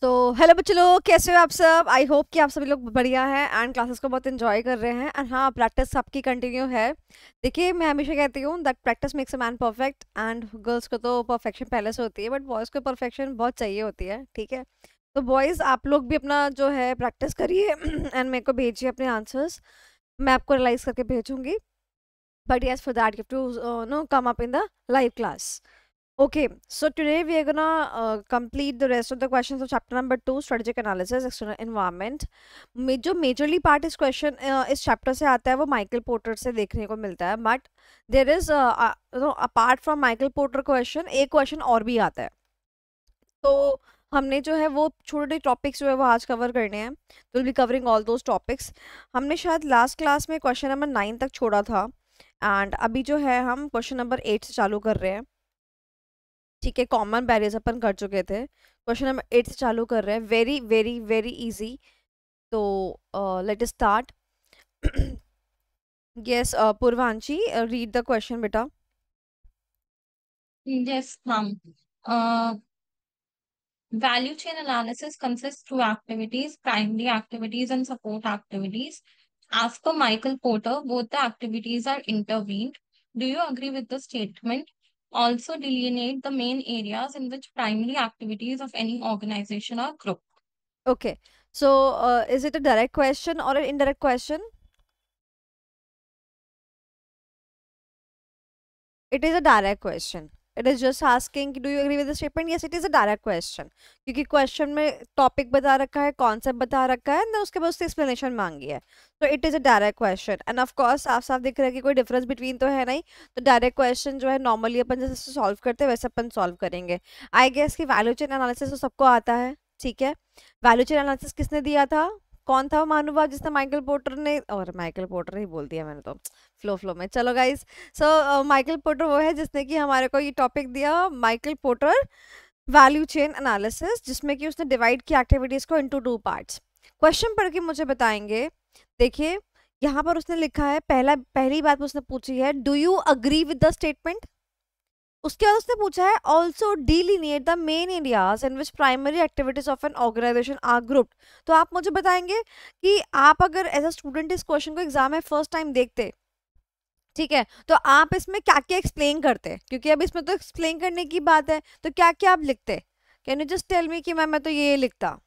तो हेलो बच्चों लोग, कैसे हो आप सब। आई होप कि आप सभी लोग बढ़िया हैं एंड क्लासेस को बहुत एंजॉय कर रहे हैं। एंड हाँ, प्रैक्टिस आपकी कंटिन्यू है। देखिए, मैं हमेशा कहती हूँ that practice makes a man perfect. And girls को तो परफेक्शन पहले से होती है, बट बॉयज़ को परफेक्शन बहुत चाहिए होती है। ठीक है, तो बॉयज़ आप लोग भी अपना जो है प्रैक्टिस करिए एंड मेरे को भेजिए अपने आंसर्स। मैं आपको रियलाइज करके भेजूंगी, but yes, for that you have to come up in the live class. Okay, so today we are gonna complete the rest of the questions of chapter number 2, strategic analysis, external environment. जो majorly part इस question इस chapter से आता है वो Michael porter से देखने को मिलता है, but there is apart from Michael porter question एक question और भी आता है। तो हमने जो है वो छोटे टॉपिक्स जो है वो आज कवर करने हैं, तो will be covering all those topics. हमने शायद लास्ट क्लास में क्वेश्चन नंबर 9 तक छोड़ा था एंड अभी जो है हम क्वेश्चन नंबर 8 से चालू कर रहे हैं। ठीक है, कॉमन बैरियर्स अपन कर चुके थे, क्वेश्चन नंबर 8 से चालू कर रहे हैं। Very very very easy. तो let us start. Yes Purvanshi, read the question बेटा। Yes, ma'am. Value chain analysis consists two activities, primary activities and support activities. As per Michael Porter, both the activities are intervened. Do you agree with the statement? Also delineate the main areas in which primary activities of any organization are grouped. Okay, so is it a direct question और indirect question? It is a direct question. It is just asking, do you agree with the statement? Yes, it is a direct question. क्योंकि question में topic बता रखा है, concept बता रखा है ना, उसके बाद उससे एक्सप्लेनेशन मांगी है। तो it is a direct question end of course साफ साफ दिख रहा है कि कोई डिफरेंस बिटवीन तो है नहीं। तो डायरेक्ट क्वेश्चन जो है नॉर्मली अपन जैसे सॉल्व करते हैं वैसे अपन सॉल्व करेंगे। आई गेस कि वैल्यू चेन एनालिसिस तो सबको आता है। ठीक है, वैल्यू चेन एनालिसिस किसने दिया था? कौन था वो महानुभाव जिसने माइकल पोर्टर ने, और माइकल पोर्टर ही बोल दिया मैंने तो फ्लो फ्लो में। चलो गाइस, सो माइकल पोर्टर वो है जिसने कि हमारे को ये टॉपिक दिया, Michael porter value chain analysis, जिसमें कि उसने डिवाइड किया एक्टिविटीज को इनटू 2 पार्ट्स। क्वेश्चन पढ़ के मुझे बताएंगे। देखिए, यहाँ पर उसने लिखा है, पहली बात उसने पूछी है, do you agree with the statement. उसके बाद उसने पूछा है also delineate the main areas in which primary activities of an organization are grouped. तो आप मुझे बताएंगे कि आप अगर एज अ स्टूडेंट इस क्वेश्चन को एग्जाम में फर्स्ट टाइम देखते, ठीक है, तो आप इसमें क्या क्या एक्सप्लेन करते, क्योंकि अब इसमें तो एक्सप्लेन करने की बात है, तो क्या क्या आप लिखते? Can you just tell me कि मैं तो ये लिखता।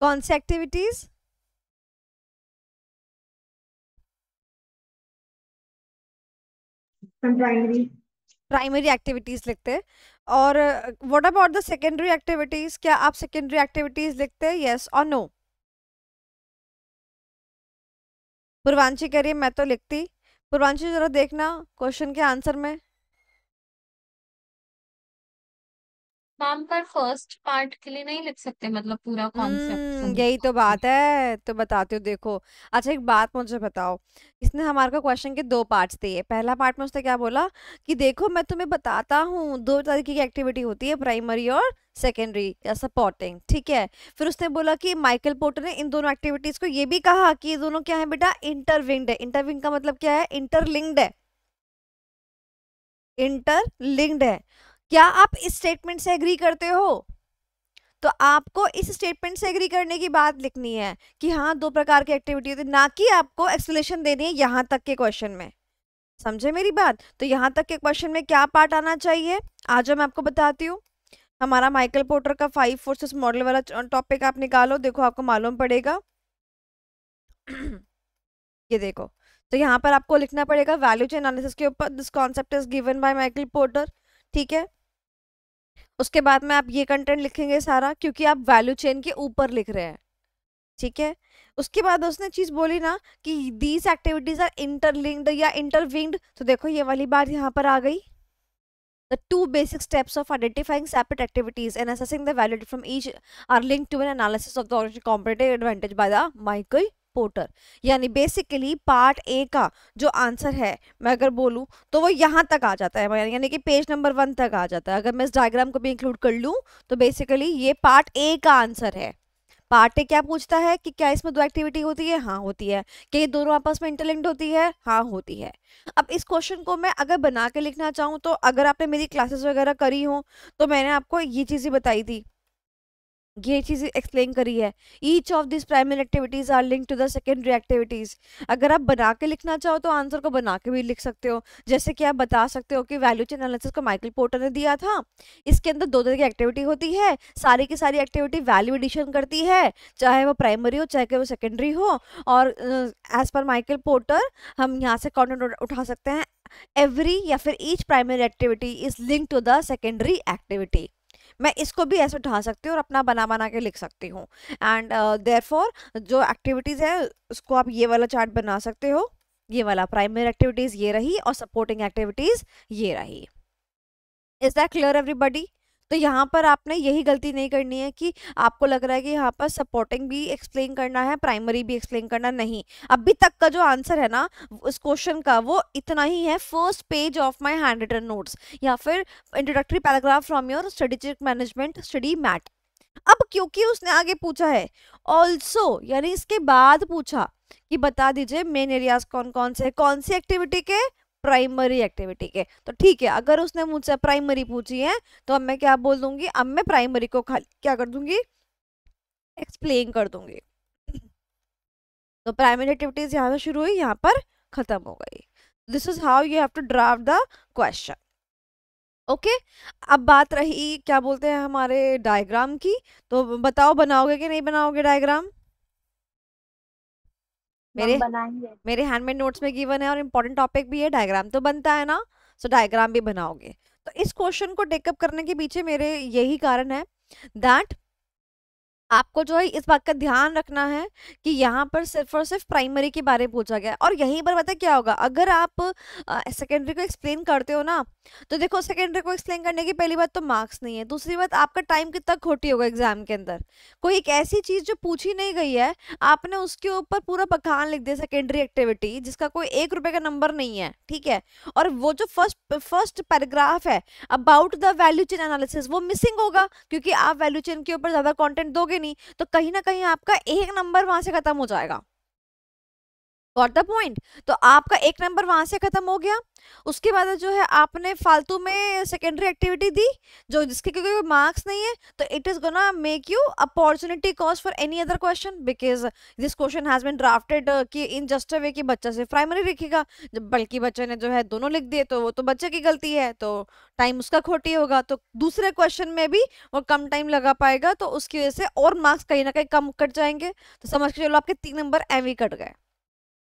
कौन सी एक्टिविटीज? प्राइमरी प्राइमरी एक्टिविटीज लिखते। और what about the secondary activities? क्या आप सेकेंडरी एक्टिविटीज लिखते, यस और नो? पूर्वांशी कह रही है मैं तो लिखती। पूर्वांशी जरा देखना क्वेश्चन के आंसर में। मैम, पर फर्स्ट पार्ट के लिए नहीं लिख सकते, मतलब पूरा कॉन्सेप्ट यही समझ तो के। बात है, तो बताती हूँ देखो। अच्छा, एक बात मुझे बताओ, इसने हमारे को क्वेश्चन के 2 पार्ट्स दिए। पहला पार्ट में उसने क्या बोला कि देखो मैं तुम्हें बताता हूँ 2 तरीके की एक्टिविटी होती है, प्राइमरी और सेकेंडरी या सपोर्टिंग। ठीक है, फिर उसने बोला कि माइकल पोर्टर ने इन दोनों एक्टिविटीज को ये भी कहा कि ये दोनों क्या है बेटा, इंटरविंग्ड है। इंटरविंग का मतलब क्या है? इंटरलिंक्ड है। इंटरलिंक्ड है। क्या आप इस स्टेटमेंट से एग्री करते हो? तो आपको इस स्टेटमेंट से एग्री करने की बात लिखनी है कि हाँ 2 प्रकार की एक्टिविटी होती है, ना कि आपको एक्सप्लेनेशन देनी है यहाँ तक के क्वेश्चन में। समझे मेरी बात? तो यहाँ तक के क्वेश्चन में क्या पार्ट आना चाहिए, आज मैं आपको बताती हूँ। हमारा माइकल पोर्टर का 5 फोर्सेस मॉडल वाला टॉपिक आप निकालो, देखो आपको मालूम पड़ेगा। ये देखो, तो यहाँ पर आपको लिखना पड़ेगा वैल्यू चेन एनालिसिस के ऊपर, this concept is given by Michael porter. ठीक है, उसके बाद में आप ये कंटेंट लिखेंगे सारा, क्योंकि आप वैल्यू चेन के ऊपर लिख रहे हैं। ठीक है, उसके बाद उसने चीज बोली ना कि दीज एक्टिविटीज आर इंटरलिंक्ड या इंटरविंग्ड, तो देखो ये वाली बात यहाँ पर आ गई। The two basic steps of identifying separate activities and assessing the value from each are linked to an analysis of the comparative advantage by the Michael porter. यानी बेसिकली पार्ट ए का जो आंसर है, मैं अगर बोलूं तो वो यहाँ तक आ जाता है, यानी कि पेज नंबर 1 तक आ जाता है। अगर मैं इस डायग्राम को भी इंक्लूड कर लूं तो बेसिकली ये पार्ट ए का आंसर है। पार्ट ए क्या पूछता है कि क्या इसमें दो एक्टिविटी होती है, हाँ होती है। क्या ये दोनों आपस में इंटरलिंक्ड होती है, हाँ होती है। अब इस क्वेश्चन को मैं अगर बना के लिखना चाहूँ तो अगर आपने मेरी क्लासेस वगैरह करी हो तो मैंने आपको ये चीजें बताई थी, ये चीज एक्सप्लेन करी है। Each of this primary activities are link to the secondary activities. अगर आप बना के लिखना चाहो तो आंसर को बना के भी लिख सकते हो। जैसे कि आप बता सकते हो कि वैल्यू चेन एनालिसिस को माइकल पोर्टर ने दिया था, इसके अंदर दो तरह की एक्टिविटी होती है, सारी की सारी एक्टिविटी वैल्यू एडिशन करती है, चाहे वो प्राइमरी हो चाहे वो सेकेंडरी हो। और एज पर माइकल पोर्टर हम यहाँ से कंटेंट उठा सकते हैं, एवरी या फिर each primary activity is link to the secondary activity. मैं इसको भी ऐसे उठा सकती हूँ और अपना बना बना के लिख सकती हूँ। एंड देयरफॉर जो एक्टिविटीज़ है उसको आप ये वाला चार्ट बना सकते हो, ये वाला प्राइमरी एक्टिविटीज़ ये रही और सपोर्टिंग एक्टिविटीज़ ये रही। Is that clear everybody? तो यहाँ पर आपने यही गलती नहीं करनी है कि आपको लग रहा है कि यहाँ पर सपोर्टिंग भी एक्सप्लेन करना है, प्राइमरी भी एक्सप्लेन करना, नहीं। अभी तक का जो आंसर है ना उस क्वेश्चन का वो इतना ही है, first page of my handwritten notes या फिर introductory paragraph from your strategic management study mat. अब क्योंकि उसने आगे पूछा है ऑल्सो, यानी इसके बाद पूछा कि बता दीजिए मेन एरियाज कौन कौन से, कौन सी एक्टिविटी के, प्राइमरी एक्टिविटी के। तो ठीक है, अगर उसने मुझसे प्राइमरी पूछी है तो अब मैं क्या बोल दूंगी, अब मैं प्राइमरी को खाली क्या कर दूंगी, एक्सप्लेन कर दूंगी। तो प्राइमरी एक्टिविटीज यहाँ से शुरू हुई, यहाँ पर खत्म हो गई। This is how you have to draft the question. Okay, अब बात रही क्या बोलते हैं हमारे डायग्राम की। तो बताओ बनाओगे कि नहीं बनाओगे डायग्राम? मेरे बनाएंगे। मेरे हैंडमेड नोट्स में गिवन है और इम्पोर्टेंट टॉपिक भी है, डायग्राम तो बनता है ना, सो डायग्राम भी बनाओगे। तो इस क्वेश्चन को टेकअप करने के पीछे मेरे यही कारण है दैट आपको जो है इस बात का ध्यान रखना है कि यहाँ पर सिर्फ और सिर्फ प्राइमरी के बारे में पूछा गया है। और यहीं पर पता है क्या होगा, अगर आप सेकेंडरी को एक्सप्लेन करते हो ना, तो देखो सेकेंडरी को एक्सप्लेन करने की पहली बात तो मार्क्स नहीं है, दूसरी बात आपका टाइम कितना खोटी होगा एग्जाम के अंदर। कोई एक ऐसी चीज जो पूछी नहीं गई है आपने उसके ऊपर पूरा बखान लिख दिया, सेकेंडरी एक्टिविटी जिसका कोई 1 रुपए का नंबर नहीं है, ठीक है। और वो जो फर्स्ट पैराग्राफ है about the value chain analysis वो मिसिंग होगा, क्योंकि आप वैल्यू चेन के ऊपर ज्यादा कंटेंट दोगे नहीं, तो कहीं ना कहीं आपका 1 नंबर वहां से खत्म हो जाएगा। Got the point? तो आपका 1 नंबर वहां से खत्म हो गया। उसके बाद जो है आपने फालतू में सेकेंडरी एक्टिविटी दी जो जिसके कोई मार्क्स नहीं है, तो it is gonna make you opportunity cost for any other question, because this question has been drafted कि इन जस्ट अ वे कि बच्चा सिर्फ प्राइमरी लिखेगा, बल्कि बच्चे ने जो है दोनों लिख दिए, तो वो तो बच्चे की गलती है, तो टाइम उसका खोटी होगा, तो दूसरे क्वेश्चन में भी वो कम टाइम लगा पाएगा, तो उसकी वजह से और मार्क्स कहीं ना कहीं कम कट जाएंगे। तो समझ के चलो आपके 3 नंबर एवं कट गए।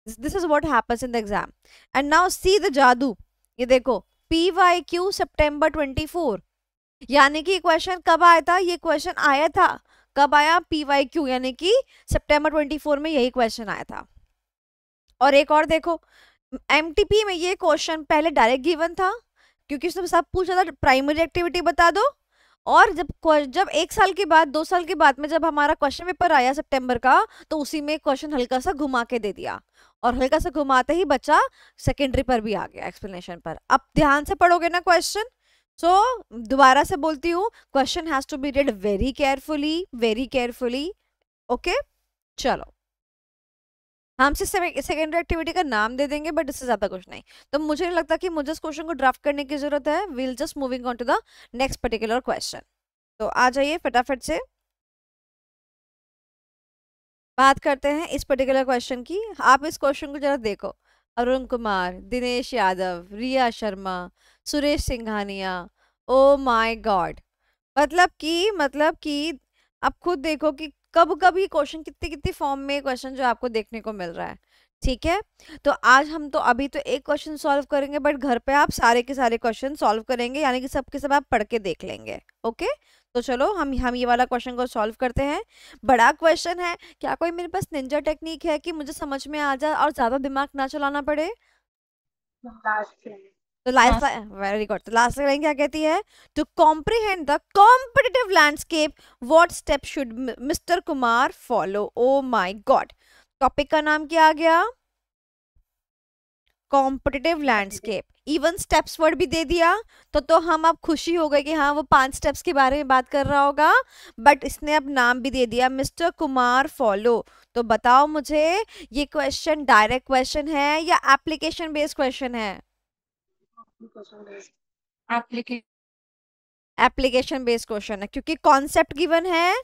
This is what happens in the exam. And now see the जादू। ये देखो PYQ September 24, यानी कि क्वेश्चन कब आया था, ये क्वेश्चन आया था कब आया, PYQ यानी कि September 24 में यही क्वेश्चन आया था। और एक और देखो MTP में ये क्वेश्चन पहले डायरेक्ट गिवन था, क्योंकि उसने सब पूछा था प्राइमरी एक्टिविटी बता दो, और जब 1 साल के बाद 2 साल के बाद में जब हमारा क्वेश्चन पेपर आया सितंबर का, तो उसी में क्वेश्चन हल्का सा घुमा के दे दिया, और हल्का सा घुमाते ही बच्चा सेकेंडरी पर भी आ गया एक्सप्लेनेशन पर। अब ध्यान से पढ़ोगे ना क्वेश्चन, सो दोबारा से बोलती हूँ, question has to be read very carefully, very carefully. Okay, चलो हम सेकेंडरी एक्टिविटी का नाम दे देंगे, बट इससे ज्यादा कुछ नहीं। तो मुझे नहीं लगता कि मुझे इस क्वेश्चन को ड्राफ्ट करने की जरूरत है। Will just moving on to the next particular question. तो आ जाइए फटाफट से बात करते हैं इस पर्टिकुलर क्वेश्चन की। आप इस क्वेश्चन को जरा देखो, Arun Kumar, Dinesh Yadav, Riya Sharma, Suresh Singhania, oh my God, मतलब कि आप खुद देखो कि कब कब ये क्वेश्चन कितनी कितनी फॉर्म में क्वेश्चन जो आपको देखने को मिल रहा है। ठीक है, तो आज हम तो अभी तो एक क्वेश्चन सॉल्व करेंगे, बट घर पे आप सारे के सारे क्वेश्चन सॉल्व करेंगे, यानी कि सब के सब आप पढ़ के देख लेंगे। ओके, तो चलो हम ये वाला क्वेश्चन को सॉल्व करते हैं। बड़ा क्वेश्चन है, क्या कोई मेरे पास निंजा टेक्निक है कि मुझे समझ में आ जाए और ज्यादा दिमाग ना चलाना पड़े? तो लास्ट, वेरी गुड। तो लास्ट लाइन क्या कहती है, to comprehend the competitive landscape what step should mister Kumar follow? Oh my God, topic का नाम क्या आ गया, competitive landscape, even steps word भी दे दिया तो हम अब खुशी हो गए कि हाँ वो 5 स्टेप्स के बारे में बात कर रहा होगा, बट इसने अब नाम भी दे दिया मिस्टर कुमार फॉलो। तो बताओ मुझे, ये क्वेश्चन डायरेक्ट क्वेश्चन है या एप्लीकेशन बेस्ड क्वेश्चन है? एप्लीकेशन एप्लीकेशन बेस्ड क्वेश्चन है, क्योंकि कॉन्सेप्ट गिवन है,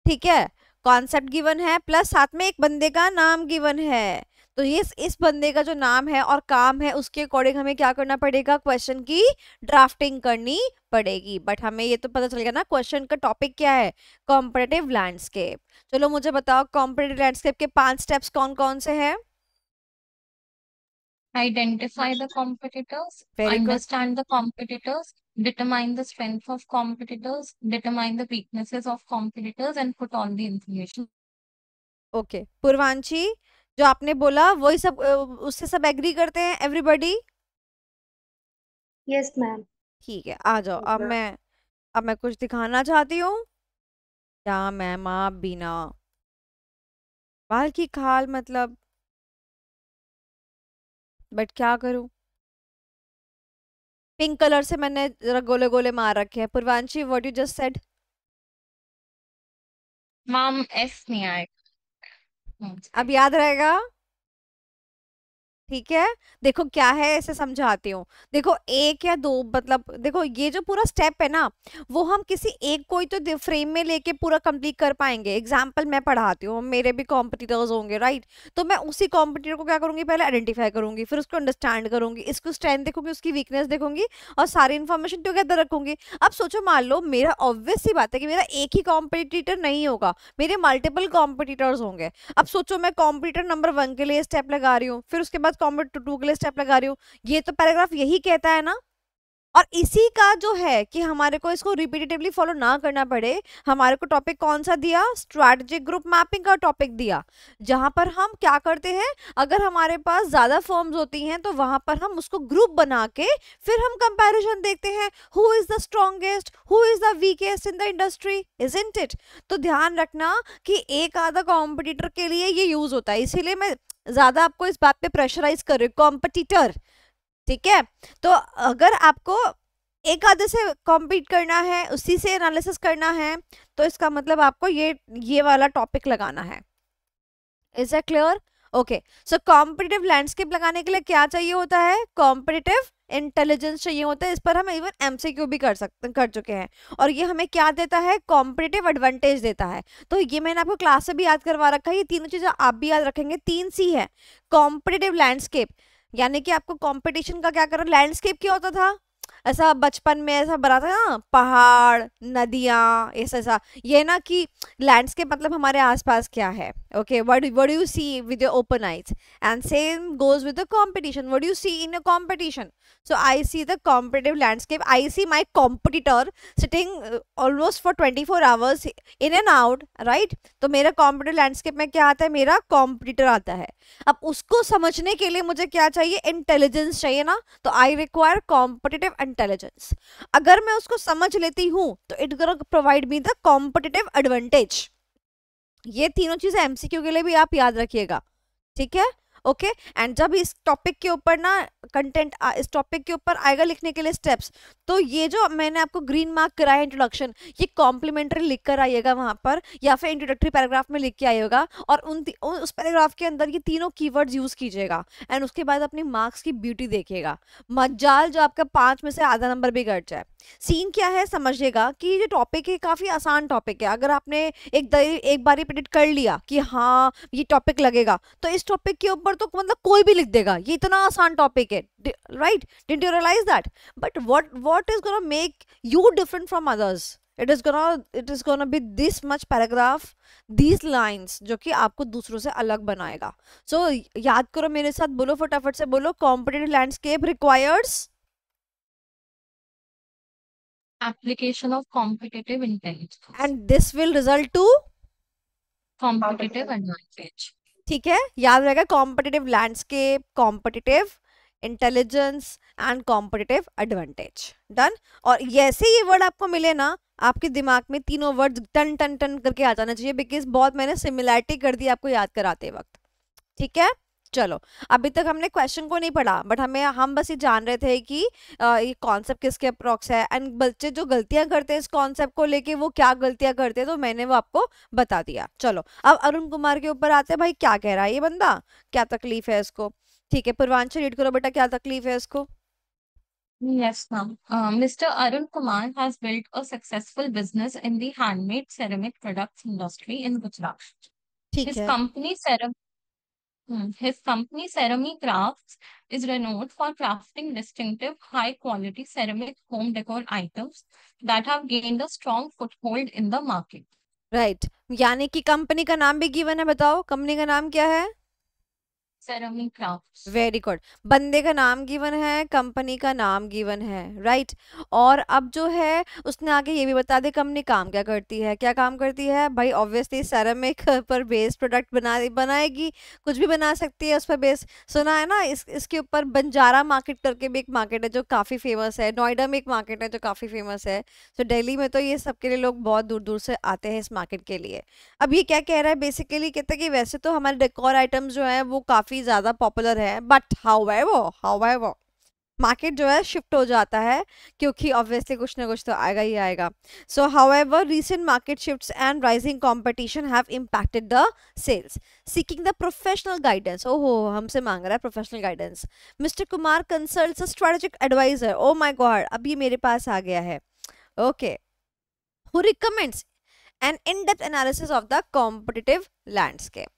ठीक है, कॉन्सेप्ट गिवन है प्लस साथ में एक बंदे का नाम गिवन है। तो ये इस बंदे का जो नाम है और काम है उसके अकॉर्डिंग हमें क्या करना पड़ेगा, क्वेश्चन की ड्राफ्टिंग करनी पड़ेगी। बट हमें ये तो पता चल गया ना क्वेश्चन का टॉपिक क्या है, कॉम्पिटिटिव लैंडस्केप। चलो मुझे बताओ कॉम्पिटिटिव लैंडस्केप के 5 स्टेप्स कौन कौन से हैं? identify the competitors, very good. understand the competitors, determine the strength of competitors, determine the weaknesses of competitors, and put all the information. Okay Purvanshi, जो आपने बोला वही सब उससे सब एग्री करते हैं एवरीबॉडी? Yes ma'am. ठीक है, आ जाओ। अब मैं कुछ दिखाना चाहती हूँ। क्या मैम आप बिना बाल की खाल, मतलब बट क्या करूं, पिंक कलर से मैंने जरा गोले गोले मार रखे हैं। Purvanshi what you just said? Ma'am S नहीं आएगा। अब याद रहेगा? ठीक है, देखो क्या है ऐसे समझाती हूँ। देखो एक या दो, मतलब देखो ये जो पूरा स्टेप है ना, वो हम किसी एक को ही तो फ्रेम में लेके पूरा कंप्लीट कर पाएंगे। एग्जाम्पल मैं पढ़ाती हूँ, मेरे भी कॉम्पिटिटर्स होंगे राइट, तो मैं उसी कॉम्पिटिटर को क्या करूंगी, पहले आइडेंटिफाई करूंगी, फिर उसको अंडरस्टैंड करूंगी, इसको स्ट्रेंथ देखूंगी, उसकी वीकनेस देखूंगी और सारी इन्फॉर्मेशन टुगेदर रखूंगी। अब सोचो, मान लो मेरा ऑब्वियस सी बात है कि मेरा एक ही कॉम्पिटिटर नहीं होगा, मेरे मल्टीपल कॉम्पिटिटर्स होंगे। अब सोचो मैं कॉम्पिटिटर नंबर 1 के लिए स्टेप लगा रही हूँ, फिर उसके बाद कॉम्पिटिटर 2 के लिए स्टेप लगा रही हूँ। ये तो पैराग्राफ यही कहता है ना। और इसी का जो है कि हमारे को इसको रिपीटेटिवली फॉलो ना करना पड़े, हमारे को टॉपिक कौन सा दिया, स्ट्रैटेजिक ग्रुप मैपिंग का टॉपिक दिया, जहां पर हम क्या करते हैं, अगर हमारे पास ज्यादा फर्म्स होती हैं तो वहां पर हम उसको ग्रुप बना के फिर हम कंपैरिजन देखते हैं, who is the strongest, who is the weakest in the industry, isn't it? तो ध्यान रखना कि एक आधा कॉम्पिटिटर के लिए ये यूज होता है, इसीलिए मैं ज्यादा आपको इस बात पे प्रेशराइज कर रही हूँ, कॉम्पिटिटर, ठीक है। तो अगर आपको एक आधे से कॉम्पीट करना है, उसी से एनालिसिस करना है, तो इसका मतलब आपको ये वाला टॉपिक लगाना है। Is that clear? Okay, so competitive landscape लगाने के लिए क्या चाहिए होता है, कॉम्पिटिटिव इंटेलिजेंस चाहिए होता है। इस पर हम इवन एमसीक्यू भी कर चुके हैं। और ये हमें क्या देता है, कॉम्पिटिटिव एडवांटेज देता है। तो ये मैंने आपको क्लास से भी याद करवा रखा है, ये तीनों चीजें आप भी याद रखेंगे। 3 C है, कॉम्पिटिटिव लैंडस्केप, यानी कि आपको कंपटीशन का क्या करना। लैंडस्केप क्या होता था, ऐसा बचपन में ऐसा बना था ना, पहाड़, नदियां, ऐसा। ये ना कि लैंडस्केप मतलब हमारे आसपास क्या है। Okay, what do you see with your open eyes, and same goes with the competition, what do you see in a competition. So I see the competitive landscape, I see my competitor sitting almost for 24 hours in and out, right. तो मेरा competitive landscape में क्या आता है, मेरा competitor आता है। अब उसको समझने के लिए मुझे क्या चाहिए, इंटेलिजेंस चाहिए ना, तो आई रिक्वायर कॉम्पिटिटिव इंटेलिजेंस। अगर मैं उसको समझ लेती हूं तो it gonna provide me the competitive advantage. ये तीनों चीजें एमसीक्यू के लिए भी आप याद रखिएगा, ठीक है। ओके, एंड जब इस टॉपिक के ऊपर ना कंटेंट इस टॉपिक के ऊपर आएगा लिखने के लिए स्टेप्स, तो ये जो मैंने आपको ग्रीन मार्क कराया इंट्रोडक्शन, ये कॉम्प्लीमेंट्री लिख कर आइएगा वहां पर, या फिर इंट्रोडक्टरी पैराग्राफ में लिख के आइएगा, और उस पैराग्राफ के अंदर ये तीनों कीवर्ड्स यूज कीजिएगा। एंड उसके बाद अपनी मार्क्स की ब्यूटी देखिएगा, मजाल जो आपका 5 में से आधा नंबर भी घट जाए। सीन क्या है समझिएगा कि ये टॉपिक है काफी आसान टॉपिक है। अगर आपने एक बार प्रेडिक्ट कर लिया कि हाँ ये टॉपिक लगेगा, तो इस टॉपिक के ऊपर तो मतलब कोई भी लिख देगा, ये इतना आसान टॉपिक है, right. Didn't you realize that? But what is gonna make you different from others, it is gonna be this much paragraph, these lines, जो कि आपको दूसरों से अलग बनाएगा। सो याद करो मेरे साथ, बोलो फटाफट से बोलो, competitive landscape requires Application of competitive intelligence. and this will result to Competitive advantage. ठीक है, याद रहेगा, competitive landscape, competitive intelligence and competitive advantage. Done. और जैसे ये वर्ड आपको मिले ना, आपके दिमाग में तीनों वर्ड टन टन टन करके आ जाना चाहिए, बिकॉज बहुत मैंने सिमिलैरिटी कर दी आपको याद कराते वक्त, ठीक है। चलो, अभी तक हमने क्वेश्चन को नहीं पढ़ा, बट हम बस ये जान रहे थे कि ये कॉन्सेप्ट किसके अप्रॉक्स है, एंड बच्चे जो गलतियां करते हैं इस कॉन्सेप्ट को लेके वो क्या गलतियां करते हैं, तो मैंने वो आपको बता दिया। चलो अब अरुण कुमार के ऊपर आते हैं, भाई क्या कह रहा है ये बंदा, क्या तकलीफ है इसको। ठीक है, पूर्वांचल रीड करो बेटा, क्या तकलीफ है इसको। Yes, ma'am. Mr. Arun Kumar has built a successful business in the handmade ceramic products industry in Gujarat. ठीक His है, company, his company Ceramic Crafts is renowned for crafting distinctive, high-quality ceramic home decor items that have gained a strong foothold in the market. Right. यानी कि company का नाम भी given है, बताओ company का नाम क्या है। Ceramic Crafts. वेरी गुड, बंदे का नाम गिवन है, कंपनी का नाम गिवन है, राइट। और अब जो है उसने आगे ये भी बता दे कंपनी काम क्या करती है, क्या काम करती है भाई, ऑब्वियसली सेरामिक पर बेस्ड प्रोडक्ट बनाएगी, कुछ भी बना सकती है उस पर बेस। सुना है ना, इसके ऊपर बंजारा मार्केट करके भी एक मार्केट है जो काफ़ी फेमस है, नोएडा में एक मार्केट है जो काफ़ी फेमस है, तो दिल्ली में तो ये सब के लिए लोग बहुत दूर दूर से आते हैं इस मार्केट के लिए। अब ये क्या कह रहा है, बेसिकली कहता है कि वैसे तो हमारे डेकोर आइटम्स जो है वो काफ़ी ज़्यादा पॉपुलर है, बट हाउएवर मार्केट जो है शिफ्ट हो जाता है, क्योंकि ऑब्वियसली कुछ ना कुछ तो आएगा ही आएगा। So however recent market shifts and rising competition have impacted the sales, seeking the professional guidance. ओहो, हमसे मांग रहा है professional guidance. Mister Kumar consults a strategic advisor. Oh my God, अब ये मेरे पास आ गया है। Okay, who recommends an in depth analysis of the competitive landscape.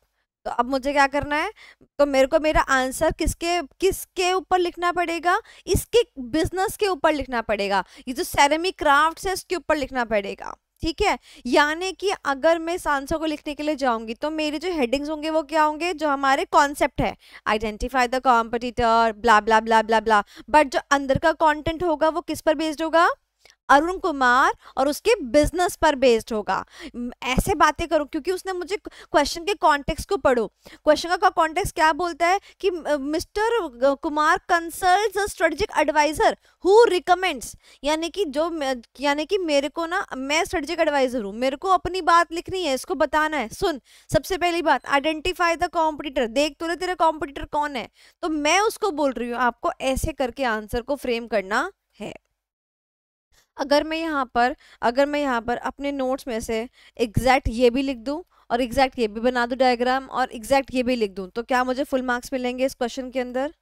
तो अब मुझे क्या करना है, तो मेरे को मेरा आंसर किसके किसके ऊपर लिखना पड़ेगा, इसके बिजनेस के ऊपर लिखना पड़ेगा, ये जो सेरेमिक क्राफ्ट्स है इसके ऊपर लिखना पड़ेगा। ठीक है, यानी कि अगर मैं इस आंसर को लिखने के लिए जाऊंगी तो मेरे जो हेडिंग्स होंगे वो क्या होंगे, जो हमारे कॉन्सेप्ट है, identify the competitor, blah blah blah blah blah, but जो अंदर का कंटेंट होगा वो किस पर बेस्ड होगा, अरुण कुमार और उसके बिजनेस पर बेस्ड होगा। ऐसे बातें करो, क्योंकि उसने मुझे क्वेश्चन के कॉन्टेक्स्ट को पढ़ो, क्वेश्चन का कॉन्टेक्स्ट क्या बोलता है कि mister Kumar consults a strategic advisor who recommends, यानी कि यानी कि मेरे को ना, मैं स्ट्रेटेजिक एडवाइजर हूँ, मेरे को अपनी बात लिखनी है, इसको बताना है। सुन, सबसे पहली बात, आइडेंटिफाई द कॉम्पिटिटर, देख तो तेरा कॉम्पिटिटर कौन है, तो मैं उसको बोल रही हूँ, आपको ऐसे करके आंसर को फ्रेम करना है। अगर मैं यहाँ पर अपने नोट्स में से एग्जैक्ट ये भी लिख दूँ और एग्जैक्ट ये भी बना दूँ डायग्राम और एग्जैक्ट ये भी लिख दूँ, तो क्या मुझे फुल मार्क्स मिलेंगे इस क्वेश्चन के अंदर,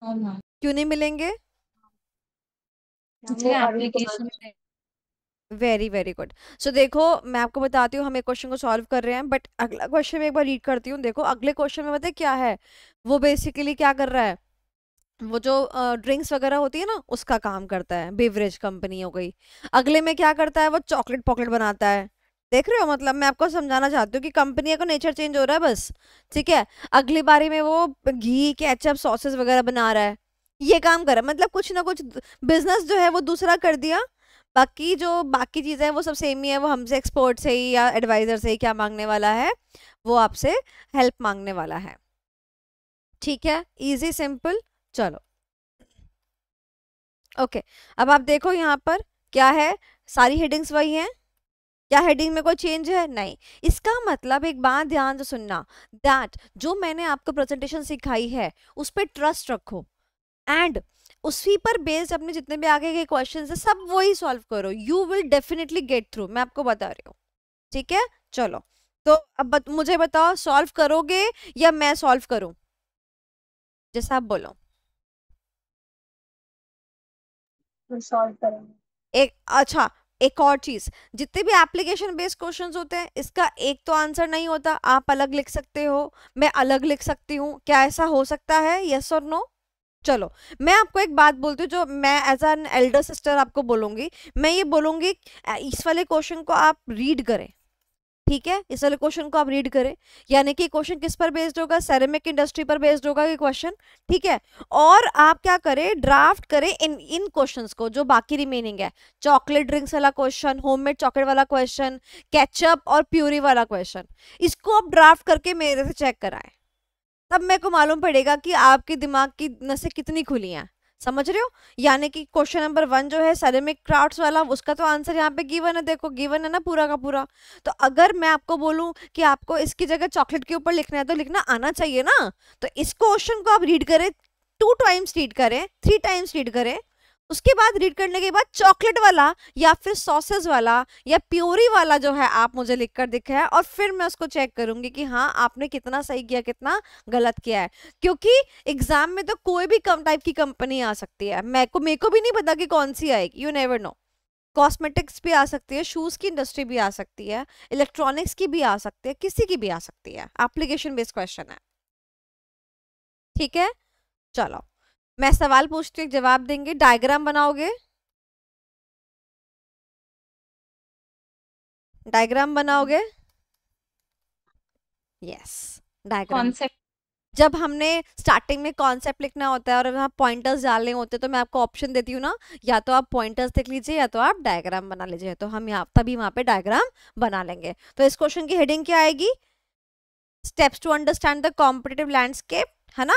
Oh, ma'am. क्यों नहीं मिलेंगे। इसलिए एप्लीकेशन में वेरी वेरी गुड। सो देखो, मैं आपको बताती हूँ, हम एक क्वेश्चन को सॉल्व कर रहे हैं, बट अगला क्वेश्चन में एक बार रीड करती हूँ। देखो अगले क्वेश्चन में पता है क्या है, वो बेसिकली क्या कर रहा है, वो जो ड्रिंक्स वगैरह होती है ना उसका काम करता है, बेवरेज कंपनी हो गई। अगले में क्या करता है, वो चॉकलेट पॉकलेट बनाता है। देख रहे हो, मतलब मैं आपको समझाना चाहती हूँ कि कंपनी का नेचर चेंज हो रहा है बस। ठीक है, अगली बारी में वो घी केचप सॉसेस वगैरह बना रहा है, ये काम कर रहा है, मतलब कुछ ना कुछ बिजनेस जो है वो दूसरा कर दिया। बाकी जो बाकी चीज़ें हैं वो सब सेम ही है, वो हमसे एक्सपर्ट से ही या एडवाइजर से ही क्या मांगने वाला है, वो आपसे हेल्प मांगने वाला है। ठीक है, इजी सिंपल। चलो ओके, अब आप देखो यहाँ पर क्या है, सारी हेडिंग्स वही हैं, क्या हेडिंग में कोई चेंज है, नहीं। इसका मतलब एक बात ध्यान से सुनना, दैट जो मैंने आपको प्रेजेंटेशन सिखाई है उस पर ट्रस्ट रखो, एंड उसी पर बेस्ड अपने जितने भी आगे के क्वेश्चंस है सब वही सॉल्व करो, you will definitely get through, मैं आपको बता रही हूँ। ठीक है, चलो तो अब मुझे बताओ, सॉल्व करोगे या मैं सॉल्व करूं, जैसा आप बोलो। सॉल्व करेंगे। एक अच्छा, एक और चीज, जितने भी एप्लीकेशन बेस्ड क्वेश्चंस होते हैं इसका एक तो आंसर नहीं होता, आप अलग लिख सकते हो, मैं अलग लिख सकती हूँ, क्या ऐसा हो सकता है, यस और नो। चलो मैं आपको एक बात बोलती हूँ, जो मैं एज एन एल्डर सिस्टर आपको बोलूंगी, मैं ये बोलूंगी इस वाले क्वेश्चन को आप रीड करें। ठीक है, इस वाले क्वेश्चन को आप रीड करें, यानी कि क्वेश्चन किस पर बेस्ड होगा, सेरेमिक इंडस्ट्री पर बेस्ड होगा ये क्वेश्चन। ठीक है, और आप क्या करें, ड्राफ्ट करें इन क्वेश्चंस को जो बाकी रिमेनिंग है, चॉकलेट ड्रिंक्स वाला क्वेश्चन, होममेड चॉकलेट वाला क्वेश्चन, केचप और प्यूरी वाला क्वेश्चन, इसको आप ड्राफ्ट करके मेरे से चेक कराएं, तब मेरे को मालूम पड़ेगा कि आपके दिमाग की नसें कितनी खुली हैं। समझ रहे हो? यानी कि क्वेश्चन नंबर 1 जो है सेरेमिक क्राफ्ट्स वाला, उसका तो आंसर यहाँ पे गिवन है, देखो गिवन है ना पूरा का पूरा। तो अगर मैं आपको बोलूं कि आपको इसकी जगह चॉकलेट के ऊपर लिखना है तो लिखना आना चाहिए ना। तो इस क्वेश्चन को आप रीड करें, 2 टाइम्स रीड करें, 3 टाइम्स रीड करें, उसके बाद रीड करने के बाद चॉकलेट वाला या फिर सॉसेस वाला या प्योरी वाला जो है आप मुझे लिख कर दिखाया, और फिर मैं उसको चेक करूंगी कि हाँ आपने कितना सही किया कितना गलत किया है। क्योंकि एग्जाम में तो कोई भी कम टाइप की कंपनी आ सकती है, मेरे को भी नहीं पता कि कौन सी आएगी, यू नेवर नो। कॉस्मेटिक्स भी आ सकती है, शूज की इंडस्ट्री भी आ सकती है, इलेक्ट्रॉनिक्स की भी आ सकती है, किसी की भी आ सकती है, एप्लीकेशन बेस्ड क्वेश्चन है। ठीक है, चलो मैं सवाल पूछती हूँ, जवाब देंगे। डायग्राम बनाओगे? डायग्राम बनाओगे? Yes, diagram. कॉन्सेप्ट। जब हमने स्टार्टिंग में कॉन्सेप्ट लिखना होता है और वहाँ पॉइंटर्स डालने होते हैं तो मैं आपको ऑप्शन देती हूँ ना, या तो आप पॉइंटर्स देख लीजिए या तो आप डायग्राम बना लीजिए, तो हम यहाँ तभी वहाँ पे डायग्राम बना लेंगे। तो इस क्वेश्चन की हेडिंग क्या आएगी? Steps to understand the competitive landscape, है ना,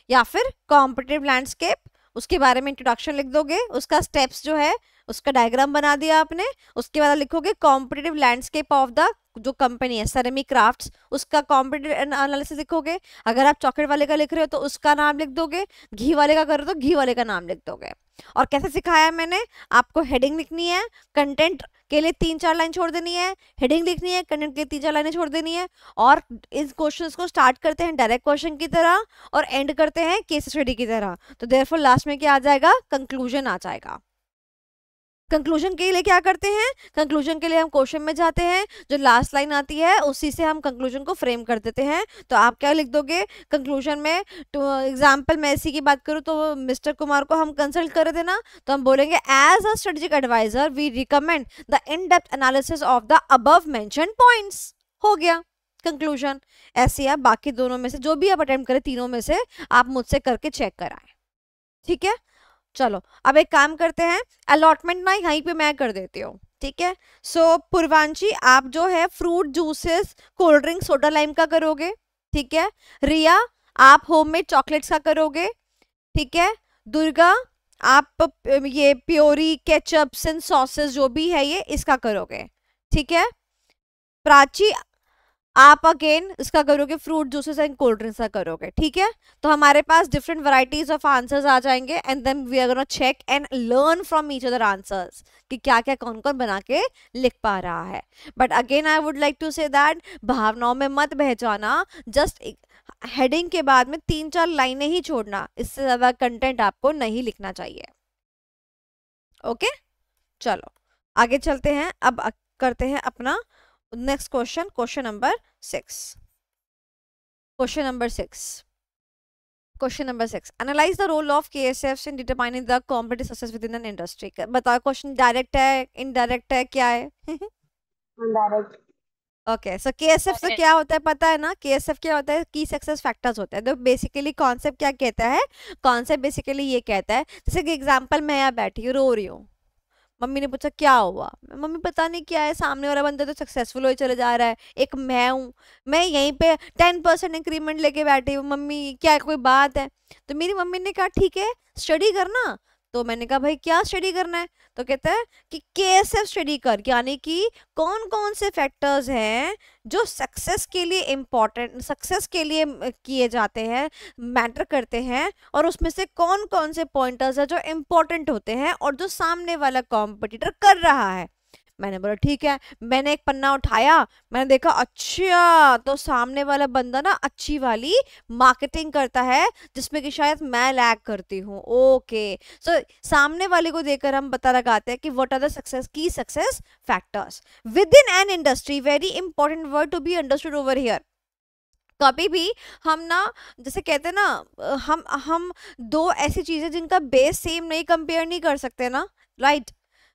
या फिर कॉम्पिटिटिव लैंडस्केप, उसके बारे में इंट्रोडक्शन लिख दोगे, उसका स्टेप्स जो है उसका डायग्राम बना दिया आपने, उसके बाद लिखोगे कॉम्पिटिटिव लैंडस्केप ऑफ द जो कंपनी है सेरेमिक क्राफ्ट्स, उसका कॉम्पिटिटिव एनालिसिस लिखोगे। अगर आप चॉकलेट वाले का लिख रहे हो तो उसका नाम लिख दोगे, घी वाले का कर रहे हो तो घी वाले का नाम लिख दोगे। और कैसे सिखाया मैंने आपको? हेडिंग लिखनी है, कंटेंट के लिए 3-4 लाइन छोड़ देनी है, हेडिंग लिखनी है, कंटेंट के लिए 3-4 लाइनें छोड़ देनी है। और इस क्वेश्चंस को स्टार्ट करते हैं डायरेक्ट क्वेश्चन की तरह और एंड करते हैं केस स्टडी की तरह। तो देयरफॉर लास्ट में क्या आ जाएगा? कंक्लूजन आ जाएगा। कंक्लूजन के लिए क्या करते हैं? कंक्लूजन के लिए हम क्वेश्चन में जाते हैं, जो लास्ट लाइन आती है उसी से हम कंक्लूजन को फ्रेम कर देते हैं। तो आप क्या लिख दोगे कंक्लूजन में? तो एग्जांपल मैं इसी की बात करूं तो मिस्टर कुमार को हम कंसल्ट कर देना, तो हम बोलेंगे as a strategic advisor we recommend the in depth analysis of the above mentioned points. हो गया कंक्लूजन। ऐसे आप बाकी दोनों में से जो भी आप अटेम्प्ट करें, तीनों में से आप मुझसे करके चेक कराएं। ठीक है, चलो अब एक काम करते हैं, अलॉटमेंट ना यहीं पे मैं कर देती हूँ। ठीक है, सो पूर्वांशी आप जो है fruit juices, cold drink, soda lime का करोगे। ठीक है, रिया आप होममेड चॉकलेट्स का करोगे। ठीक है, दुर्गा आप ये प्योरी केचप्स एंड सॉसेस जो भी है ये इसका करोगे। ठीक है, प्राची आप अगेन इसका करोगे, fruit juices and cold drinks का करोगे। ठीक है, तो हमारे पास डिफरेंट वैरायटीज ऑफ आंसर्स आ जाएंगे and then we are gonna check and learn from each other answers कि क्या क्या कौन कौन बना के लिख पा रहा है। But again I would like to say that भावनाओं में मत बह जाना, जस्ट हेडिंग के बाद में 3-4 लाइनें ही छोड़ना, इससे ज्यादा कंटेंट आपको नहीं लिखना चाहिए। ओके, चलो आगे चलते हैं। अब करते हैं अपना next question, question number 6। Question number 6, question number 6, analyze the role of KSF in determining the competitive success within an industry. बताओ क्वेश्चन डायरेक्ट है, इनडायरेक्ट है, क्या है? डायरेक्ट। ओके, सो केएसएफ से क्या होता है पता है ना? केएसएफ क्या होता है? की सक्सेस फैक्टर्स होता है। तो बेसिकली कॉन्सेप्ट क्या कहता है? कॉन्सेप्ट बेसिकली ये कहता है, जैसे कि एग्जांपल मैं यहाँ बैठी हूँ, रो रही हूँ, मम्मी ने पूछा क्या हुआ, मम्मी पता नहीं क्या है, सामने वाला बंदा तो सक्सेसफुल हो चले जा रहा है, एक मैं हूँ, मैं यहीं पे 10% इंक्रीमेंट लेके बैठी हूँ, मम्मी क्या कोई बात है? तो मेरी मम्मी ने कहा ठीक है स्टडी करना। तो मैंने कहा भाई क्या स्टडी करना है? तो कहता है कि केएसएफ स्टडी कर, यानी कि कौन कौन से फैक्टर्स हैं जो सक्सेस के लिए इम्पोर्टेंट, सक्सेस के लिए किए जाते हैं, मैटर करते हैं, और उसमें से कौन कौन से पॉइंटर्स है जो इम्पोर्टेंट होते हैं और जो सामने वाला कॉम्पिटिटर कर रहा है। मैंने बोला ठीक है, मैंने एक पन्ना उठाया, मैंने देखा अच्छा तो सामने वाला बंदा ना अच्छी वाली मार्केटिंग करता है जिसमें कि शायद मैं लैग करती हूँ। ओके, सो सामने वाले को देखकर हम पता लगाते हैं कि व्हाट आर द सक्सेस की success factors within an industry. Very important word to be understood over here. कभी भी हम ना, जैसे कहते हैं ना, हम दो ऐसी चीजें जिनका बेस सेम नहीं कंपेयर नहीं कर सकते ना, राइट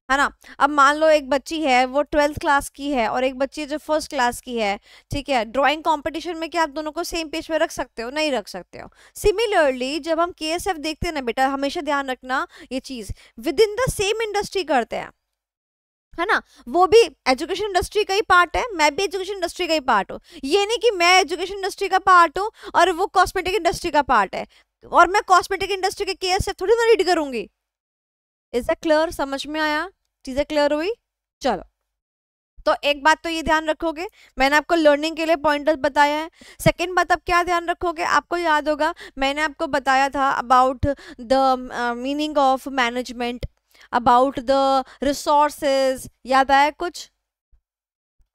है ना? अब मान लो एक बच्ची है वो 12th क्लास की है और एक बच्ची है जो 1st क्लास की है। ठीक है, ड्राइंग कंपटीशन में क्या आप दोनों को सेम पेज पे रख सकते हो? नहीं रख सकते हो। सिमिलरली जब हम केएसएफ देखते हैं ना बेटा, हमेशा ध्यान रखना ये चीज with in the same industry करते हैं, है ना? वो भी एजुकेशन इंडस्ट्री का ही पार्ट है, मैं भी एजुकेशन इंडस्ट्री का ही पार्ट हूँ। ये नहीं कि मैं एजुकेशन इंडस्ट्री का पार्ट हूँ और वो कॉस्मेटिक इंडस्ट्री का पार्ट है। और मैं कॉस्मेटिक इंडस्ट्री के केएसएफ थोड़ी ना रीड करूंगी। Is that clear? समझ में आया? चीजें क्लियर हुई? चलो, तो एक बात तो ये ध्यान रखोगे, मैंने आपको लर्निंग के लिए पॉइंटर्स बताया है। सेकंड बात आप क्या ध्यान रखोगे, आपको याद होगा मैंने आपको बताया था about the meaning of management, about the resources, याद आया कुछ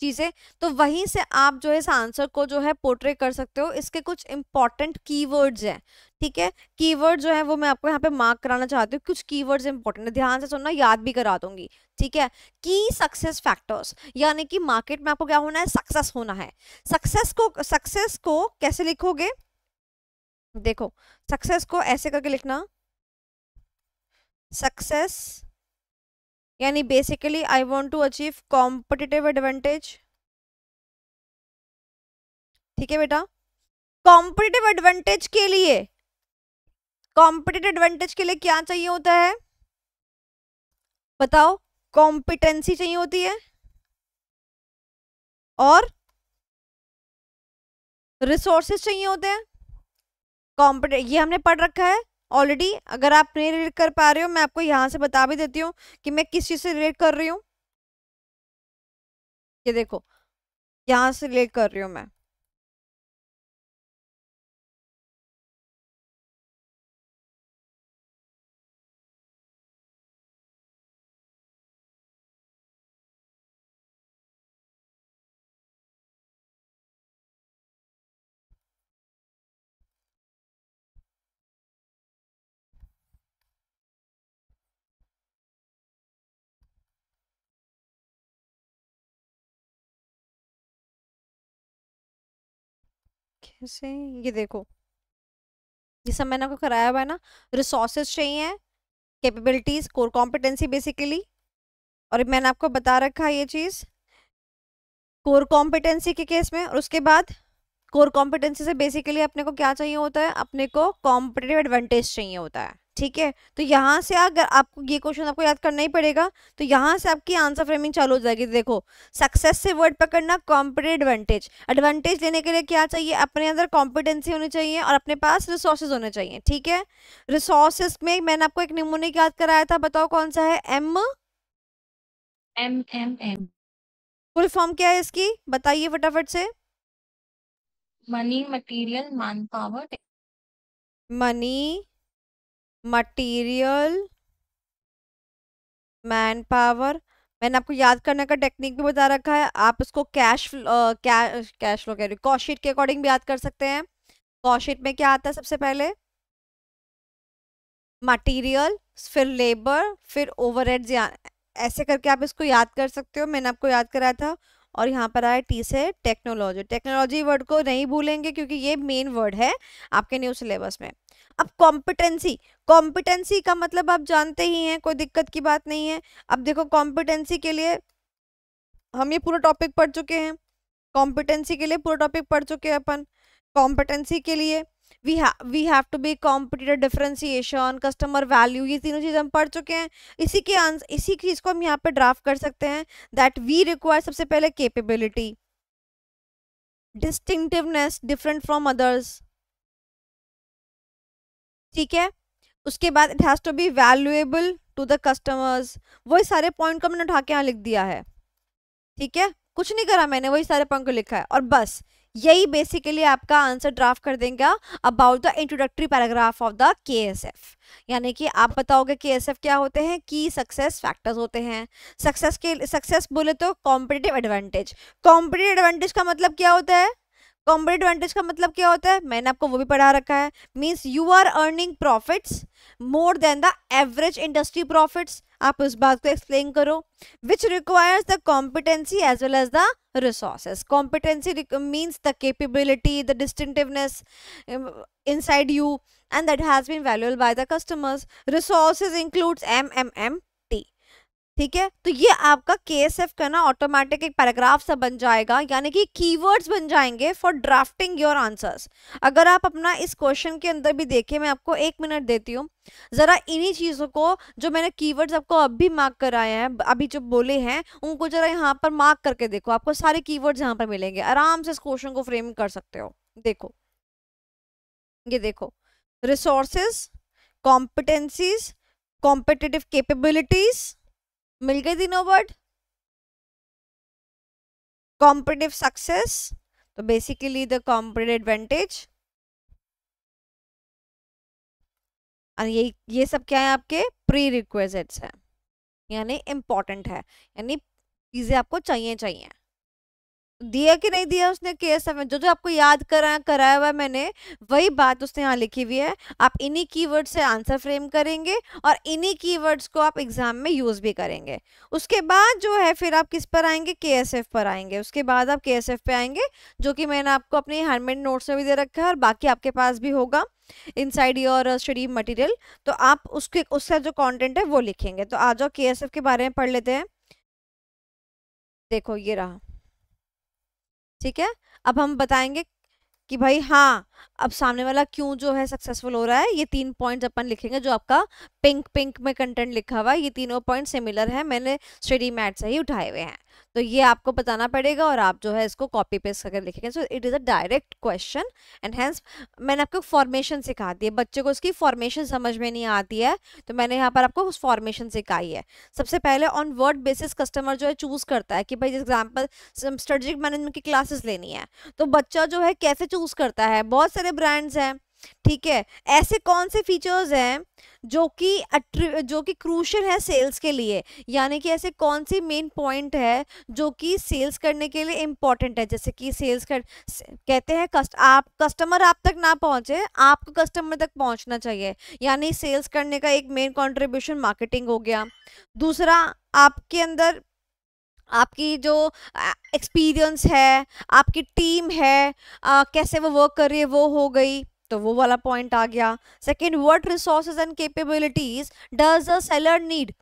चीजें? तो वहीं से आप जो है इस आंसर को जो है पोर्ट्रे कर सकते हो। इसके कुछ इंपॉर्टेंट कीवर्ड्स हैं, ठीक है? कीवर्ड जो है वो मैं आपको यहाँ पे मार्क कराना चाहती हूँ, कुछ कीवर्ड्स इंपॉर्टेंट है, ध्यान से सुनना, याद भी करा दूंगी, ठीक है? की सक्सेस फैक्टर्स, यानी कि मार्केट में आपको क्या होना है, सक्सेस होना है। सक्सेस को कैसे लिखोगे, देखो सक्सेस को ऐसे करके लिखना, सक्सेस यानी basically I want to achieve competitive advantage, ठीक है बेटा? कॉम्पिटिटिव एडवांटेज के लिए, कॉम्पिटिटिव एडवांटेज के लिए क्या चाहिए होता है बताओ? कॉम्पिटेंसी चाहिए होती है और रिसोर्सेज चाहिए होते हैं। कॉम्पिटेंट ये हमने पढ़ रखा है ऑलरेडी। अगर आप नहीं रिलेट कर पा रहे हो, मैं आपको यहां से बता भी देती हूँ कि मैं किस चीज से रिलेट कर रही हूँ। ये देखो, यहां से रिलेट कर रही हूँ मैं। कैसे? ये देखो, ये सब मैंने आपको कराया हुआ है ना। रिसोर्सेज चाहिए, कैपेबिलिटीज, कोर कॉम्पिटेंसी बेसिकली, और मैंने आपको बता रखा है ये चीज कोर कॉम्पिटेंसी के केस में। और उसके बाद कोर कॉम्पिटेंसी से बेसिकली अपने को क्या चाहिए होता है, अपने को कॉम्पिटिटिव एडवांटेज चाहिए होता है, ठीक है? तो यहाँ से अगर आपको ये क्वेश्चन आपको याद करना ही पड़ेगा, तो यहाँ से आपकी आंसर फ्रेमिंग चालू हो जाएगी। देखो, सक्सेस से वर्ड पकड़ना, कॉम्पिटिटिव एडवांटेज, एडवांटेज लेने के लिए क्या चाहिए, अपने अंदर कॉम्पिटेंसी होनी चाहिए और अपने पास रिसोर्सेज होने चाहिए, ठीक है? रिसोर्सेज में मैंने आपको एक निमोनिक याद कराया था, बताओ कौन सा है? MMM, फुल फॉर्म क्या है इसकी, बताइए फटाफट से। Money, material, man power, money, material, man power. मैंने आपको याद करने का टेक्निक भी बता रखा है, आप इसको कैश फ्लो कह रही हूँ, कॉस्ट शीट के अकॉर्डिंग भी याद कर सकते हैं। कॉस्ट शीट में क्या आता है सबसे पहले, मटेरियल, फिर लेबर, फिर ओवरहेड्स, ऐसे करके आप इसको याद कर सकते हो। मैंने आपको याद कराया था। और यहाँ पर आया टी से टेक्नोलॉजी, टेक्नोलॉजी वर्ड को नहीं भूलेंगे क्योंकि ये मेन वर्ड है आपके न्यू सिलेबस में। अब कॉम्पिटेंसी, कॉम्पिटेंसी का मतलब आप जानते ही हैं, कोई दिक्कत की बात नहीं है। अब देखो, कॉम्पिटेंसी के लिए हम ये पूरा टॉपिक पढ़ चुके हैं, कॉम्पिटेंसी के लिए पूरा टॉपिक पढ़ चुके हैं अपन। कॉम्पिटेंसी के लिए we have to be competitive, differentiation, customer value, ये तीनों चीज हम पढ़ चुके हैं। इसी चीज को हम यहाँ पे ड्राफ्ट कर सकते हैं, दैट वी रिक्वायर सबसे पहले capability, distinctiveness, different from others, ठीक है? उसके बाद it has to be valuable to the customers. वही सारे पॉइंट को मैंने उठा के यहाँ लिख दिया है, ठीक है? कुछ नहीं करा मैंने, वही सारे पॉइंट को लिखा है। और बस यही बेसिकली आपका आंसर ड्राफ्ट कर देंगे about the introductory paragraph of the KSF. यानी कि आप बताओगे केएसएफ क्या होते हैं, की सक्सेस फैक्टर्स होते हैं। सक्सेस बोले तो कॉम्पिटिटिव एडवांटेज, कॉम्पिटिटिव एडवांटेज का मतलब क्या होता है, कॉम्पिटिटिव एडवांटेज का मतलब क्या होता है, मैंने आपको वो भी पढ़ा रखा है। Means you are earning profits more than the average industry profits. आप उस बात को एक्सप्लेन करो। Which requires the competency as well as the resources. Competency means the capability, the distinctiveness inside you, and that has been valuable by the customers. Resources includes MMMT. ठीक है? तो ये आपका KSF का ना ऑटोमेटिक एक paragraph सा बन जाएगा, यानी कि कीवर्ड्स बन जाएंगे फॉर ड्राफ्टिंग योर आंसर्स। अगर आप अपना इस क्वेश्चन के अंदर भी देखें, मैं आपको 1 मिनट देती हूँ, जरा इन्हीं चीजों को जो मैंने कीवर्ड्स आपको अभी मार्क कराए हैं, अभी जो बोले हैं, उनको जरा यहाँ पर मार्क करके देखो, आपको सारे कीवर्ड्स यहाँ पर मिलेंगे, आराम से इस क्वेश्चन को फ्रेम कर सकते हो। देखो, ये देखो, रिसोर्सेज, कॉम्पिटेंसीज, कॉम्पिटिटिव कैपेबिलिटीज, मिल गए तीनों वर्ड। कॉम्पिटिटिव सक्सेस, तो बेसिकली द कॉम्पिटिटिव एडवांटेज, और ये सब क्या है आपके प्री रिक्विजिट्स है, यानी इंपॉर्टेंट है, यानी चीजें आपको चाहिए चाहिए। दिया कि नहीं दिया उसने केएसएफ में, जो जो आपको याद कराया हुआ है मैंने, वही बात उसने यहाँ लिखी हुई है। आप इन्हीं कीवर्ड से आंसर फ्रेम करेंगे और इन्हीं कीवर्ड्स को आप एग्जाम में यूज भी करेंगे। उसके बाद जो है फिर आप किस पर आएंगे, केएसएफ पर आएंगे। उसके बाद आप केएसएफ पे आएंगे, जो कि मैंने आपको अपने हैंडमेड नोट्स में भी दे रखा है और बाकी आपके पास भी होगा इनसाइड योर स्टडी मटेरियल। तो आप उसका जो कंटेंट है वो लिखेंगे। तो आ जाओ केएसएफ के बारे में पढ़ लेते हैं। देखो ये रहा, ठीक है। अब हम बताएंगे कि भाई हाँ, अब सामने वाला क्यों जो है सक्सेसफुल हो रहा है। ये 3 पॉइंट्स अपन लिखेंगे, जो आपका पिंक में कंटेंट लिखा हुआ है, ये तीनों पॉइंट सिमिलर है, मैंने स्टडी मैट से ही उठाए हुए हैं। तो ये आपको बताना पड़ेगा और आप जो है इसको कॉपी पेस्ट करके लिखेंगे। So it is a direct question and hence मैंने आपको फॉर्मेशन सिखा दी है। बच्चे को इसकी फॉर्मेशन समझ में नहीं आती है, तो मैंने यहाँ पर आपको फॉर्मेशन सिखाई है। सबसे पहले ऑन वर्ड बेसिस कस्टमर जो है चूज करता है कि भाई एग्जाम्पल स्ट्रेटेजिक मैनेजमेंट की क्लासेस लेनी है, तो बच्चा जो है कैसे चूज करता है। बहुत सारे ब्रांड्स हैं, ठीक है, ऐसे कौन से फीचर्स हैं जो कि क्रूशियल है सेल्स के लिए, यानी कि ऐसे कौन सी मेन पॉइंट है जो कि सेल्स करने के लिए इंपॉर्टेंट है। जैसे कि कहते हैं कस्टमर आप तक ना पहुंचे, आपको कस्टमर तक पहुंचना चाहिए, यानी सेल्स करने का एक मेन कंट्रीब्यूशन मार्केटिंग हो गया। दूसरा, आपके अंदर आपकी जो एक्सपीरियंस है, आपकी टीम है, कैसे वो वर्क कर रही है, वो हो गई, तो वो वाला पॉइंट आ गया। Second, what resources and capabilities does a seller need,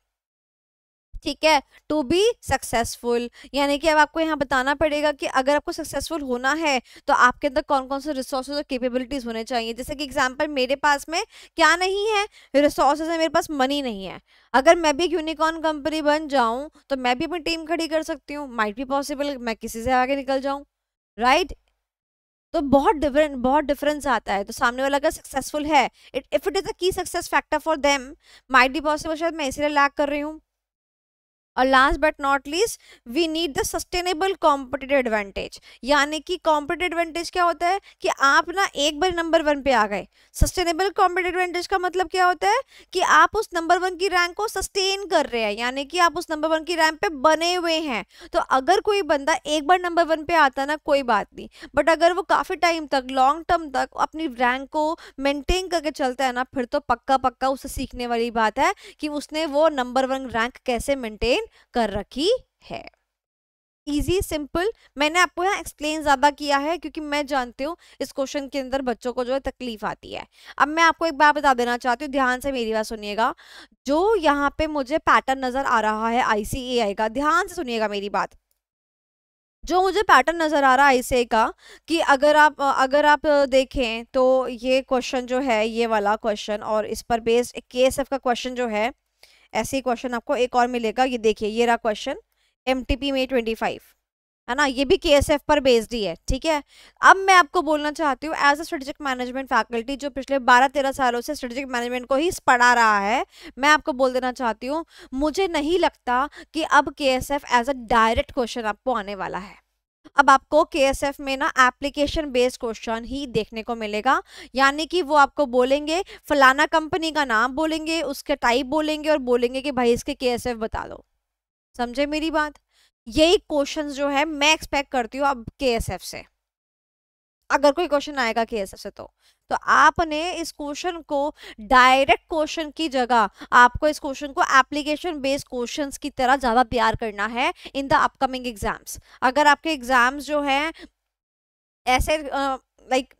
ठीक है, टू बी सक्सेसफुल। यानी कि अब आपको यहाँ बताना पड़ेगा कि अगर आपको सक्सेसफुल होना है तो आपके अंदर कौन कौन से रिसोर्सेज और कैपेबिलिटीज होने चाहिए। जैसे कि एग्जांपल, मेरे पास में क्या नहीं है, रिसोर्सेज है, मेरे पास मनी नहीं है। अगर मैं भी एक यूनिकॉर्न कंपनी बन जाऊं तो मैं भी अपनी टीम खड़ी कर सकती हूँ, माइट बी पॉसिबल मैं किसी से आगे निकल जाऊं, राइट। तो बहुत डिफरेंस आता है। तो सामने वाला अगर सक्सेसफुल है, if it is a key success factor for them, might be possible शायद मैं इसलिए लैग कर रही हूँ। और last but not least, we need the sustainable competitive advantage. यानी कि कॉम्पिटिटिव एडवांटेज क्या होता है कि आप ना एक बार नंबर 1 पे आ गए। सस्टेनेबल कॉम्पिटिटिव एडवांटेज का मतलब क्या होता है कि आप उस नंबर 1 की रैंक को सस्टेन कर रहे हैं, यानी कि आप उस नंबर 1 की रैंक पे बने हुए हैं। तो अगर कोई बंदा एक बार नंबर 1 पे आता ना, कोई बात नहीं, बट अगर वो काफी टाइम तक, लॉन्ग टर्म तक अपनी रैंक को मेंटेन करके चलता है ना, फिर तो पक्का पक्का उससे सीखने वाली बात है कि उसने वो नंबर 1 रैंक कैसे मेंटेन कर रखी है। इजी सिंपल, मैंने आपको यहाँ एक्सप्लेन ज्यादा किया है क्योंकि मैं जानती हूँ इस क्वेश्चन के अंदर बच्चों को जो है तकलीफ आती है। अब मैं आपको एक बात बता देना चाहती हूँ, ध्यान से मेरी बात सुनिएगा। जो यहाँ पे मुझे पैटर्न नजर आ रहा है ICAI का, ध्यान से सुनिएगा मेरी बात। जो मुझे पैटर्न नजर आ रहा है ICAI का, कि अगर आप देखें तो ये क्वेश्चन जो है, ये वाला क्वेश्चन, और इस पर बेस्ड KSF का क्वेश्चन जो है, ऐसे ही क्वेश्चन आपको एक और मिलेगा। ये देखिए, ये रहा क्वेश्चन MTP में 25, है ना, ये भी KSF पर बेस्ड ही है, ठीक है। अब मैं आपको बोलना चाहती हूँ as a strategic management faculty, जो पिछले 12-13 सालों से स्ट्रेटेजिक मैनेजमेंट को ही पढ़ा रहा है, मैं आपको बोल देना चाहती हूँ, मुझे नहीं लगता कि अब KSF as a direct question आपको आने वाला है। अब आपको KSF में ना एप्लीकेशन बेस्ड क्वेश्चन ही देखने को मिलेगा, यानी कि वो आपको बोलेंगे, फलाना कंपनी का नाम बोलेंगे, उसके टाइप बोलेंगे और बोलेंगे कि भाई इसके KSF बता दो। समझे मेरी बात? यही क्वेश्चंस जो है मैं एक्सपेक्ट करती हूँ अब KSF से, अगर कोई क्वेश्चन आएगा KSF से। तो आपने इस क्वेश्चन को डायरेक्ट क्वेश्चन की जगह आपको इस क्वेश्चन को एप्लीकेशन बेस्ड क्वेश्चंस की तरह ज्यादा प्यार करना है इन द अपकमिंग एग्जाम्स। अगर आपके एग्जाम्स जो हैं ऐसे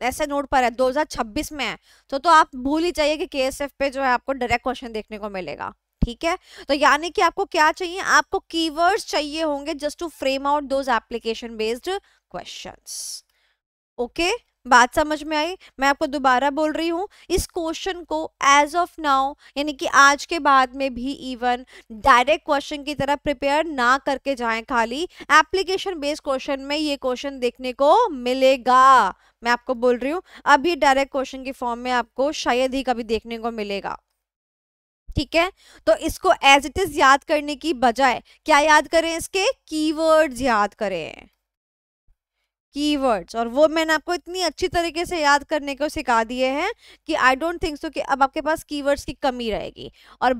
ऐसे नोट पर है 2026 में है, तो आप भूल ही चाहिए कि KSF पे जो है आपको डायरेक्ट क्वेश्चन देखने को मिलेगा, ठीक है। तो यानी कि आपको क्या चाहिए, आपको कीवर्ड्स चाहिए होंगे just to frame out those application based questions. Okay, बात समझ में आई? मैं आपको दोबारा बोल रही हूँ, इस क्वेश्चन को एज ऑफ नाउ यानी कि आज के बाद में भी इवन डायरेक्ट क्वेश्चन की तरह प्रिपेयर ना करके जाएं, खाली एप्लीकेशन बेस्ड क्वेश्चन में ये क्वेश्चन देखने को मिलेगा। मैं आपको बोल रही हूँ, अभी डायरेक्ट क्वेश्चन की फॉर्म में आपको शायद ही कभी देखने को मिलेगा। ठीक है, तो इसको एज इट इज याद करने की बजाय क्या याद करें, इसके कीवर्ड्स याद करें, कीवर्ड्स। और वो मैंने आपको इतनी अच्छी तरीके से याद करने को सिखा दिए हैं कि आई डोंट थिंक सो कि अब आपके पास कीवर्ड्स की कमी रहेगी। और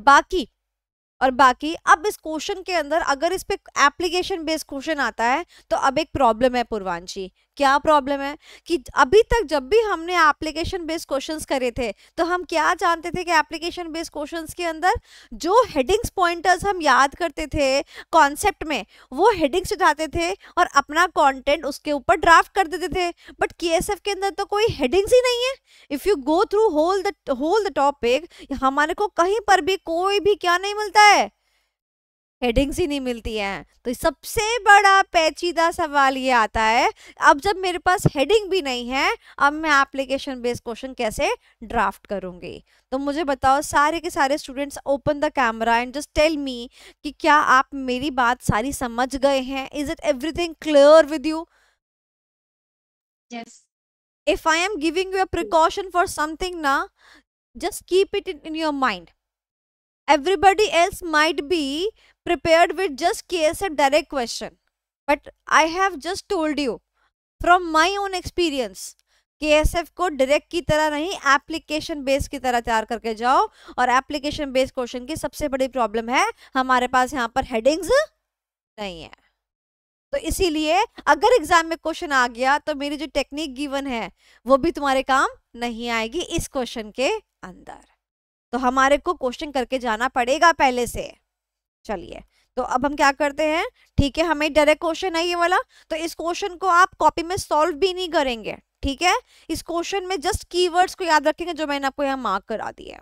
बाकी अब इस क्वेश्चन के अंदर अगर इस पे एप्लीकेशन बेस्ड क्वेश्चन आता है तो अब एक प्रॉब्लम है पूर्वांशी। क्या प्रॉब्लम है कि अभी तक जब भी हमने एप्लीकेशन बेस्ड क्वेश्चंस करे थे तो हम क्या जानते थे कि एप्लीकेशन बेस्ड क्वेश्चंस के अंदर जो हेडिंग्स पॉइंटर्स हम याद करते थे कॉन्सेप्ट में, वो हेडिंग्स उठाते थे और अपना कंटेंट उसके ऊपर ड्राफ्ट कर देते थे। बट केएसएफ के अंदर तो कोई हेडिंग्स ही नहीं है। If you go through whole the topic, हमारे को कहीं पर भी कोई भी क्या नहीं मिलता है, हेडिंग्स ही नहीं मिलती हैं। तो सबसे बड़ा पेचीदा सवाल ये आता है, अब जब मेरे पास हेडिंग भी नहीं है, अब मैं एप्लीकेशन बेस्ड क्वेश्चन कैसे ड्राफ्ट करूंगी? तो मुझे बताओ सारे के सारे students, open the camera and just tell me कि क्या आप मेरी बात सारी समझ गए हैं? Is it everything clear with you? Yes. If I am giving you a precaution for something na, just keep it in your mind. Everybody else might be prepared with just KSF direct question, but I have just told you from my own experience, KSF को direct की तरह नहीं, application based की तरह तैयार करके जाओ। और एप्लीकेशन बेस्ड क्वेश्चन की सबसे बड़ी प्रॉब्लम है, हमारे पास यहाँ पर हेडिंग्स नहीं है। तो इसीलिए अगर एग्जाम में क्वेश्चन आ गया तो मेरी जो टेक्निक गिवन है वो भी तुम्हारे काम नहीं आएगी इस क्वेश्चन के अंदर। तो हमारे को क्वेश्चन करके जाना पड़ेगा पहले से। चलिए, तो अब हम क्या करते हैं, ठीक है, हमें डायरेक्ट क्वेश्चन है ये वाला, तो इस क्वेश्चन को आप कॉपी में सॉल्व भी नहीं करेंगे। ठीक है, इस क्वेश्चन में जस्ट कीवर्ड्स को याद रखेंगे जो मैंने आपको यहाँ मार्क करा दिया है।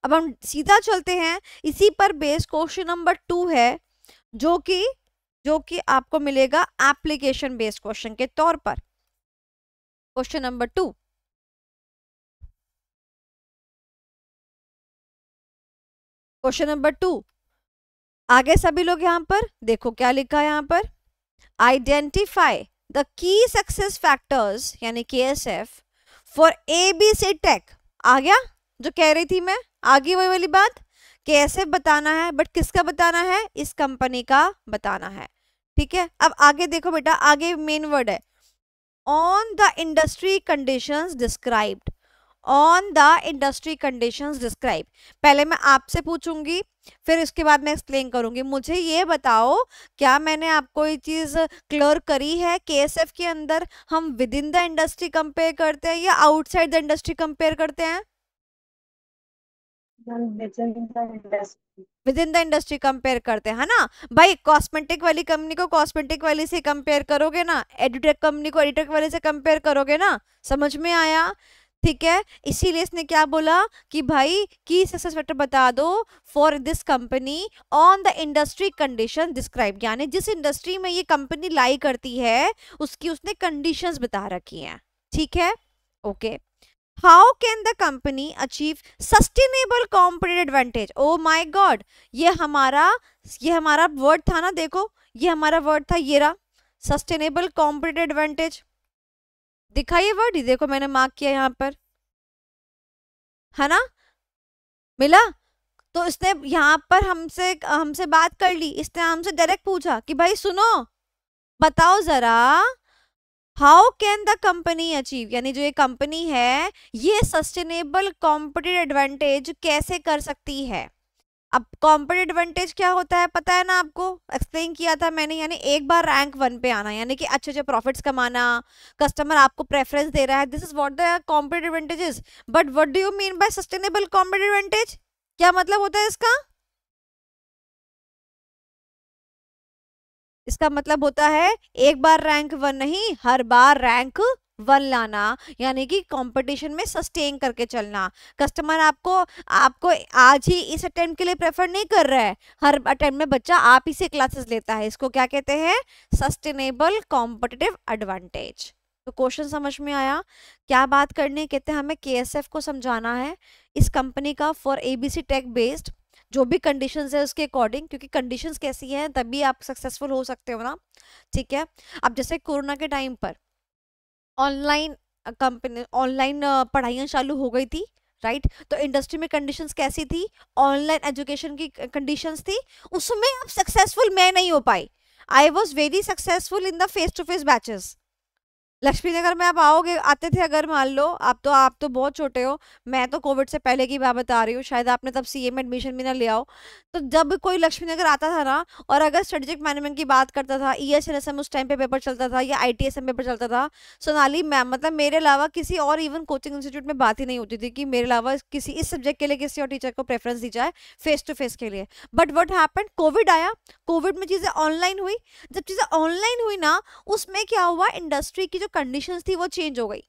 अब हम सीधा चलते हैं, इसी पर बेस्ड क्वेश्चन नंबर 2 है जो कि आपको मिलेगा एप्लीकेशन बेस्ड क्वेश्चन के तौर पर। क्वेश्चन नंबर 2, क्वेश्चन नंबर 2 आगे सभी लोग यहाँ पर देखो क्या लिखा है यहाँ पर, identify the key success factors यानी KSF फॉर ABC टेक। आ गया जो कह रही थी मैं, आगे वही वाली बात, KSF बताना है, बट किसका बताना है, इस कंपनी का बताना है। ठीक है, अब आगे देखो बेटा, आगे मेन वर्ड है on the industry conditions described. On the industry conditions describe, पहले मैं आपसे पूछूंगी फिर इसके बाद मैं एक्सप्लेन करूंगी। मुझे ये बताओ, क्या मैंने आपको ये चीज क्लियर करी है, KSF के अंदर हम with in the industry compare करते हैं या आउटसाइड द इंडस्ट्री कंपेयर करते हैं? With in the industry compare करते हैं, है ना भाई। कॉस्मेटिक वाली कंपनी को कॉस्मेटिक वाली से कंपेयर करोगे ना, एडिटेक कंपनी को एडिटेक वाली से कंपेयर करोगे ना, समझ में आया? ठीक है, इसीलिए इसने क्या बोला कि भाई की सक्सेस फैक्टर बता दो for this company on the industry condition describe, यानी जिस इंडस्ट्री में ये कंपनी लाई करती है उसकी उसने कंडीशंस बता रखी हैं। ठीक है, okay. How can the company achieve sustainable competitive advantage? O my God, ये हमारा वर्ड था ना, देखो ये हमारा वर्ड था, ये रहा सस्टेनेबल कॉम्पिटिटिव एडवांटेज। दिखा ये वर्ड, देखो मैंने मार्क किया यहाँ पर, है ना, मिला। तो इसने यहाँ पर हमसे बात कर ली, इसने हमसे डायरेक्ट पूछा कि भाई सुनो बताओ जरा, how can the company achieve, यानी जो ये कंपनी है ये सस्टेनेबल कॉम्पिटिटिव एडवांटेज कैसे कर सकती है। अब कॉम्पिटिटिव एडवांटेज क्या होता है पता है ना आपको, एक्सप्लेन किया था मैंने, यानी एक बार रैंक 1 पे आना, यानी कि अच्छे अच्छे प्रॉफिट्स कमाना, कस्टमर आपको प्रेफरेंस दे रहा है, this is what the competitive advantage is. But what do you mean by sustainable competitive advantage, क्या मतलब होता है इसका? इसका मतलब होता है एक बार रैंक 1 नहीं, हर बार रैंक 1 लाना, यानी कि कंपटीशन में सस्टेन करके चलना। कस्टमर आपको आज ही इस अटेम्प्ट के लिए प्रेफर नहीं कर रहा है, हर अटेम्प्ट में बच्चा आप ही से क्लासेस लेता है, इसको क्या कहते हैं, सस्टेनेबल कॉम्पिटिटिव एडवांटेज। तो क्वेश्चन समझ में आया? क्या बात करनी है? कहते हैं हमें KSF को समझाना है इस कंपनी का फॉर ABC टेक बेस्ड जो भी कंडीशंस है उसके अकॉर्डिंग, क्योंकि कंडीशंस कैसी हैं तभी आप सक्सेसफुल हो सकते हो ना, ठीक है। अब जैसे कोरोना के टाइम पर ऑनलाइन कंपनी ऑनलाइन पढ़ाइयाँ चालू हो गई थी, राइट। तो इंडस्ट्री में कंडीशंस कैसी थी? ऑनलाइन एजुकेशन की कंडीशंस थी, उसमें आप सक्सेसफुल मैं नहीं हो पाई। I was very successful in the face to face batches. Laxmi Nagar में आप आओगे, आते थे अगर मान लो, आप तो बहुत छोटे हो, मैं तो कोविड से पहले की बात बता रही हूँ, शायद आपने तब CA में एडमिशन भी ना लिया हो। तो जब कोई लक्ष्मी नगर आता था ना और अगर स्ट्रेटेजिक मैनेजमेंट की बात करता था, ESNSM उस टाइम पे पेपर चलता था या ITSM पेपर चलता था, सोनाली मैम मतलब मेरे अलावा किसी और इवन कोचिंग इंस्टीट्यूट में बात ही नहीं होती थी कि मेरे अलावा किसी इस सब्जेक्ट के लिए किसी और टीचर को प्रेफरेंस दी जाए फेस टू फेस के लिए। बट वट हैपेंड, कोविड आया, कोविड में चीज़ें ऑनलाइन हुई। जब चीज़ें ऑनलाइन हुई ना, उसमें क्या हुआ, इंडस्ट्री की जो कंडीशंस थी वो चेंज हो गई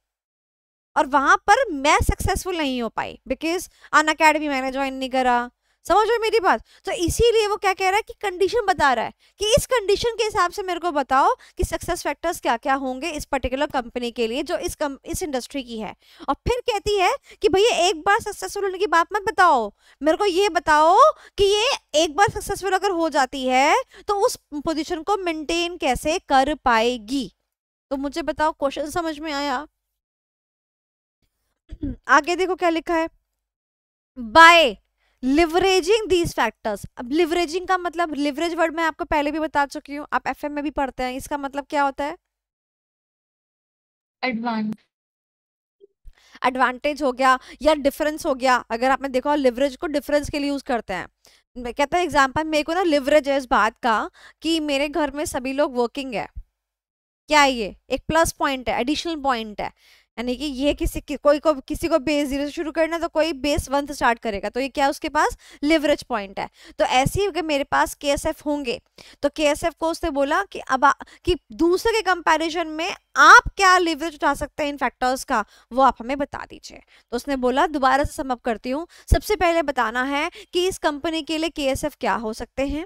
और वहां पर मैं सक्सेसफुल नहीं हो पाई बिकॉज अन अकेडमी मैंने ज्वाइन नहीं करा। समझ रहे हो मेरी बात? तो इसीलिए वो क्या कह रहा है कि कंडीशन बता रहा है कि इस कंडीशन के हिसाब से मेरे को बताओ कि सक्सेस फैक्टर्स क्या क्या होंगे इस पर्टिकुलर कंपनी के लिए जो इस इंडस्ट्री की है। और फिर कहती है कि भैया एक बार सक्सेसफुल होने की बात मत बताओ, मेरे को ये बताओ कि ये एक बार सक्सेसफुल अगर हो जाती है तो उस पोजीशन को मेंटेन कैसे कर पाएगी। तो मुझे बताओ, क्वेश्चन समझ में आया? आगे देखो क्या लिखा है, बाय लिवरेजिंग दीज फैक्टर्स। अब लिवरेजिंग का मतलब, लिवरेज वर्ड मैं आपको पहले भी बता चुकी हूँ, आप FM में भी पढ़ते हैं, इसका मतलब क्या होता है? एडवांस। एडवांटेज हो गया या डिफरेंस हो गया। अगर आपने देखा लिवरेज को डिफरेंस के लिए यूज करते हैं, कहता है एग्जाम्पल, मेरे को ना लिवरेज है इस बात का कि मेरे घर में सभी लोग वर्किंग है, क्या है ये एक प्लस पॉइंट है, एडिशनल पॉइंट है। यानी कि ये किसी को बेस 0 से शुरू करना तो कोई बेस 1 से स्टार्ट करेगा, तो ये क्या उसके पास लिवरेज पॉइंट है। तो ऐसे ही अगर मेरे पास KSF होंगे तो KSF को उसने बोला कि कि दूसरे के कंपैरिजन में आप क्या लिवरेज उठा सकते हैं इन फैक्टर्स का, वो आप हमें बता दीजिए। तो उसने बोला, दोबारा से सम अप करती हूँ, सबसे पहले बताना है कि इस कंपनी के लिए KSF क्या हो सकते हैं,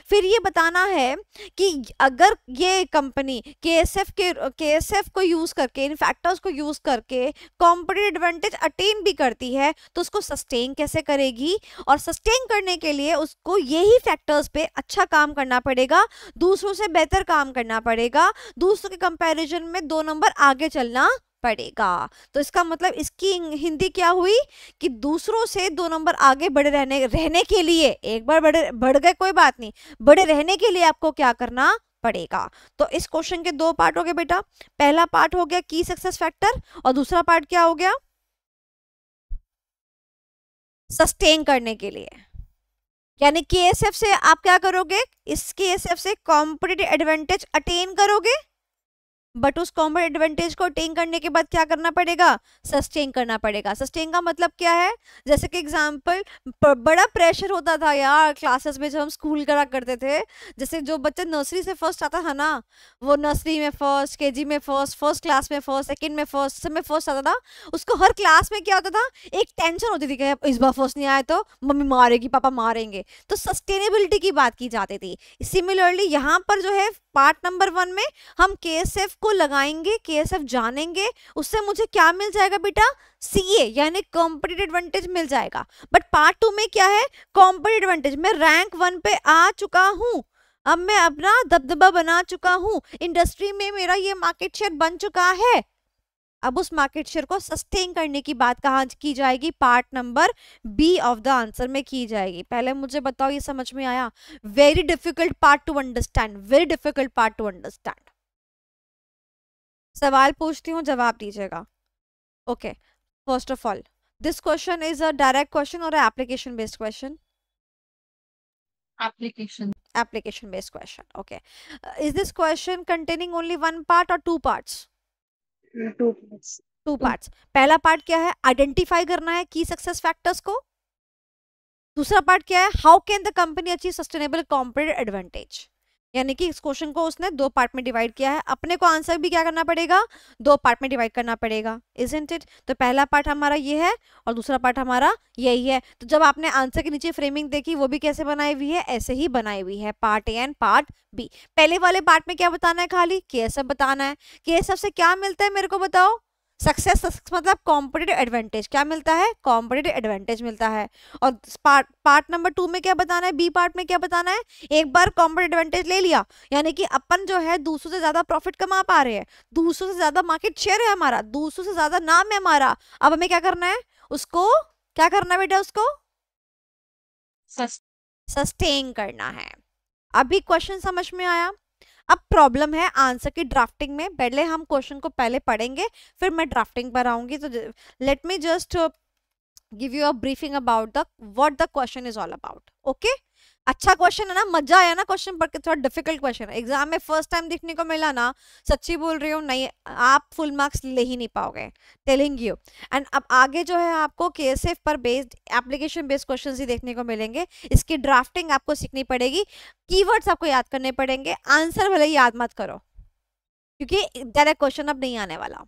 फिर ये बताना है कि अगर ये कंपनी KSF को यूज करके, इन फैक्टर्स को यूज करके कॉम्पिटिटिव एडवांटेज अटेन भी करती है तो उसको सस्टेन कैसे करेगी, और सस्टेन करने के लिए उसको यही फैक्टर्स पे अच्छा काम करना पड़ेगा, दूसरों से बेहतर काम करना पड़ेगा, दूसरों के कंपैरिजन में 2 नंबर आगे चलना पड़ेगा। तो इसका मतलब इसकी हिंदी क्या हुई कि दूसरों से 2 नंबर आगे बढ़े रहने के लिए, एक बार बढ़ गए कोई बात नहीं, बड़े रहने के लिए आपको क्या करना पड़ेगा। तो इस क्वेश्चन के 2 पार्ट हो गए बेटा। पहला पार्ट हो गया की सक्सेस फैक्टर और दूसरा पार्ट क्या हो गया, सस्टेन करने के लिए। यानी KSF से आप क्या करोगे, इस KSF से कॉम्पिटिटिव एडवांटेज अटेन करोगे, बट उस कॉम्पिटिटिव एडवांटेज को अटेन करने के बाद क्या करना पड़ेगा, सस्टेन करना पड़ेगा। सस्टेन का मतलब क्या है, जैसे कि एग्जांपल, बड़ा प्रेशर होता था यार क्लासेस में जब हम स्कूल करा करते थे। जैसे जो बच्चा नर्सरी से फर्स्ट आता था ना, वो नर्सरी में फर्स्ट, KG में फर्स्ट, फर्स्ट क्लास में फर्स्ट, सेकंड में फर्स्ट, सब में फर्स्ट आता था, उसको हर क्लास में क्या होता था, एक टेंशन होती थी कि इस बार फर्स्ट नहीं आए तो मम्मी मारेगी, पापा मारेंगे। तो सस्टेनेबिलिटी की बात की जाती थी। सिमिलरली यहाँ पर जो है पार्ट नंबर 1 में हम KSF को लगाएंगे, KSF जानेंगे, उससे मुझे क्या मिल जाएगा बेटा, CA यानी कॉम्पिटिटिव एडवांटेज मिल जाएगा। बट पार्ट 2 में क्या है, कॉम्पिटिटिव एडवांटेज, मैं रैंक 1 पे आ चुका हूं, अब मैं अपना दबदबा बना चुका हूं, इंडस्ट्री में मेरा ये मार्केट शेयर बन चुका है। अब उस मार्केट शेयर को सस्टेन करने की बात कहाँ की जाएगी, part number B of the answer में की जाएगी। पहले मुझे बताओ ये समझ में आया? Very difficult part to understand, very difficult part to understand. सवाल पूछती हूँ, जवाब दीजिएगा। Okay, first of all this question is a direct question और application based question? Application. Application based question. Okay. Is this question containing only one part or 2 parts? 2 parts. 2 parts. पहला part क्या है, identify करना है की success factors को। दूसरा part क्या है, how can the company achieve sustainable competitive advantage. यानी कि इस क्वेश्चन को उसने 2 पार्ट में डिवाइड किया है, अपने को आंसर भी क्या करना पड़ेगा, 2 पार्ट में डिवाइड करना पड़ेगा, इजंट इट? तो पहला पार्ट हमारा ये है और दूसरा पार्ट हमारा यही है। तो जब आपने आंसर के नीचे फ्रेमिंग देखी, वो भी कैसे बनाई हुई है, ऐसे ही बनाई हुई है, part A and part B. पहले वाले पार्ट में क्या बताना है, खाली केएसएफ बताना है। केएसएफ से क्या मिलता है मेरे को बताओ, सक्सेस मतलब कॉम्पिटिटिव एडवांटेज, क्या मिलता है, कॉम्पिटिटिव एडवांटेज मिलता है। और पार्ट नंबर 2 में क्या बताना है, बी पार्ट में क्या बताना है, एक बार कॉम्पिटिटिव एडवांटेज ले लिया, यानी कि अपन जो है दूसरों से ज्यादा प्रॉफिट कमा पा रहे हैं, दूसरों से ज्यादा मार्केट शेयर है हमारा, दूसरों से ज्यादा नाम है हमारा, अब हमें क्या करना है, उसको क्या करना है बेटा, उसको सस्टेन करना है। अभी क्वेश्चन समझ में आया? अब प्रॉब्लम है आंसर की ड्राफ्टिंग में, पहले हम क्वेश्चन को पहले पढ़ेंगे, फिर मैं ड्राफ्टिंग पर आऊंगी। तो let me just give you a briefing about the what the question is all about. Okay, अच्छा क्वेश्चन है ना, मजा आया ना क्वेश्चन पढ़ के? थोड़ा डिफिकल्ट क्वेश्चन है, एग्जाम में फर्स्ट टाइम देखने को मिला ना, सच्ची बोल रही हूँ, नहीं आप फुल मार्क्स ले ही नहीं पाओगे, टेलिंग यू। एंड अब आगे जो है आपको केएसएफ पर बेस्ड, एप्लीकेशन बेस्ड क्वेश्चंस ही देखने को मिलेंगे। इसकी ड्राफ्टिंग आपको सीखनी पड़ेगी, कीवर्ड्स आपको याद करने पड़ेंगे, आंसर भले ही याद मत करो क्योंकि डायरेक्ट क्वेश्चन अब नहीं आने वाला।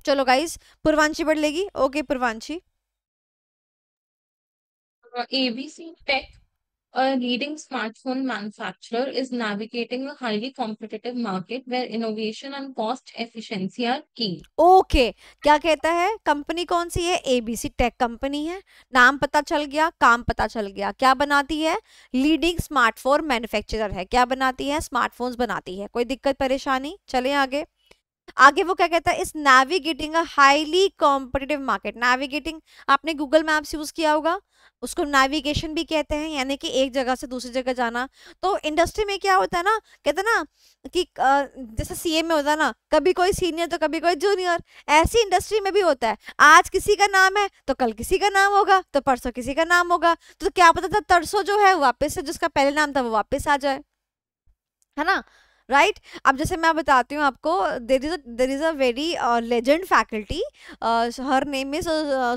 चलो गाइस, पूर्वांशी पढ़ लेगी। Okay पूर्वांशी। ABC Tech, a leading smartphone manufacturer, is navigating a highly competitive market where innovation and cost efficiency are key. Okay क्या कहता है, कंपनी कौन सी है, एबीसी टेक कंपनी है, नाम पता चल गया, काम पता चल गया, क्या बनाती है, लीडिंग स्मार्टफोन मैन्युफैक्चरर है, क्या बनाती है, स्मार्टफोन्स बनाती है। कोई दिक्कत परेशानी? चले आगे। आगे वो क्या कहता है, इस navigating a highly competitive market. Navigating आपने गूगल मैप्स यूज किया होगा, उसको नेविगेशन भी कहते हैं, यानी कि एक जगह से दूसरी जगह जाना। तो इंडस्ट्री में क्या होता है ना, कहते हैं ना कि जैसे सीए में होता है ना, कभी कोई सीनियर तो कभी कोई जूनियर, ऐसी इंडस्ट्री में भी होता है, आज किसी का नाम है तो कल किसी का नाम होगा, तो परसों किसी का नाम होगा, तो क्या पता था तरसों जो है वापस से जिसका पहले नाम था वो वापस आ जाए, है ना, राइट अब जैसे मैं बताती हूँ आपको, there is a very legend faculty, her name is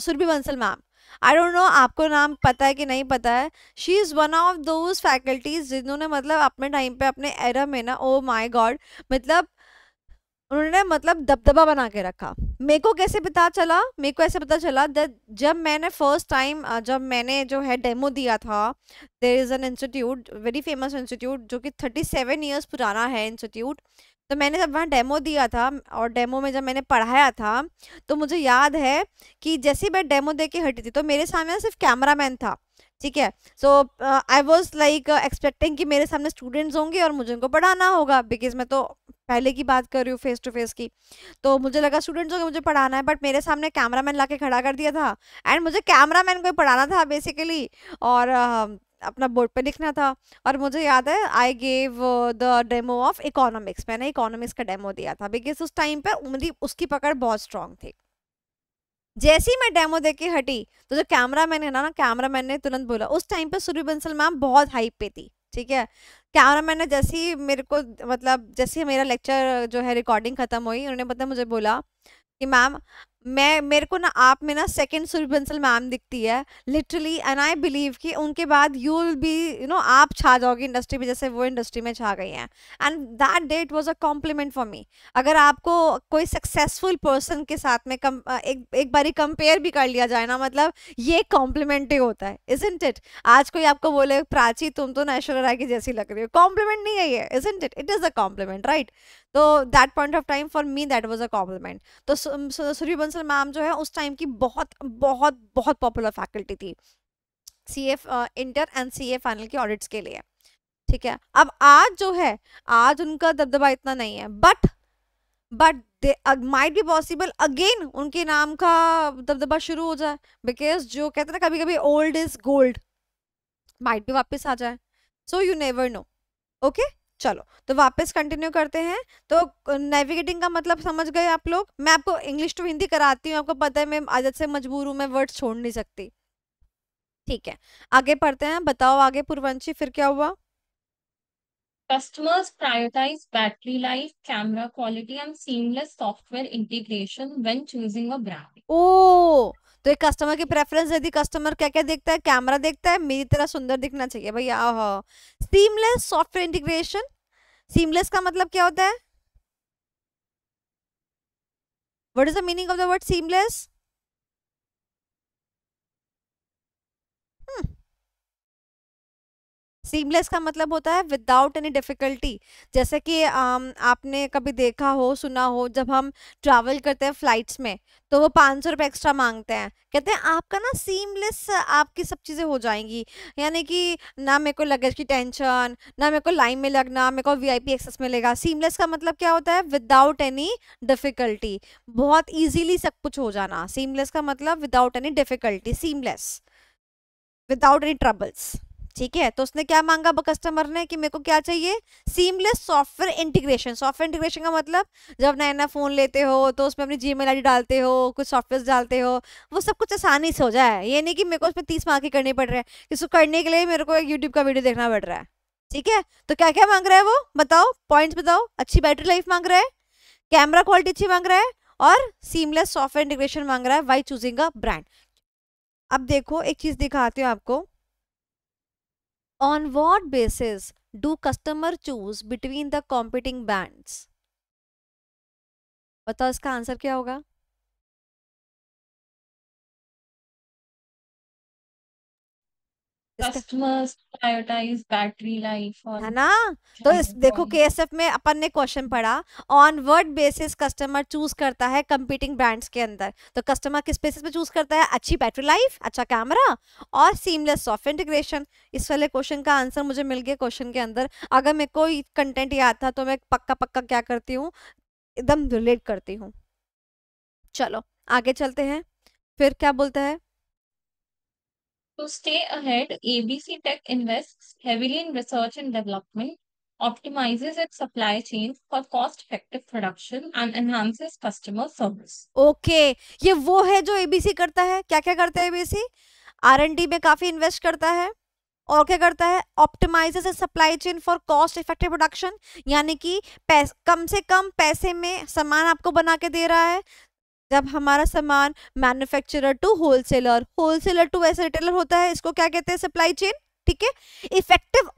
Surabhi Bansal ma'am. I don't know आपको नाम पता है कि नहीं पता है, she is one of those faculties जिन्होंने मतलब अपने टाइम पे अपने एरा में ना, ओ माय गॉड, मतलब उन्होंने मतलब दबदबा बना के रखा। मेरे को कैसे पता चला, मेरे को ऐसे पता चला जब मैंने फर्स्ट टाइम जब मैंने जो है डेमो दिया था, there is an institute, very famous institute, जो कि 37 ईयर्स पुराना है इंस्टीट्यूट। तो मैंने जब वहाँ डेमो दिया था और डेमो में जब मैंने पढ़ाया था, तो मुझे याद है कि जैसे ही मैं डेमो दे के हटी थी तो मेरे सामने सिर्फ कैमरामैन था, ठीक है। सो आई वॉज लाइक एक्सपेक्टिंग कि मेरे सामने स्टूडेंट्स होंगे और मुझे उनको पढ़ाना होगा, बिकॉज मैं तो पहले की बात कर रही हूँ फेस टू फेस की, तो मुझे लगा स्टूडेंट्स होंगे मुझे पढ़ाना है, बट मेरे सामने कैमरामैन ला के खड़ा कर दिया था, एंड मुझे कैमरामैन को ही पढ़ाना था बेसिकली, और अपना बोर्ड पे लिखना था। और मुझे याद है I gave the demo of economics, मैंने इकोनॉमिक्स का डेमो दिया था, बिकॉज उस टाइम पे उंगली उसकी पकड़ बहुत स्ट्रांग थी। जैसे ही मैं डेमो देख के हटी, तो जो कैमरामैन है ना, कैमरामैन ने तुरंत बोला, उस टाइम पे सुरभि बंसल मैम बहुत हाइप पे थी, ठीक है। कैमरामैन ने जैसे ही मेरे को मतलब जैसे ही मेरा लेक्चर जो है रिकॉर्डिंग खत्म हुई, उन्होंने पता मुझे बोला कि मैम मैं मेरे को ना आप में ना सेकंड सुरभि बंसल मैम दिखती है लिटरली, एंड आई बिलीव कि उनके बाद यू विल बी आप छा जाओगी इंडस्ट्री में जैसे वो इंडस्ट्री में छा गई हैं, and that day it was a complement for me. अगर आपको कोई सक्सेसफुल पर्सन के साथ में एक बारी कंपेयर भी कर लिया जाए ना, मतलब ये कॉम्प्लीमेंट ही होता है, इजंट इट? आज कोई आपको बोले प्राची तुम तो ऐश्वर्या राय की जैसी लग रही हो, कॉम्प्लीमेंट नहीं है ये, isn't it? It is a compliment, right? तो that point of time for me that was a compliment. तो सुरभि बंसल मैम जो है उस टाइम की बहुत बहुत बहुत पॉपुलर फैकल्टी थी CA inter and CA final के ऑडिट्स के लिए, ठीक है। अब आज जो है, आज उनका दबदबा इतना नहीं है, but might be possible again उनके नाम का दबदबा शुरू हो जाए, बिकॉज जो कहते हैं ना कभी कभी ओल्ड इज गोल्ड, माइट भी वापस आ जाए, so you never know. Okay चलो तो वापस कंटिन्यू करते हैं। तो नेविगेटिंग का मतलब समझ गए आप लोग? मैं आपको इंग्लिश टू हिंदी कराती हूँ, आपको पता है मैं आदत से मजबूर हूँ, मैं वर्ड्स छोड़ नहीं सकती, ठीक है। आगे पढ़ते हैं, बताओ आगे पूर्वंशी फिर क्या हुआ? Customers prioritize battery life, camera quality, and seamless software integration when choosing a brand. ओ तो एक कस्टमर की प्रेफरेंस, यदि कस्टमर क्या क्या देखता है, कैमरा देखता है, मेरी तरह सुंदर दिखना चाहिए भैया। सीमलेस सॉफ्टवेयर इंटीग्रेशन, सीमलेस का मतलब क्या होता है? What is the meaning of the word seamless? Seamless का मतलब होता है विदाउट एनी डिफिकल्टी। जैसे कि आपने कभी देखा हो, सुना हो, जब हम ट्रैवल करते हैं फ्लाइट्स में तो वो 500 रुपये एक्स्ट्रा मांगते हैं, कहते हैं आपका ना सीमलेस आपकी सब चीज़ें हो जाएंगी, यानी कि ना मेरे को लगेज की टेंशन, ना मेरे को लाइन में लगना, मेरे को वीआईपी एक्सेस मिलेगा। सीमलेस का मतलब क्या होता है? विदाउट एनी डिफिकल्टी, बहुत इजीली सब कुछ हो जाना। सीमलेस का मतलब without any difficulty, seamless, without any troubles. ठीक है, तो उसने क्या मांगा कस्टमर ने कि मेरे को क्या चाहिए? Seamless software integration. Software integration का मतलब जब नया नया फोन लेते हो तो उसमें अपनी जीमेल आईडी डालते हो, कुछ सॉफ्टवेयर डालते हो, वो सब कुछ आसानी से हो जाए। ये नहीं कि मेरे को उसमें 30 मार्क करनी पड़ रहा है, इसको करने के लिए मेरे को एक यूट्यूब का वीडियो देखना पड़ रहा है। ठीक है, तो क्या क्या मांग रहा है वो बताओ, पॉइंट्स बताओ। अच्छी बैटरी लाइफ मांग रहा है, कैमरा क्वालिटी अच्छी मांग रहा है, और सीमलेस सॉफ्टवेयर इंटीग्रेशन मांग रहा है। Why choosing a brand? अब देखो एक चीज दिखाती हूँ आपको। On what basis do customer choose between the competing brands? बताओ इसका आंसर क्या होगा? इसका Customers prioritize battery life or है ना? तो इस charging देखो point. केएसएफ में अपन ने क्वेश्चन पढ़ा, on what basis customer choose करता है कंपीटिंग ब्रांड्स के अंदर। तो कस्टमर किस बेसिस पे चूज करता है? अच्छी बैटरी लाइफ, अच्छा कैमरा और सीमलेस सॉफ्टवेयर इंटीग्रेशन। इस वाले क्वेश्चन का आंसर मुझे मिल गया क्वेश्चन के अंदर। अगर मेरे को कंटेंट याद था तो मैं पक्का पक्का क्या करती हूँ, एकदम रिलेट करती हूँ। चलो आगे चलते हैं, फिर क्या बोलता है? To stay ahead, ABC Tech invests heavily in research and development, optimizes its supply chain for cost-effective production, and enhances customer service. Okay, ये वो है जो एबीसी करता है। क्या क्या करता है एबीसी? आर&डी में काफी इन्वेस्ट करता है, और क्या करता है? Optimises supply chain for cost effective production, यानी कि कम से कम पैसे में सामान आपको बना के दे रहा है। जब हमारा सामान manufacturer to wholesaler, wholesaler to ऐसे रिटेलर होता है, इसको क्या कहते हैं? Supply chain. ठीक है, इफेक्टिव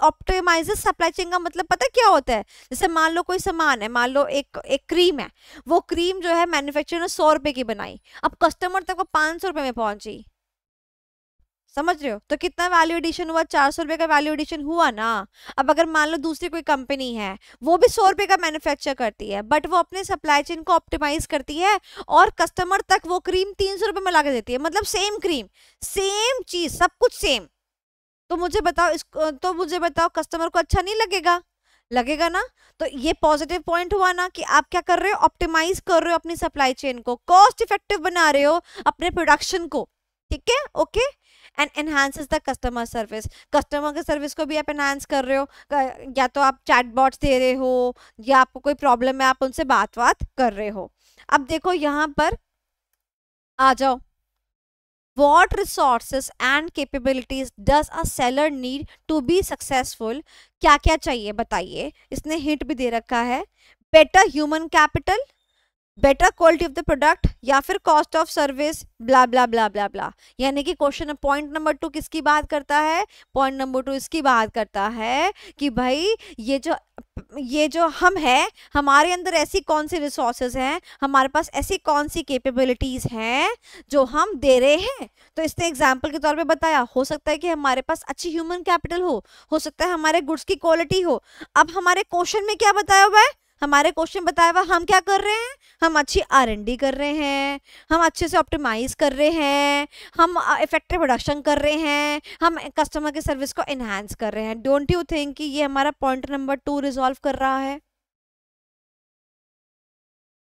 ऑप्टिमाइजेस सप्लाई चेन का मतलब पता क्या होता है? जैसे मान लो कोई सामान है, मान लो एक क्रीम है, वो क्रीम जो है मैन्युफैक्चरर ने 100 रुपए की बनाई, अब कस्टमर तक वो 500 रुपए में पहुंची। समझ रहे हो? तो कितना वैल्यू एडिशन हुआ? 400 रुपए का वैल्यू एडिशन हुआ ना। अब अगर मान लो दूसरी कोई कंपनी है, वो भी 100 रुपए का मैन्युफैक्चर करती है, बट वो अपने सप्लाई चेन को ऑप्टिमाइज करती है और कस्टमर तक वो क्रीम 300 रुपए में ला के देती है। मतलब सेम क्रीम, सेम चीज, सब कुछ सेम। तो मुझे बताओ कस्टमर को अच्छा नहीं लगेगा? लगेगा ना। तो ये पॉजिटिव पॉइंट हुआ ना कि आप क्या कर रहे हो? ऑप्टिमाइज कर रहे हो अपनी सप्लाई चेन को, कॉस्ट इफेक्टिव बना रहे हो अपने प्रोडक्शन को। ठीक है, okay. And enhances the customer service, customer के सर्विस को भी आप एनहांस कर रहे हो, या तो आप चैटबॉट्स दे रहे हो, या आपको कोई प्रॉब्लम है आप उनसे बात कर रहे हो। अब देखो यहाँ पर आ जाओ, what resources and capabilities does a seller need to be successful? क्या क्या चाहिए बताइए। इसने हिंट भी दे रखा है, better human capital, better quality of the product, या फिर cost of service, blah blah blah blah ब्ला। यानी कि क्वेश्चन पॉइंट नंबर 2 किसकी बात करता है? पॉइंट नंबर 2 इसकी बात करता है कि भाई ये जो हम है, हमारे अंदर ऐसी कौन सी रिसोर्सेज हैं, हमारे पास ऐसी कौन सी कैपेबिलिटीज हैं जो हम दे रहे हैं। तो इसने एग्जाम्पल के तौर पे बताया, हो सकता है कि हमारे पास अच्छी ह्यूमन कैपिटल हो सकता है हमारे गुड्स की क्वालिटी हो। अब हमारे क्वेश्चन में क्या बताया हुआ है? हमारे क्वेश्चन बताया हुआ हम क्या कर रहे हैं? हम अच्छी आर&डी कर रहे हैं, हम अच्छे से ऑप्टिमाइज कर रहे हैं, हम इफेक्टिव प्रोडक्शन कर रहे हैं, हम कस्टमर की सर्विस को एनहांस कर रहे हैं। डोंट यू थिंक कि ये हमारा पॉइंट नंबर 2 रिजॉल्व कर रहा है?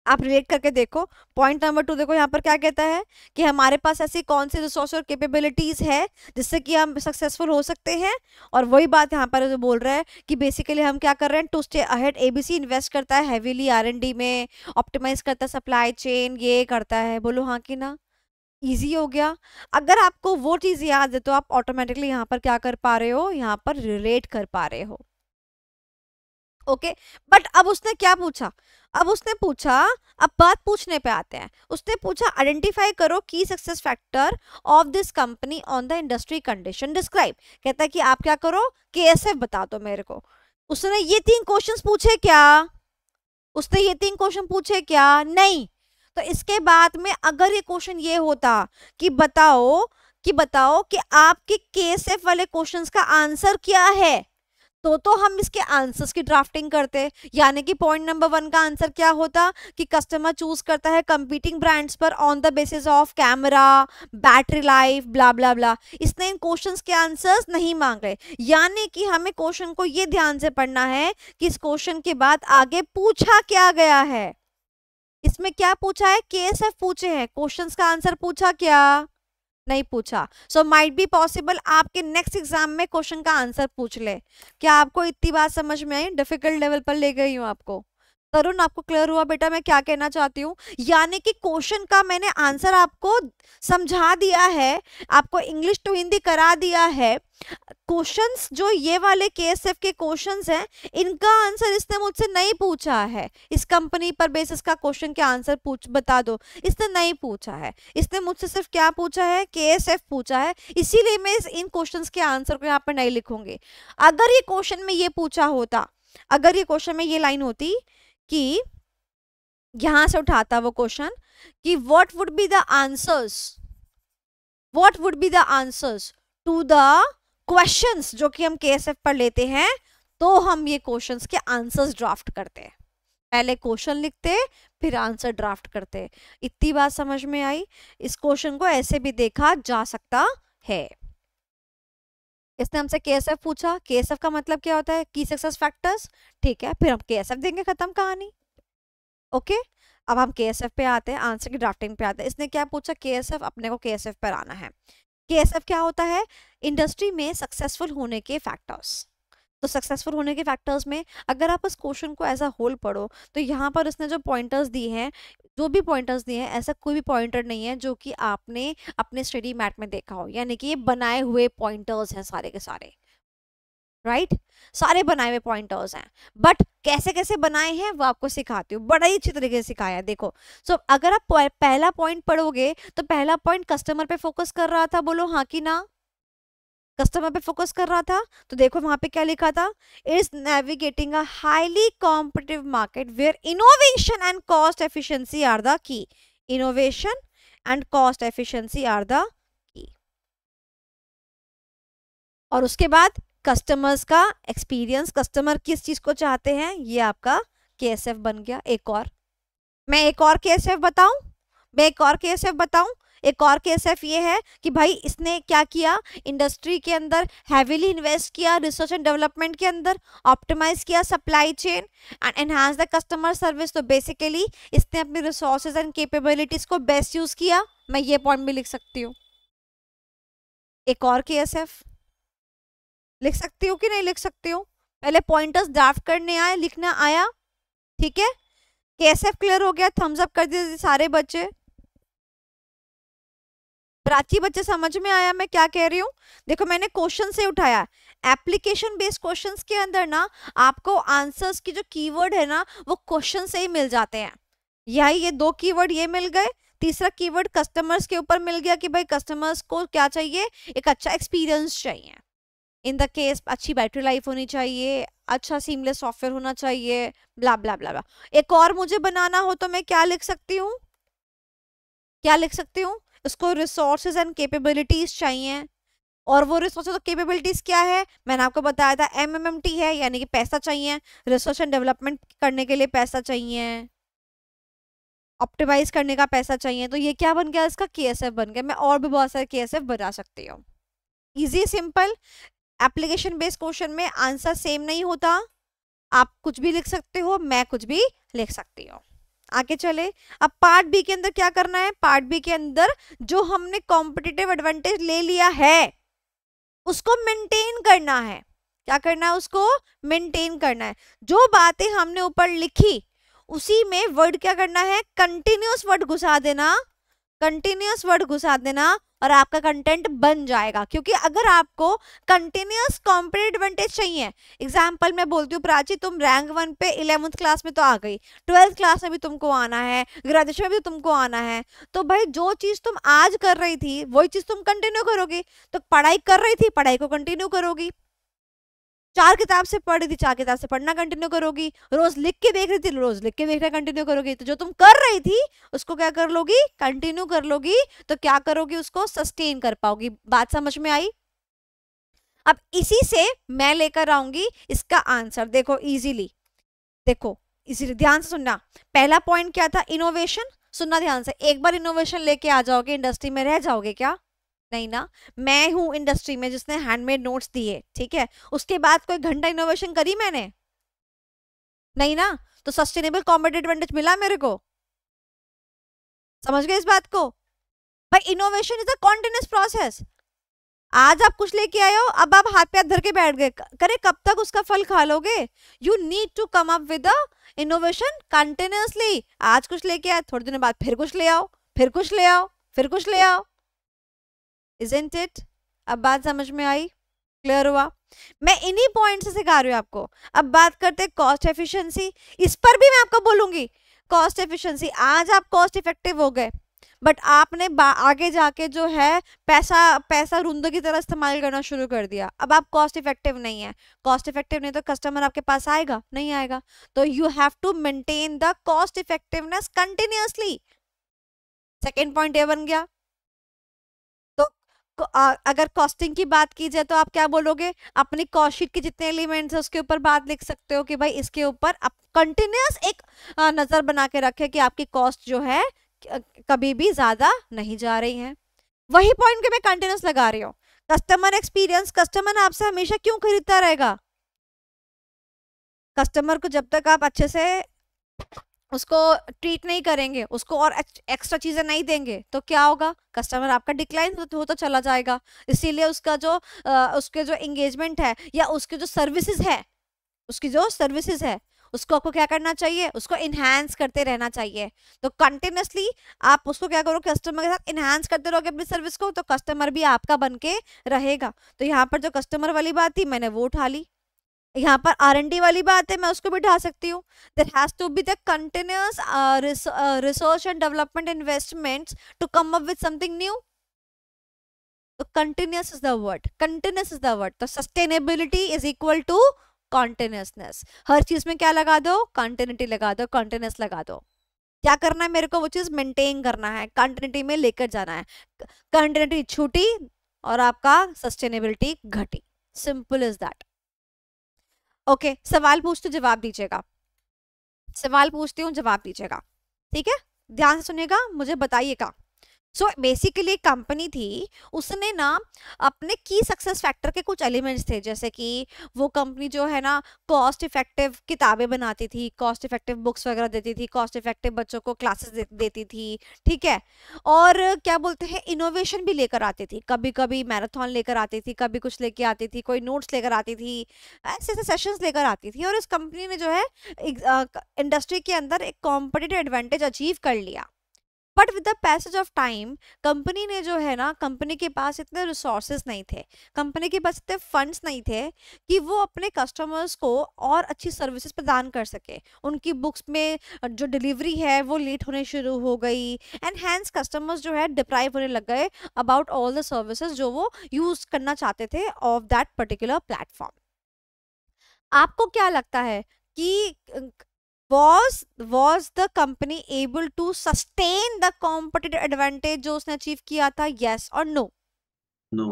आप रिलेट करके देखो। पॉइंट नंबर 2 देखो यहाँ पर क्या कहता है कि हमारे पास ऐसी कौन सी रिसोर्स और कैपेबिलिटीज है जिससे कि हम सक्सेसफुल हो सकते हैं। और वही बात यहाँ पर जो बोल रहा है कि बेसिकली हम क्या कर रहे हैं? To stay ahead, ABC invest करता है हैवीली आर&डी में, ऑप्टिमाइज करता है सप्लाई चेन, ये करता है। बोलो हाँ कि ना? इजी हो गया। अगर आपको वो चीज याद है तो आप ऑटोमेटिकली यहाँ पर क्या कर पा रहे हो? यहाँ पर रिलेट कर पा रहे हो। ओके बट अब उसने क्या पूछा, अब बात पूछने पे आते हैं, उसने पूछा आइडेंटिफाई करो की success factor of this company on the industry condition describe. कहता है कि आप क्या करो, केएसएफ बता दो मेरे को। उसने ये 3 क्वेश्चंस पूछे क्या, उसने ये 3 क्वेश्चन पूछे क्या, नहीं। तो इसके बाद में अगर ये क्वेश्चन ये होता कि बताओ कि आपके केएसएफ वाले क्वेश्चंस का आंसर क्या है, तो हम इसके आंसर्स की ड्राफ्टिंग करते। यानी कि पॉइंट नंबर 1 का आंसर क्या होता कि कस्टमर चूज करता है कंपीटिंग ब्रांड्स पर on the basis of camera, battery life, blah blah blah. इसने इन क्वेश्चंस के आंसर्स नहीं मांग रहे, यानी कि हमें क्वेश्चन को ये ध्यान से पढ़ना है कि इस क्वेश्चन के बाद आगे पूछा क्या गया है। इसमें क्या पूछा है, केएसएफ पूछे हैं, क्वेश्चंस का आंसर पूछा क्या, नहीं पूछा। सो माइट बी पॉसिबल आपके नेक्स्ट एग्जाम में क्वेश्चन का आंसर पूछ ले। क्या आपको इतनी बात समझ में आई, डिफिकल्ट लेवल पर ले गई हूँ आपको। तरुण आपको क्लियर हुआ बेटा मैं क्या कहना चाहती हूँ, यानी कि क्वेश्चन का मैंने आंसर आपको समझा दिया है, आपको इंग्लिश टू हिंदी करा दिया है। क्वेश्चंस जो ये वाले केएसएफ के क्वेश्चंस हैं, इनका आंसर इसने मुझसे नहीं पूछा है। इस कंपनी पर बेसिस का क्वेश्चन के आंसर बता दो, इसने नहीं पूछा है। इसने मुझसे सिर्फ क्या पूछा है, केएसएफ पूछा है, इसीलिए मैं इन क्वेश्चंस के आंसर को यहाँ पर नहीं लिखूंगी। अगर ये क्वेश्चन में ये पूछा होता, अगर ये क्वेश्चन में ये लाइन होती कि यहां से उठाता वो क्वेश्चन कि what would be the answers to the questions जो कि हम केएसएफ पर लेते हैं, तो हम ये क्वेश्चंस के आंसर्स ड्राफ्ट करते हैं। पहले क्वेश्चन लिखते फिर आंसर ड्राफ्ट करते। इतनी बात समझ में आई। इस क्वेश्चन को ऐसे भी देखा जा सकता है। इसने हमसे केएसएफ पूछा, केएसएफ का मतलब क्या होता है, की सक्सेस फैक्टर्स, ठीक है, फिर हम केएसएफ देंगे, खत्म कहानी। ओके अब हम केएसएफ पे आते हैं, आंसर की ड्राफ्टिंग पे आते हैं। इसने क्या पूछा, केएसएफ, अपने को केएसएफ पर आना है। केएसएफ क्या होता है, इंडस्ट्री में सक्सेसफुल होने के फैक्टर्स। तो सक्सेसफुल होने के फैक्टर्स में अगर आप इस क्वेश्चन को एज अ होल पढ़ो तो यहाँ पर इसने जो पॉइंटर्स दिए हैं, ऐसा कोई भी पॉइंटर नहीं है जो कि आपने अपने स्टडी मैट में देखा हो, यानी कि ये बनाए हुए पॉइंटर्स हैं सारे के सारे, राइट सारे बनाए हुए पॉइंटर्स हैं। बट कैसे कैसे बनाए हैं वो आपको सिखाती हूँ, बड़ा ही अच्छी तरीके से सिखाया है। देखो अगर आप पहला पॉइंट पढ़ोगे तो पहला पॉइंट कस्टमर पे फोकस कर रहा था, बोलो हाँ कि ना, कस्टमर पे फोकस कर रहा था। तो देखो वहां पे क्या लिखा था, is navigating a highly competitive market where innovation and cost efficiency are the key. Innovation and cost efficiency are the key. और उसके बाद कस्टमर्स का एक्सपीरियंस, कस्टमर किस चीज को चाहते हैं, ये आपका केएसएफ बन गया। मैं एक और केएसएफ बताऊं, एक और केएसएफ ये है कि भाई इसने क्या किया, इंडस्ट्री के अंदर हैवीली इन्वेस्ट किया, रिसर्च एंड डेवलपमेंट के अंदर ऑप्टिमाइज किया supply chain and enhance the customer service. तो बेसिकली इसने अपनी रिसोर्सेज एंड कैपेबिलिटीज को बेस्ट यूज किया। मैं ये पॉइंट भी लिख सकती हूँ, एक और केएसएफ लिख सकती हूँ कि नहीं लिख सकती हूँ। पहले पॉइंटर्स ड्राफ्ट करने आए, लिखना आया, ठीक है। केएसएफ क्लियर हो गया, थम्स अप कर दिए सारे बच्चे। प्राची बच्चे समझ में आया मैं क्या कह रही हूँ। देखो मैंने क्वेश्चन से उठाया, एप्लीकेशन बेस्ड क्वेश्चंस के अंदर ना आपको आंसर्स की जो कीवर्ड है ना वो क्वेश्चन से ही मिल जाते हैं। यही ये 2 कीवर्ड ये मिल गए, तीसरा कीवर्ड कस्टमर्स के ऊपर मिल गया कि भाई कस्टमर्स को क्या चाहिए, एक अच्छा एक्सपीरियंस चाहिए। इन द केस अच्छी बैटरी लाइफ होनी चाहिए, अच्छा सीमलेस सॉफ्टवेयर होना चाहिए, ब्ला ब्ला ब्ला ब्ला। एक और मुझे बनाना हो तो मैं क्या लिख सकती हूँ, उसको रिसोर्सेज एंड कैपेबिलिटीज चाहिए। और वो रिसोर्सेज और कैपेबिलिटीज क्या है, मैंने आपको बताया था MMMT है, यानी कि पैसा चाहिए, रिसर्च एंड डेवलपमेंट करने के लिए पैसा चाहिए, ऑप्टिमाइज करने का पैसा चाहिए। तो ये क्या बन गया, इसका केएसएफ बन गया। मैं और भी बहुत सारे केएसएफ बना सकती हूँ। Easy simple. Application based question में आंसर सेम नहीं होता, आप कुछ भी लिख सकते हो, मैं कुछ भी लिख सकती हूँ। आगे चले, अब पार्ट बी के अंदर क्या करना है, पार्ट बी के अंदर जो हमने कॉम्पिटिटिव एडवांटेज ले लिया है उसको मेंटेन करना है। क्या करना है, उसको मेंटेन करना है। जो बातें हमने ऊपर लिखी उसी में वर्ड क्या करना है, कंटिन्यूअस वर्ड घुसा देना, और आपका कंटेंट बन जाएगा। क्योंकि अगर आपको कंटिन्यूअस कॉम्पिटिटिव एडवांटेज चाहिए, एग्जाम्पल मैं बोलती हूँ प्राची, तुम रैंक 1 पे 11th क्लास में तो आ गई, 12th क्लास में भी तुमको आना है, ग्रेजुएशन में भी तुमको आना है, तो भाई जो चीज तुम आज कर रही थी वही चीज तुम कंटिन्यू करोगी। तो पढ़ाई कर रही थी, पढ़ाई को कंटिन्यू करोगी, 4 किताब से पढ़ रही थी, 4 किताब से पढ़ना कंटिन्यू करोगी, रोज लिख के देख रही थी, रोज लिख के देखना कंटिन्यू करोगी। तो जो तुम कर रही थी उसको क्या कर लोगी, कंटिन्यू कर लोगी, तो क्या करोगी, उसको सस्टेन कर पाओगी। बात समझ में आई? अब इसी से मैं लेकर आऊंगी इसका आंसर, देखो इजीली, देखो इसीलिए ध्यान से सुनना। पहला पॉइंट क्या था, इनोवेशन। सुनना ध्यान से, एक बार इनोवेशन लेके आ जाओगे इंडस्ट्री में रह जाओगे क्या? नहीं ना। मैं हूं इंडस्ट्री में जिसने हैंडमेड नोट्स दिए, ठीक है, उसके बाद कोई घंटा इनोवेशन करी मैंने? नहीं ना। तो सस्टेनेबल कॉम्पिटिटिव एडवांटेज मिला मेरे को? समझ गए इस बात को? भाई innovation is a continuous process. आज आप कुछ लेके आए हो, अब आप हाथ पे हाथ धर के बैठ गए, करे कब तक उसका फल खा लोगे? You need to come up with innovation continuously. आज कुछ लेके आए, थोड़े दिनों बाद फिर कुछ ले आओ, फिर कुछ ले आओ, फिर कुछ ले आओ। Isn't it? अब बात समझ में आई? क्लियर हुआ? मैं इन्हीं पॉइंट से सिखा रही हूँ आपको। अब बात करते हैं कॉस्ट एफिशिएंसी, इस पर भी मैं आपको बोलूंगी। कॉस्ट एफिशिएंसी, आज आप कॉस्ट इफेक्टिव हो गए, बट आपने आगे जाके जो है पैसा रूंदे की तरह इस्तेमाल करना शुरू कर दिया। अब आप कॉस्ट इफेक्टिव नहीं है। कॉस्ट इफेक्टिव नहीं तो कस्टमर आपके पास आएगा नहीं? आएगा। तो you have to maintain the cost effectiveness continuously. Second point ये बन गया। अगर कॉस्टिंग की बात की जाए तो आप क्या बोलोगे, अपनी कॉस्ट शीट के जितने एलिमेंट्स है उसके ऊपर बात लिख सकते हो कि भाई इसके ऊपर आप कंटिन्यूअस एक नजर बना के रखे कि आपकी कॉस्ट जो है कभी भी ज्यादा नहीं जा रही है। वही पॉइंट के मैं कंटिन्यूअस लगा रही हूँ। कस्टमर एक्सपीरियंस, कस्टमर आपसे हमेशा क्यों खरीदता रहेगा? कस्टमर को जब तक आप अच्छे से उसको ट्रीट नहीं करेंगे, उसको और एक्स्ट्रा चीजें नहीं देंगे, तो क्या होगा, कस्टमर आपका डिक्लाइन होता चला जाएगा। इसीलिए उसका जो उसके जो एंगेजमेंट है या उसके जो सर्विसेज है, उसको आपको क्या करना चाहिए, उसको इन्हांस करते रहना चाहिए। तो कंटिन्यूअसली आप उसको क्या करो, कस्टमर के साथ इन्हांस करते रहोगे अपनी सर्विस को, तो कस्टमर भी आपका बन के रहेगा। तो यहाँ पर जो कस्टमर वाली बात थी मैंने वो उठा ली, यहाँ पर R&D वाली बात है मैं उसको भी ढा सकती हूँ। There has to be the continuous research and development investments to come up with something new. तो कंटिन्यूअस इज द वर्ड, तो sustainability is equal to continuousness. हर चीज में क्या लगा दो, कंटिन्यूटी लगा दो, कॉन्टिन्यूअस लगा दो। क्या करना है मेरे को, वो चीज मेंटेन करना है, कंटिन्यूटी में लेकर जाना है। कंटिन्यूटी छूटी और आपका सस्टेनेबिलिटी घटी, सिंपल इज दैट। ओके, सवाल पूछते जवाब दीजिएगा, सवाल पूछती हूँ जवाब दीजिएगा, ठीक है? ध्यान से सुनिएगा, मुझे बताइएगा। सो बेसिकली कंपनी थी, उसने ना अपने की सक्सेस फैक्टर के कुछ एलिमेंट्स थे, जैसे कि वो कंपनी जो है ना कॉस्ट इफेक्टिव किताबें बनाती थी, कॉस्ट इफेक्टिव बुक्स वगैरह देती थी, कॉस्ट इफेक्टिव बच्चों को क्लासेस देती थी, ठीक है? और क्या बोलते हैं, इनोवेशन भी लेकर आती थी, कभी कभी मैराथन लेकर आती थी, कभी कुछ लेकर आती थी, कोई नोट्स लेकर आती थी, ऐसे ऐसे सेशंस लेकर आती थी। और इस कंपनी ने जो है इंडस्ट्री के अंदर एक कॉम्पिटिटिव एडवांटेज अचीव कर लिया। But with the passage of time company ने जो है ना, कंपनी के पास इतने रिसोर्सेज नहीं थे, कंपनी के पास इतने फंड्स नहीं थे कि वो अपने कस्टमर्स को और अच्छी सर्विसेज प्रदान कर सके। उनकी बुक्स में जो डिलीवरी है वो लेट होने शुरू हो गई, एंड हैंस कस्टमर्स जो है डिप्राइव होने लग गए अबाउट ऑल द सर्विसेज जो वो यूज करना चाहते थे ऑफ दैट पर्टिकुलर प्लेटफॉर्म। आपको क्या लगता है कि was the company able to sustain the competitive advantage जो उसने अचीव किया था, yes or no? No.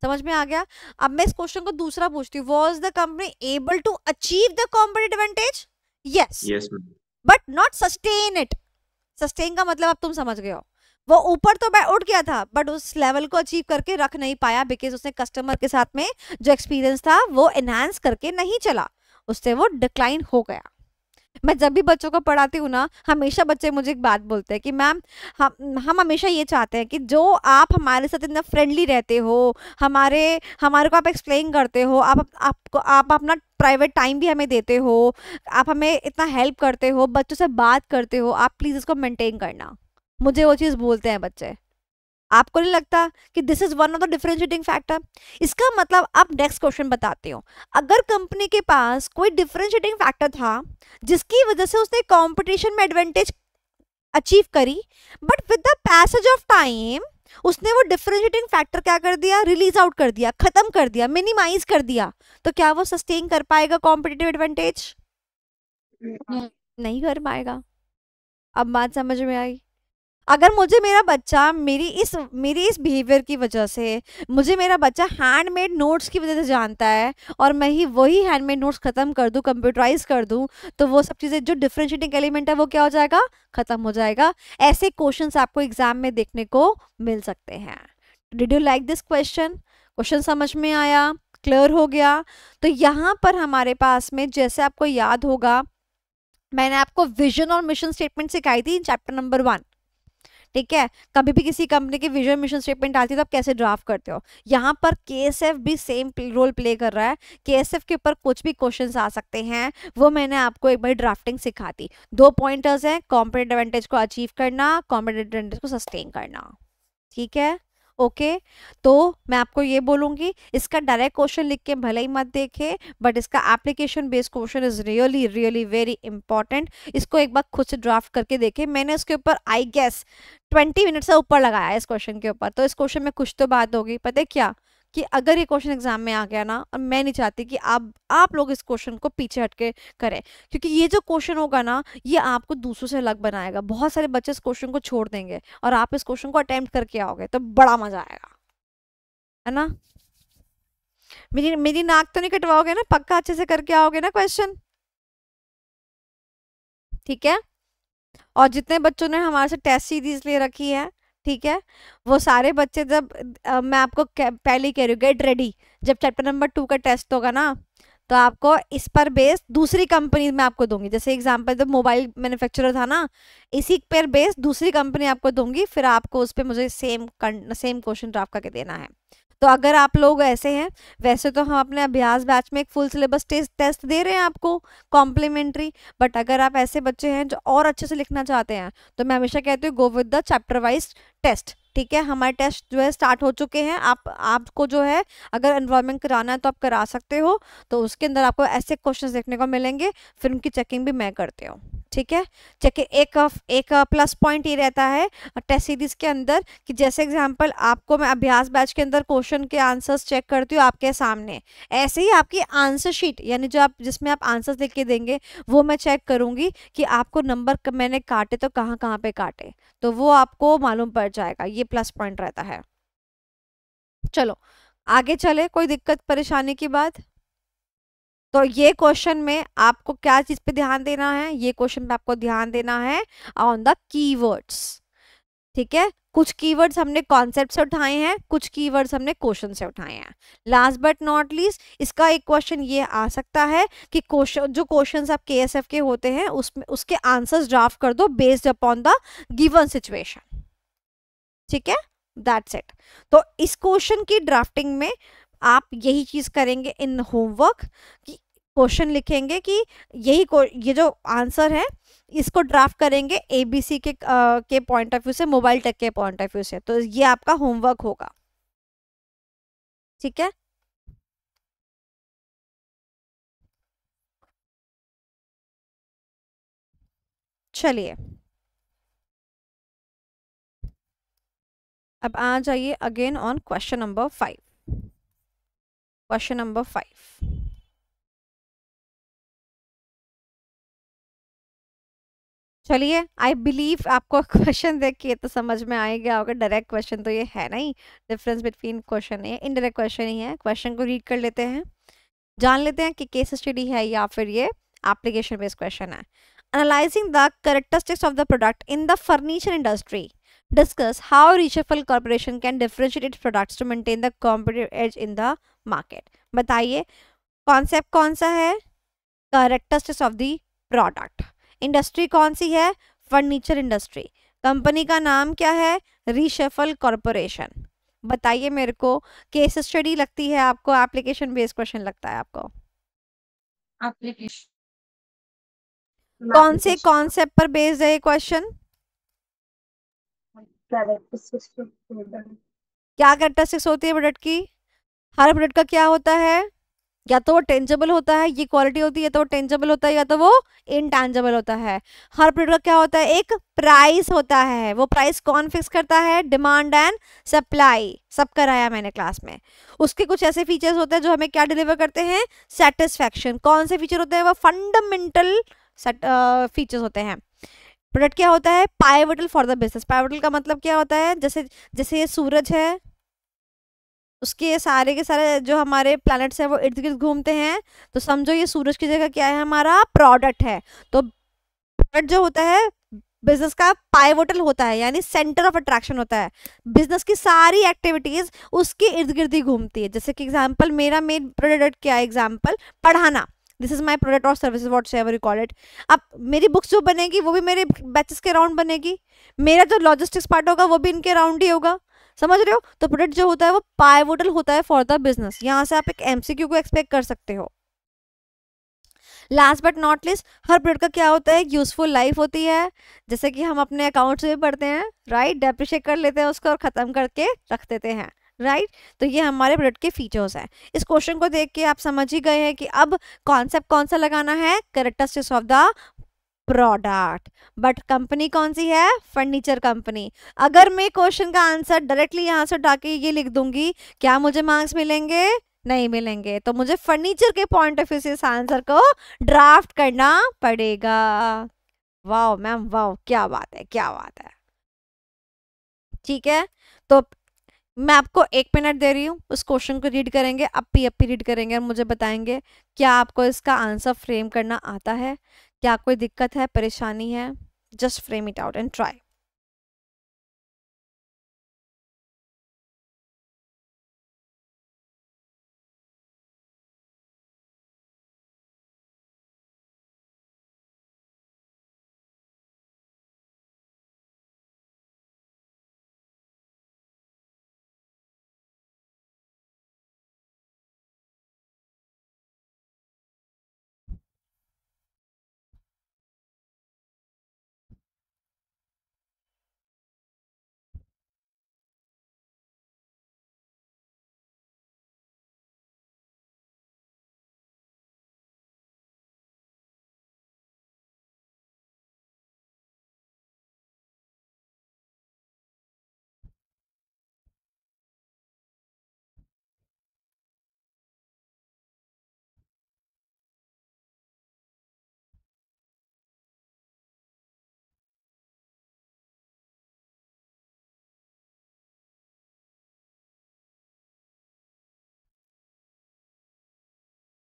समझ में आ गया? अब मैं इस क्वेश्चन को दूसरा पूछती हूँ, was the company able to achieve the competitive advantage? Yes. But not sustain it. Sustain का मतलब अब तुम समझ गए हो, वो ऊपर तो उठ गया था बट उस लेवल को अचीव करके रख नहीं पाया, बिकॉज उसने कस्टमर के साथ में जो एक्सपीरियंस था वो एनहांस करके नहीं चला, उससे वो डिक्लाइन हो गया। मैं जब भी बच्चों को पढ़ाती हूँ ना, हमेशा बच्चे मुझे एक बात बोलते हैं कि मैम हम हमेशा ये चाहते हैं कि जो आप हमारे साथ इतना फ्रेंडली रहते हो, हमारे को आप एक्सप्लेन करते हो, आप अपना प्राइवेट टाइम भी हमें देते हो, आप हमें इतना हेल्प करते हो, बच्चों से बात करते हो, आप प्लीज़ इसको मेंटेन करना। मुझे वो चीज़ बोलते हैं बच्चे, आपको नहीं लगता कि this is one of the differentiating factor? इसका मतलब अब नेक्स्ट क्वेश्चन बताती हूँ। अगर कंपनी के पास कोई डिफरेंशिएटिंग फैक्टर था जिसकी वजह से उसने कंपटीशन में एडवांटेज अचीव करी, but with the passage of time उसने वो डिफरेंशिएटिंग फैक्टर क्या कर दिया, रिलीज आउट कर दिया, खत्म कर दिया, मिनिमाइज कर दिया, तो क्या वो सस्टेन कर पाएगा कॉम्पिटिटिव एडवांटेज? नहीं कर पाएगा। अब बात समझ में आई? अगर मुझे मेरा बच्चा मेरी इस बिहेवियर की वजह से, मुझे मेरा बच्चा हैंडमेड नोट्स की वजह से जानता है और मैं ही वही हैंडमेड नोट्स खत्म कर दूं, कंप्यूटराइज कर दूं, तो वो सब चीज़ें जो डिफरेंशिएटिंग एलिमेंट है वो क्या हो जाएगा, खत्म हो जाएगा। ऐसे क्वेश्चंस आपको एग्जाम में देखने को मिल सकते हैं। Did you like this question? Question समझ में आया, क्लियर हो गया? तो यहाँ पर हमारे पास में, जैसे आपको याद होगा, मैंने आपको विजन और मिशन स्टेटमेंट सिखाई थी इन चैप्टर नंबर 1। ठीक है, कभी भी किसी कंपनी की विजन मिशन स्टेटमेंट आती है तो आप कैसे ड्राफ्ट करते हो। यहाँ पर केएसएफ भी सेम रोल प्ले कर रहा है। केएसएफ के ऊपर कुछ भी क्वेश्चंस आ सकते हैं, वो मैंने आपको एक बार ड्राफ्टिंग सिखाती। 2 पॉइंटर्स हैं, कॉम्पिटिटिव एडवांटेज को अचीव करना, कॉम्पिटिटिव एडवांटेज को सस्टेन करना। ठीक है, ओके। तो मैं आपको ये बोलूंगी, इसका डायरेक्ट क्वेश्चन लिख के भले ही मत देखे, बट इसका application based question is really really very important. इसको एक बार खुद से ड्राफ्ट करके देखे। मैंने उसके ऊपर आई गेस 20 मिनट से ऊपर लगाया इस क्वेश्चन के ऊपर, तो इस क्वेश्चन में कुछ तो बात होगी। पता है क्या, कि अगर ये क्वेश्चन एग्जाम में आ गया ना, और मैं नहीं चाहती कि आप लोग इस क्वेश्चन को पीछे हटके करें, क्योंकि ये जो क्वेश्चन होगा ना, ये आपको दूसरों से अलग बनाएगा। बहुत सारे बच्चे इस क्वेश्चन को छोड़ देंगे और आप इस क्वेश्चन को अटेम्प्ट करके आओगे तो बड़ा मजा आएगा, है ना? मेरी नाक तो नहीं कटवाओगे ना? पक्का अच्छे से करके आओगे ना क्वेश्चन? ठीक है। और जितने बच्चों ने हमारे से टेस्ट सीरीज ले रखी है, ठीक है, वो सारे बच्चे जब मैं आपको पहले ही कह रही हूँ, गेट रेडी। जब चैप्टर नंबर 2 का टेस्ट होगा ना, तो आपको इस पर बेस्ड दूसरी कंपनी में आपको दूंगी। जैसे एग्जांपल, जब मोबाइल मैन्युफैक्चरर था ना, इसी पर बेस्ड दूसरी कंपनी आपको दूंगी, फिर आपको उस पर मुझे सेम क्वेश्चन ड्राफ्ट करके देना है। तो अगर आप लोग ऐसे हैं, वैसे तो हम अपने अभ्यास बैच में एक फुल सिलेबस टेस्ट दे रहे हैं आपको कॉम्प्लीमेंट्री, बट अगर आप ऐसे बच्चे हैं जो और अच्छे से लिखना चाहते हैं, तो मैं हमेशा कहती हूँ go with the chapter wise test. ठीक है, हमारे टेस्ट जो है स्टार्ट हो चुके हैं। आपको जो है अगर एनरोलमेंट कराना है तो आप करा सकते हो। तो उसके अंदर आपको ऐसे क्वेश्चंस देखने को मिलेंगे, फिर उनकी चेकिंग भी मैं करती हूँ। ठीक है, चेकिंग एक प्लस पॉइंट ये रहता है टेस्ट सीरीज के अंदर, कि जैसे एग्जांपल आपको मैं अभ्यास बैच के अंदर क्वेश्चन के आंसर्स चेक करती हूँ आपके सामने, ऐसे ही आपकी आंसर शीट, यानी जो आप जिसमें आप आंसर्स लिख के देंगे, वो मैं चेक करूंगी कि आपको नंबर मैंने काटे तो कहाँ कहाँ पे काटे, तो वो आपको मालूम पड़ जाएगा। ये प्लस पॉइंट रहता है। चलो आगे चले, कोई दिक्कत परेशानी की बात? तो ये क्वेश्चन में आपको क्या चीज पे ध्यान देना है? ये क्वेश्चन पे आपको ध्यान देना है ऑन द कीवर्ड्स। ठीक है, कुछ कीवर्ड्स हमने कॉन्सेप्ट से उठाए हैं, कुछ कीवर्ड्स हमने क्वेश्चन से उठाए हैं। लास्ट बट नॉट लीस्ट, इसका एक क्वेश्चन ये आ सकता है कि जो क्वेश्चंस आप केएसएफ के होते हैं उसमें उसके आंसर्स ड्राफ्ट कर दो based upon the given situation. ठीक है, दैट्स इट। तो इस क्वेश्चन की ड्राफ्टिंग में आप यही चीज करेंगे इन होमवर्क, कि क्वेश्चन लिखेंगे कि ये जो आंसर है इसको ड्राफ्ट करेंगे एबीसी के पॉइंट ऑफ व्यू से, मोबाइल टेक के पॉइंट ऑफ व्यू से। तो ये आपका होमवर्क होगा। ठीक है, चलिए अब आ जाइए again on question number 5। Question number 5, चलिए आई बिलीव आपको क्वेश्चन देख के तो समझ में आ ही गया होगा, डायरेक्ट क्वेश्चन तो ये है नहीं, डिफरेंस बिटवीन क्वेश्चन है इनडायरेक्ट क्वेश्चन ही है। क्वेश्चन को रीड कर लेते हैं, जान लेते हैं कि केस स्टडी है या फिर ये एप्लीकेशन बेस्ड क्वेश्चन है। Analysing the characteristics of the product in the furniture industry, discuss how Reshuffle Corporation can differentiate its products to maintain the competitive edge in the market. बताइए concept कौन सा है? Characteristics of the product. Industry कौन सी है? Furniture industry. Company का नाम क्या है? Reshuffle corporation. बताइए मेरे को, केस स्टडी लगती है आपको, एप्लीकेशन बेस्ड क्वेश्चन लगता है आपको? एप्लीकेशन। कौन से कॉन्सेप्ट पर बेस्ड है ये क्वेश्चन? characteristics of product. क्या कैरेक्टरिस्टिक्स होती है प्रोडक्ट की? हर प्रोडक्ट का क्या होता है? या तो वो टेंजेबल होता है, ये क्वालिटी होती है, या तो वो टेंजेबल होता है, या तो वो इनटेंजेबल होता है। हर प्रोडक्ट का क्या होता है? एक प्राइस होता है। वो प्राइस कौन फिक्स करता है? Demand and supply. सब कराया मैंने क्लास में। उसके कुछ ऐसे फीचर्स होते हैं जो हमें क्या डिलीवर करते हैं? सेटिस्फैक्शन। कौन से फीचर होते हैं? वो फंडामेंटल फीचर्स होते हैं। प्रोडक्ट क्या होता है? Pivotal for the business. Pivotal का मतलब क्या होता है? जैसे जैसे ये सूरज है, उसके सारे के सारे जो हमारे प्लैनेट्स हैं वो इर्द गिर्द घूमते हैं, तो समझो ये सूरज की जगह क्या है? हमारा प्रोडक्ट है। तो प्रोडक्ट जो होता है बिजनेस का पाइवोटल होता है, यानी सेंटर ऑफ अट्रैक्शन होता है। बिजनेस की सारी एक्टिविटीज उसके इर्द गिर्द ही घूमती है। जैसे कि एग्जांपल, मेरा मेन प्रोडक्ट क्या है? एग्जांपल, पढ़ाना। दिस इज माय प्रोडक्ट और services what ever you call it. अब मेरी बुक्स जो बनेगी वो भी मेरे बैचेस के अराउंड बनेगी। मेरा जो लॉजिस्टिक्स पार्ट होगा वो भी इनके अराउंड ही होगा। समझ रहे हो? तो प्रोडक्ट जो होता है वो पाइवोटल होता है फॉर द बिजनेस। यहाँ से आप एक एमसीक्यू को एक्सपेक्ट कर सकते हो। Last but not list, her product का क्या होता है? यूजफुल लाइफ होती है। जैसे कि हम अपने अकाउंट से भी पढ़ते हैं, राइट? डेप्रिशिएट कर लेते हैं उसको और खत्म करके रख देते हैं, राइट? तो ये हमारे प्रोडक्ट के फीचर्स हैं। इस क्वेश्चन को देख के आप समझ ही गए हैं कि अब कॉन्सेप्ट कौन सा लगाना है? Characteristics of the product. But company कौन सी है? Furniture company. अगर मैं क्वेश्चन का आंसर डायरेक्टली यहाँ से उठा के ये लिख दूंगी, क्या मुझे मार्क्स मिलेंगे? नहीं मिलेंगे। तो मुझे फर्नीचर के पॉइंट ऑफ व्यू से इस आंसर को ड्राफ्ट करना पड़ेगा। वाओ मैम, वाओ, क्या बात है, क्या बात है। ठीक है, तो मैं आपको 1 मिनट दे रही हूँ, उस क्वेश्चन को रीड करेंगे, अपी रीड करेंगे और मुझे बताएंगे क्या आपको इसका आंसर फ्रेम करना आता है, क्या कोई दिक्कत है, परेशानी है। Just frame it out and try.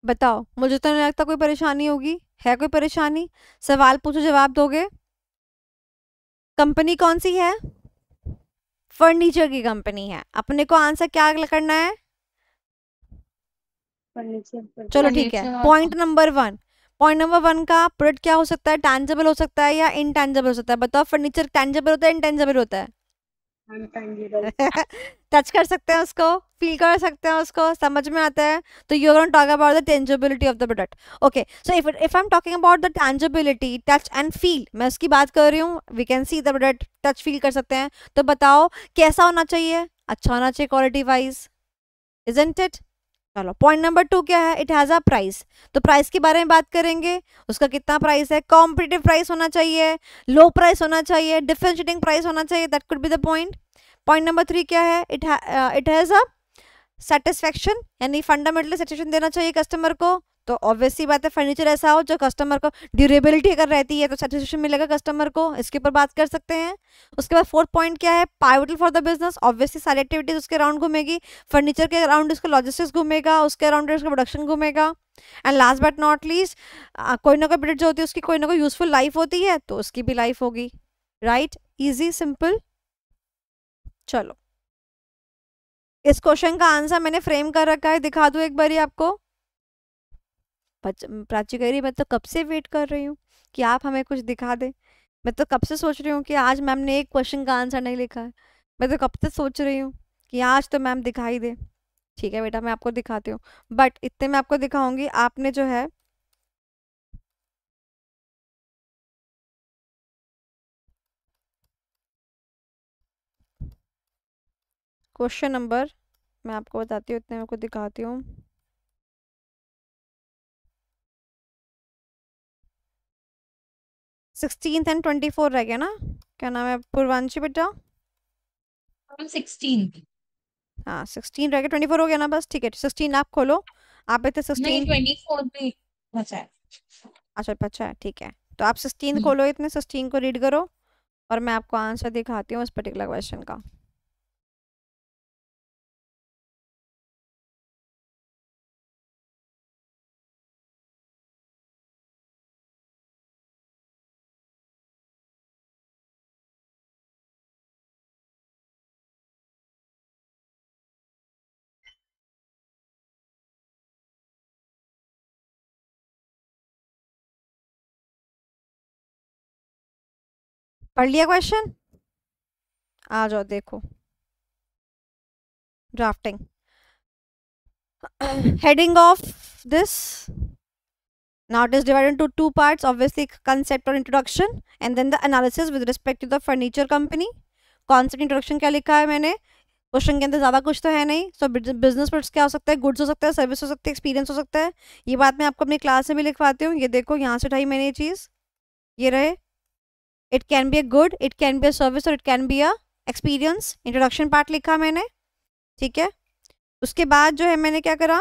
बताओ, मुझे तो नहीं लगता कोई परेशानी होगी। है कोई परेशानी? सवाल पूछो, जवाब दोगे। कंपनी कौन सी है? फर्नीचर की कंपनी है। अपने को आंसर क्या करना है? फर्नीचर चलो ठीक है। फर्नीचर। पॉइंट नंबर 1 का प्रोडक्ट क्या हो सकता है? टैंजेबल हो सकता है या इनटैंजेबल हो सकता है? बताओ, फर्नीचर टैंजेबल होता है, इनटैंजेबल होता है? अनटैंजिबल। टच कर सकते हैं उसको, फील कर सकते हैं उसको, समझ में आता है। तो you gonna talk about the tangibility of the product. Okay, so if I am talking about the tangibility, touch and feel, मैं उसकी बात कर रही हूँ। We can see the product, touch feel कर सकते हैं। तो बताओ कैसा होना चाहिए? अच्छा होना चाहिए क्वालिटी वाइज, इजंट इट? चलो, पॉइंट नंबर 2 क्या है? It has a price. तो प्राइस के बारे में बात करेंगे, उसका कितना प्राइस है? कॉम्पिटिटिव प्राइस होना चाहिए, लो प्राइस होना चाहिए, डिफरेंशिएटिंग प्राइस होना चाहिए। That could be the point. Point number 3 क्या है? इट हैज अ सेटिस्फैक्शन, यानी फंडामेंटली सेटिस्फैक्शन देना चाहिए कस्टमर को। तो ऑब्वियसली बात है, फर्नीचर ऐसा हो जो कस्टमर को ड्यूरेबिलिटी अगर रहती है तो सेटिस्फैक्शन मिलेगा कस्टमर को। इसके ऊपर बात कर सकते हैं। उसके बाद 4th पॉइंट क्या है? Pivotal for the business. Obviously सारी एक्टिविटीज उसके अराउंड घूमेगी। फर्नीचर के अराउंड उसका लॉजिस्टिक्स घूमेगा, उसके अराउंड उसका प्रोडक्शन घूमेगा। And last but not least, कोई ना कोई प्रोडक्ट जो होती है उसकी कोई ना कोई यूजफुल लाइफ होती है, तो उसकी भी लाइफ होगी। राइट? Easy, simple. चलो, इस क्वेश्चन का आंसर मैंने फ्रेम कर रखा है, दिखा दूं एक बारी आपको। प्राची कह रही मैं तो कब से वेट कर रही हूँ कि आप हमें कुछ दिखा दें। मैं तो कब से सोच रही हूँ कि आज मैम ने एक क्वेश्चन का आंसर नहीं लिखा है। मैं तो कब से सोच रही हूँ कि आज तो मैम दिखाई दे। ठीक है बेटा, मैं आपको दिखाती हूँ, बट इतने मैं आपको दिखाऊंगी। आपने जो है क्वेश्चन नंबर, मैं आपको बताती हूँ, इतने मेरे को दिखाती हूँ। सिक्सटीन एंड 24 रह गया ना? क्या नाम है पूर्वांशी बेटा? 16। हाँ 16 रह गया, 24 हो गया ना? बस ठीक है, 16 आप खोलो। आप इतने नहीं, 16, 24 भी बचा है। अच्छा अच्छा है, ठीक है। तो आप 16 हम्म, खोलो, इतने 16 को रीड करो और मैं आपको आंसर दिखाती हूँ इस पर्टिकुलर क्वेश्चन का। पढ़ लिया क्वेश्चन? आ जाओ देखो, drafting. heading of this, now it is divided into two parts, obviously concept or introduction and then the analysis with respect to the furniture company. concept introduction क्या लिखा है मैंने? क्वेश्चन के अंदर ज्यादा कुछ तो है नहीं। सो बिजनेस प्रोडक्ट्स क्या हो सकता है? गुड्स हो सकता है, सर्विस हो सकती है, एक्सपीरियंस हो सकता है। ये बात मैं आपको अपनी क्लास में भी लिखवाती हूँ। ये देखो यहाँ से उठाई मैंने ये चीज, ये रहे। It can be a good, it can be a service और it can be a experience. Introduction part लिखा मैंने, ठीक है। उसके बाद जो है मैंने क्या करा,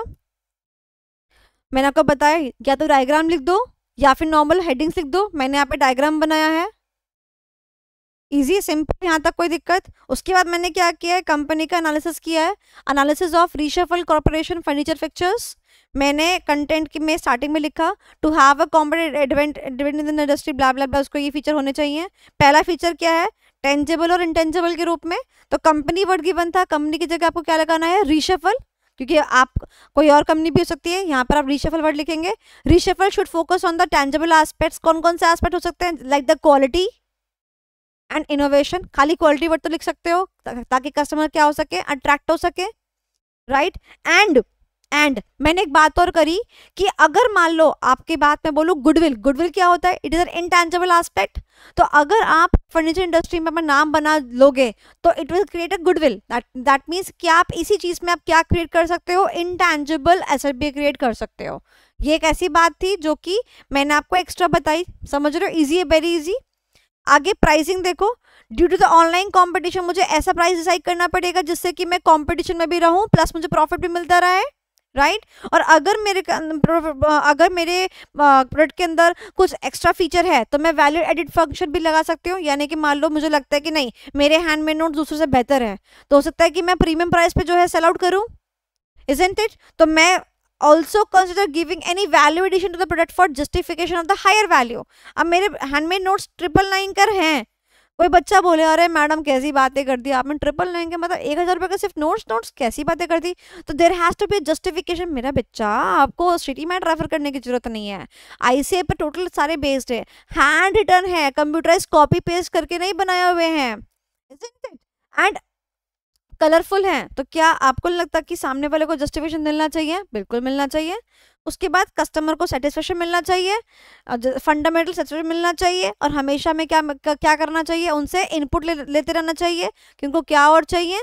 मैंने आपको बताया या तो डायग्राम लिख दो या फिर नॉर्मल हेडिंग्स लिख दो। मैंने यहाँ पे डायग्राम बनाया है, इजी सिंपल, यहाँ तक कोई दिक्कत। उसके बाद मैंने क्या किया है, कंपनी का एनालिसिस किया है। Analysis of Reshuffle Corporation furniture fixtures. मैंने कंटेंट की में स्टार्टिंग में लिखा to have a competitive advantage in the industry blah blah blah, उसको ये फीचर होने चाहिए। पहला फीचर क्या है? टेंजेबल और इंटेंजेबल के रूप में। तो कंपनी वर्ड गिवन था, कंपनी की जगह आपको क्या लगाना है? रीशफल, क्योंकि आप कोई और कंपनी भी हो सकती है, यहाँ पर आप रीशफल वर्ड लिखेंगे। Reshuffle should focus on the tangible aspects. कौन कौन से एस्पेक्ट हो सकते हैं? Like the quality and innovation. खाली क्वालिटी वर्ड तो लिख सकते हो ताकि कस्टमर क्या हो सके? अट्रैक्ट हो सके, राइट। एंड मैंने एक बात और करी कि अगर मान लो आपकी बात में बोलूं गुडविल, गुडविल क्या होता है? It is an intangible aspect. तो अगर आप फर्नीचर इंडस्ट्री में अपना नाम बना लोगे तो it will create a goodwill. That means कि आप इसी चीज में आप क्या क्रिएट कर सकते हो? इंटेंजिबल एसेट भी क्रिएट कर सकते हो। ये एक ऐसी बात थी जो कि मैंने आपको एक्स्ट्रा बताई, समझ रहे हो? इजी है, वेरी इजी। आगे प्राइसिंग देखो, due to the online competition मुझे ऐसा प्राइस डिसाइड करना पड़ेगा जिससे कि मैं कंपटीशन में भी रहूं प्लस मुझे प्रॉफिट भी मिलता रहे, राइट। और अगर मेरे प्रोडक्ट के अंदर कुछ एक्स्ट्रा फीचर है तो मैं वैल्यू एडिट फंक्शन भी लगा सकती हूँ। यानी कि मान लो मुझे लगता है कि नहीं मेरे हैंडमेड नोट दूसरों से बेहतर है, तो हो सकता है कि मैं प्रीमियम प्राइस पे जो है सेल आउट करूँ, isn't it? तो मैं also consider giving any value addition to the product for justification of the higher value. अब मेरे हैंडमेड नोट्स 999 कर हैं, कोई बच्चा बोले अरे मैडम कैसी बातें कर दी आपने, 999 के मतलब 1000 रुपये का सिर्फ नोट्स कैसी बातें कर दी। तो there has to be justification. मेरा बच्चा, आपको सिटी मैट रेफर करने की जरूरत नहीं है, आईसीए पर टोटल सारे बेस्ड है, हैंड रिटन है, कंप्यूटराइज कॉपी पेस्ट करके नहीं बनाए हुए हैं, एंड कलरफुल हैं। तो क्या आपको नहीं लगता कि सामने वाले को जस्टिफिकेशन मिलना चाहिए? बिल्कुल मिलना चाहिए। उसके बाद कस्टमर को सेटिस्फेक्शन मिलना चाहिए, फंडामेंटल सेटिस्फेक्शन मिलना चाहिए, और हमेशा में क्या करना चाहिए? उनसे इनपुट लेते रहना चाहिए, क्योंकि क्या और चाहिए?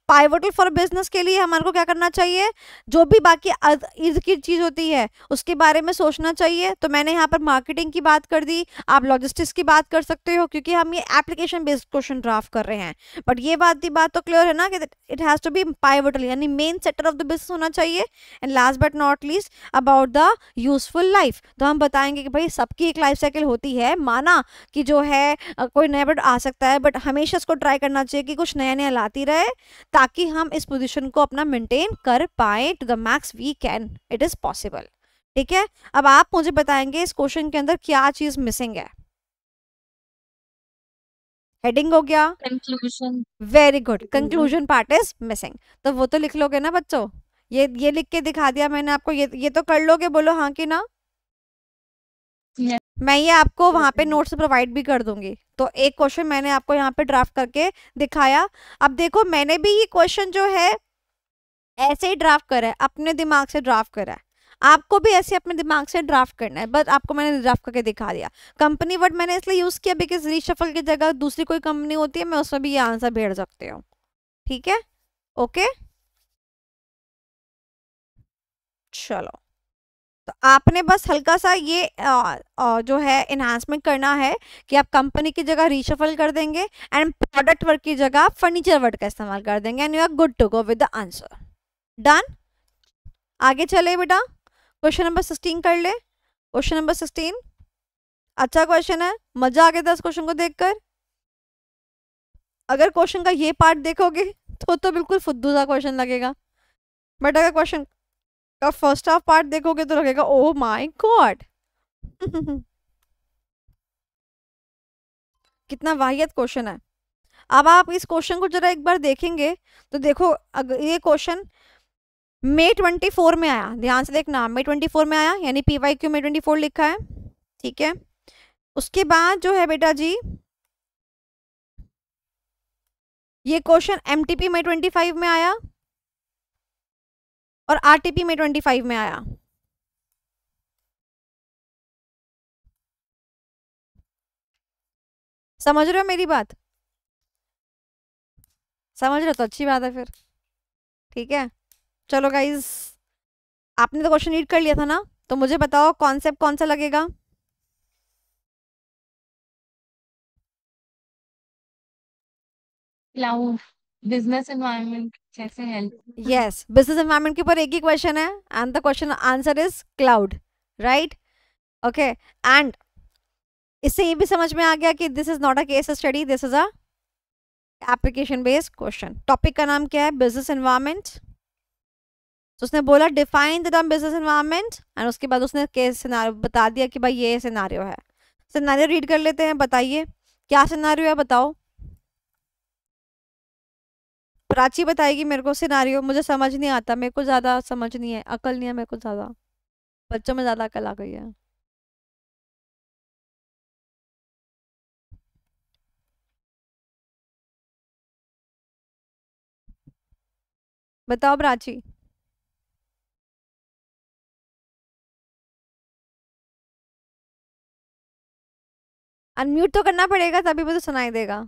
पाइवोटल फॉर बिजनेस के लिए हमारे को क्या करना चाहिए? जो भी बाकी इर्द की चीज होती है उसके बारे में सोचना चाहिए। तो मैंने यहाँ पर मार्केटिंग की बात कर दी, आप लॉजिस्टिक्स की बात कर सकते हो, क्योंकि हम ये एप्लीकेशन बेस्ड क्वेश्चन ड्राफ्ट कर रहे हैं। बट ये बात तो क्लियर है ना कि it has to be pivotal, यानी main sector of the business होना चाहिए। And last but not least about the useful life, तो हम बताएंगे कि भाई सबकी एक लाइफ साइकिल होती है, माना कि जो है कोई नया प्रोडक्ट आ सकता है, बट हमेशा इसको ट्राई करना चाहिए कि कुछ नया नया लाती रहे ताकि हम इस पोजीशन को अपना मेंटेन कर पाए to the max we can, it is possible. ठीक है, अब आप मुझे बताएंगे इस क्वेश्चन के अंदर क्या चीज मिसिंग है। हेडिंग हो गया, conclusion. Very good, conclusion part is missing. तो वो तो लिख लोगे ना बच्चों, ये लिख के दिखा दिया मैंने आपको, ये तो कर लोगे, बोलो हाँ कि ना। Yes. मैं ये आपको वहां पे नोट्स प्रोवाइड भी कर दूंगी। तो एक क्वेश्चन मैंने आपको यहाँ पे ड्राफ्ट करके दिखाया। अब देखो मैंने भी ये क्वेश्चन जो है ऐसे ही ड्राफ्ट करा है, अपने दिमाग से ड्राफ्ट करा है, आपको भी ऐसे अपने दिमाग से ड्राफ्ट करना है, बस आपको मैंने ड्राफ्ट करके दिखा दिया। कंपनी वर्ड मैंने इसलिए यूज किया बिकॉज रीशफल की जगह दूसरी कोई कंपनी होती है, मैं उसमें भी ये आंसर भेज सकती हूँ। ठीक है, ओके चलो, तो आपने बस हल्का सा ये जो है इन्हांसमेंट करना है कि आप कंपनी की जगह रीशफल कर देंगे एंड प्रोडक्ट वर्ड की जगह आप फर्नीचर वर्ड का इस्तेमाल कर देंगे and you are good to go with the answer. Done. आगे चले बेटा, क्वेश्चन नंबर 16 कर ले। क्वेश्चन नंबर 16 अच्छा क्वेश्चन है, मजा आ गया था इस क्वेश्चन को देखकर। अगर क्वेश्चन का ये पार्ट देखोगे तो बिल्कुल फुद्दू सा क्वेश्चन लगेगा, बट अगर क्वेश्चन का फर्स्ट हाफ पार्ट देखोगे तो लगेगा ओह माय गॉड कितना वाहियत क्वेश्चन है। अब आप इस क्वेश्चन को जरा एक बार देखेंगे तो देखो, अगर ये क्वेश्चन मई 24 में आया, ध्यान से देखना, मई 24 में आया, यानी PYQ में 24 लिखा है, ठीक है। उसके बाद जो है बेटा जी, ये क्वेश्चन MTP में 25 में आया और RTP में 25 में आया। समझ रहे हो मेरी बात? समझ रहे हो तो अच्छी बात है फिर, ठीक है। चलो गाइज, आपने तो क्वेश्चन रीड कर लिया था ना, तो मुझे बताओ कॉन्सेप्ट कौन सा लगेगा? क्लाउड, बिजनेस एनवायरनमेंट कैसे हेल्प। यस, बिजनेस एनवायरनमेंट के ऊपर एक ही क्वेश्चन है and the question answer is cloud, right? Okay, and इससे ये भी समझ में आ गया कि this is not a case study, this is a application based question. Topic का नाम क्या है? Business environment. तो उसने बोला define the term business environment and उसके बाद उसने केस सिनारियो बता दिया कि भाई ये सिनारियो है। सिनारियो रीड कर लेते हैं, बताइए क्या सिनारियो है, बताओ। प्राची बताएगी मेरे को सिनारियो, मुझे समझ नहीं आता, मेरे को ज्यादा समझ नहीं है, अकल नहीं है मेरे को ज्यादा, बच्चों में ज्यादा अकल आ गई है। बताओ प्राची। अनम्यूट तो करना पड़ेगा तभी मुझे सुनाई देगा।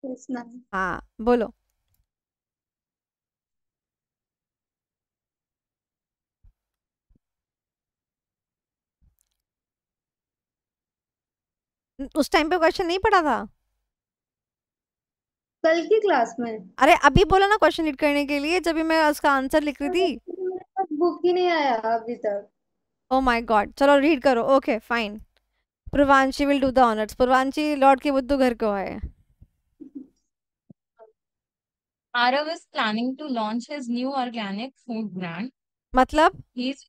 Yes, ma'am. हाँ बोलो। उस टाइम पे क्वेश्चन नहीं पढ़ा था? कल की क्लास में अरे अभी बोला ना क्वेश्चन रीड करने के लिए, जब भी मैं उसका आंसर लिख रही थी। मेरे पास बुक ही नहीं आया अभी तक। ओ माय गॉड, चलो रीड करो, okay fine. Purvanshi will do the honours. Purvanshi लॉर्ड के बुद्धू घर को है। Arav is planning to launch his new organic food brand. मतलब He's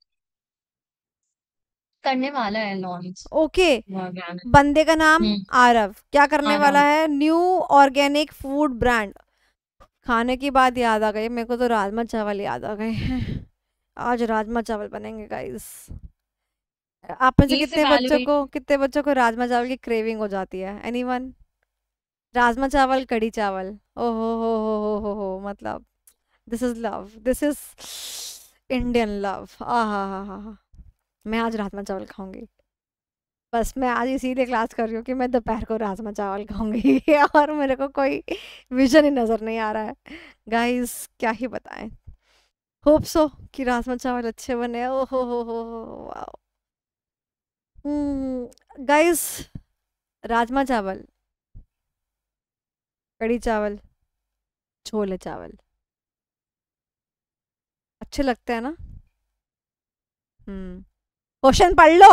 करने वाला है लॉन्च ओके, ऑर्गेनिक। बंदे का नाम आरव क्या करने वाला आरव है? New organic food brand. खाने की बात याद आ गई मेरे को, तो राजमा चावल याद आ गए हैं। आज राजमा चावल बनेंगे गाइस। आप में से He's कितने evaluating बच्चों को राजमा चावल की क्रेविंग हो जाती है? एनीवन? राजमा चावल, कढ़ी चावल, ओहो हो, मतलब this is love, this is Indian love. आहा, मैं आज राजमा चावल खाऊंगी। बस मैं आज इसीलिए क्लास कर रही हूँ कि मैं दोपहर को राजमा चावल खाऊंगी और मेरे को कोई विजन ही नजर नहीं आ रहा है गाइस, क्या ही बताएं। होप सो कि राजमा चावल अच्छे बने। ओहो हो वाओ। गाइस, राजमा चावल, कढ़ी चावल, छोले चावल अच्छे लगते हैं ना? क्वेश्चन पढ़ लो,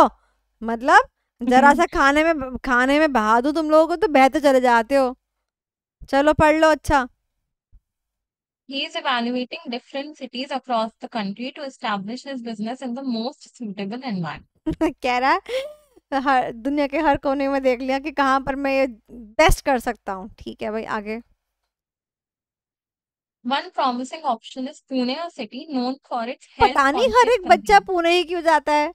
मतलब जरा सा खाने में बहा दूं तुम लोगों को तो बहते चले जाते हो। चलो पढ़ लो। अच्छा He is evaluating different cities across the country to establish his business in the most suitable environment. कह रहा है हर दुनिया के हर कोने में देख लिया कि कहाँ पर मैं ये बेस्ट कर सकता हूँ। ठीक है भाई, आगे। One promising option is Pune, a city known for its पता नहीं हर health-conscious एक बच्चा consumer. पुणे ही क्यों जाता है,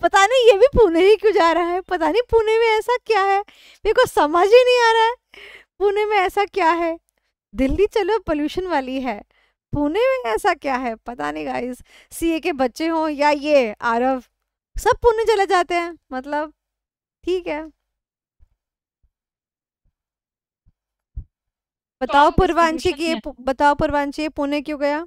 पता नहीं ये भी पुणे ही क्यों जा रहा है, पता नहीं पुणे में ऐसा क्या है, मेरे को समझ ही नहीं आ रहा है पुणे में ऐसा क्या है। दिल्ली चलो पोल्यूशन वाली है, पुणे में ऐसा क्या है पता नहीं गाइस। सीए के बच्चे हों या ये आरव, सब पुणे चले जाते हैं, मतलब ठीक है। बताओ strong पूर्वांशी की distribution network बताओ पूर्वांशी पुणे क्यों गया?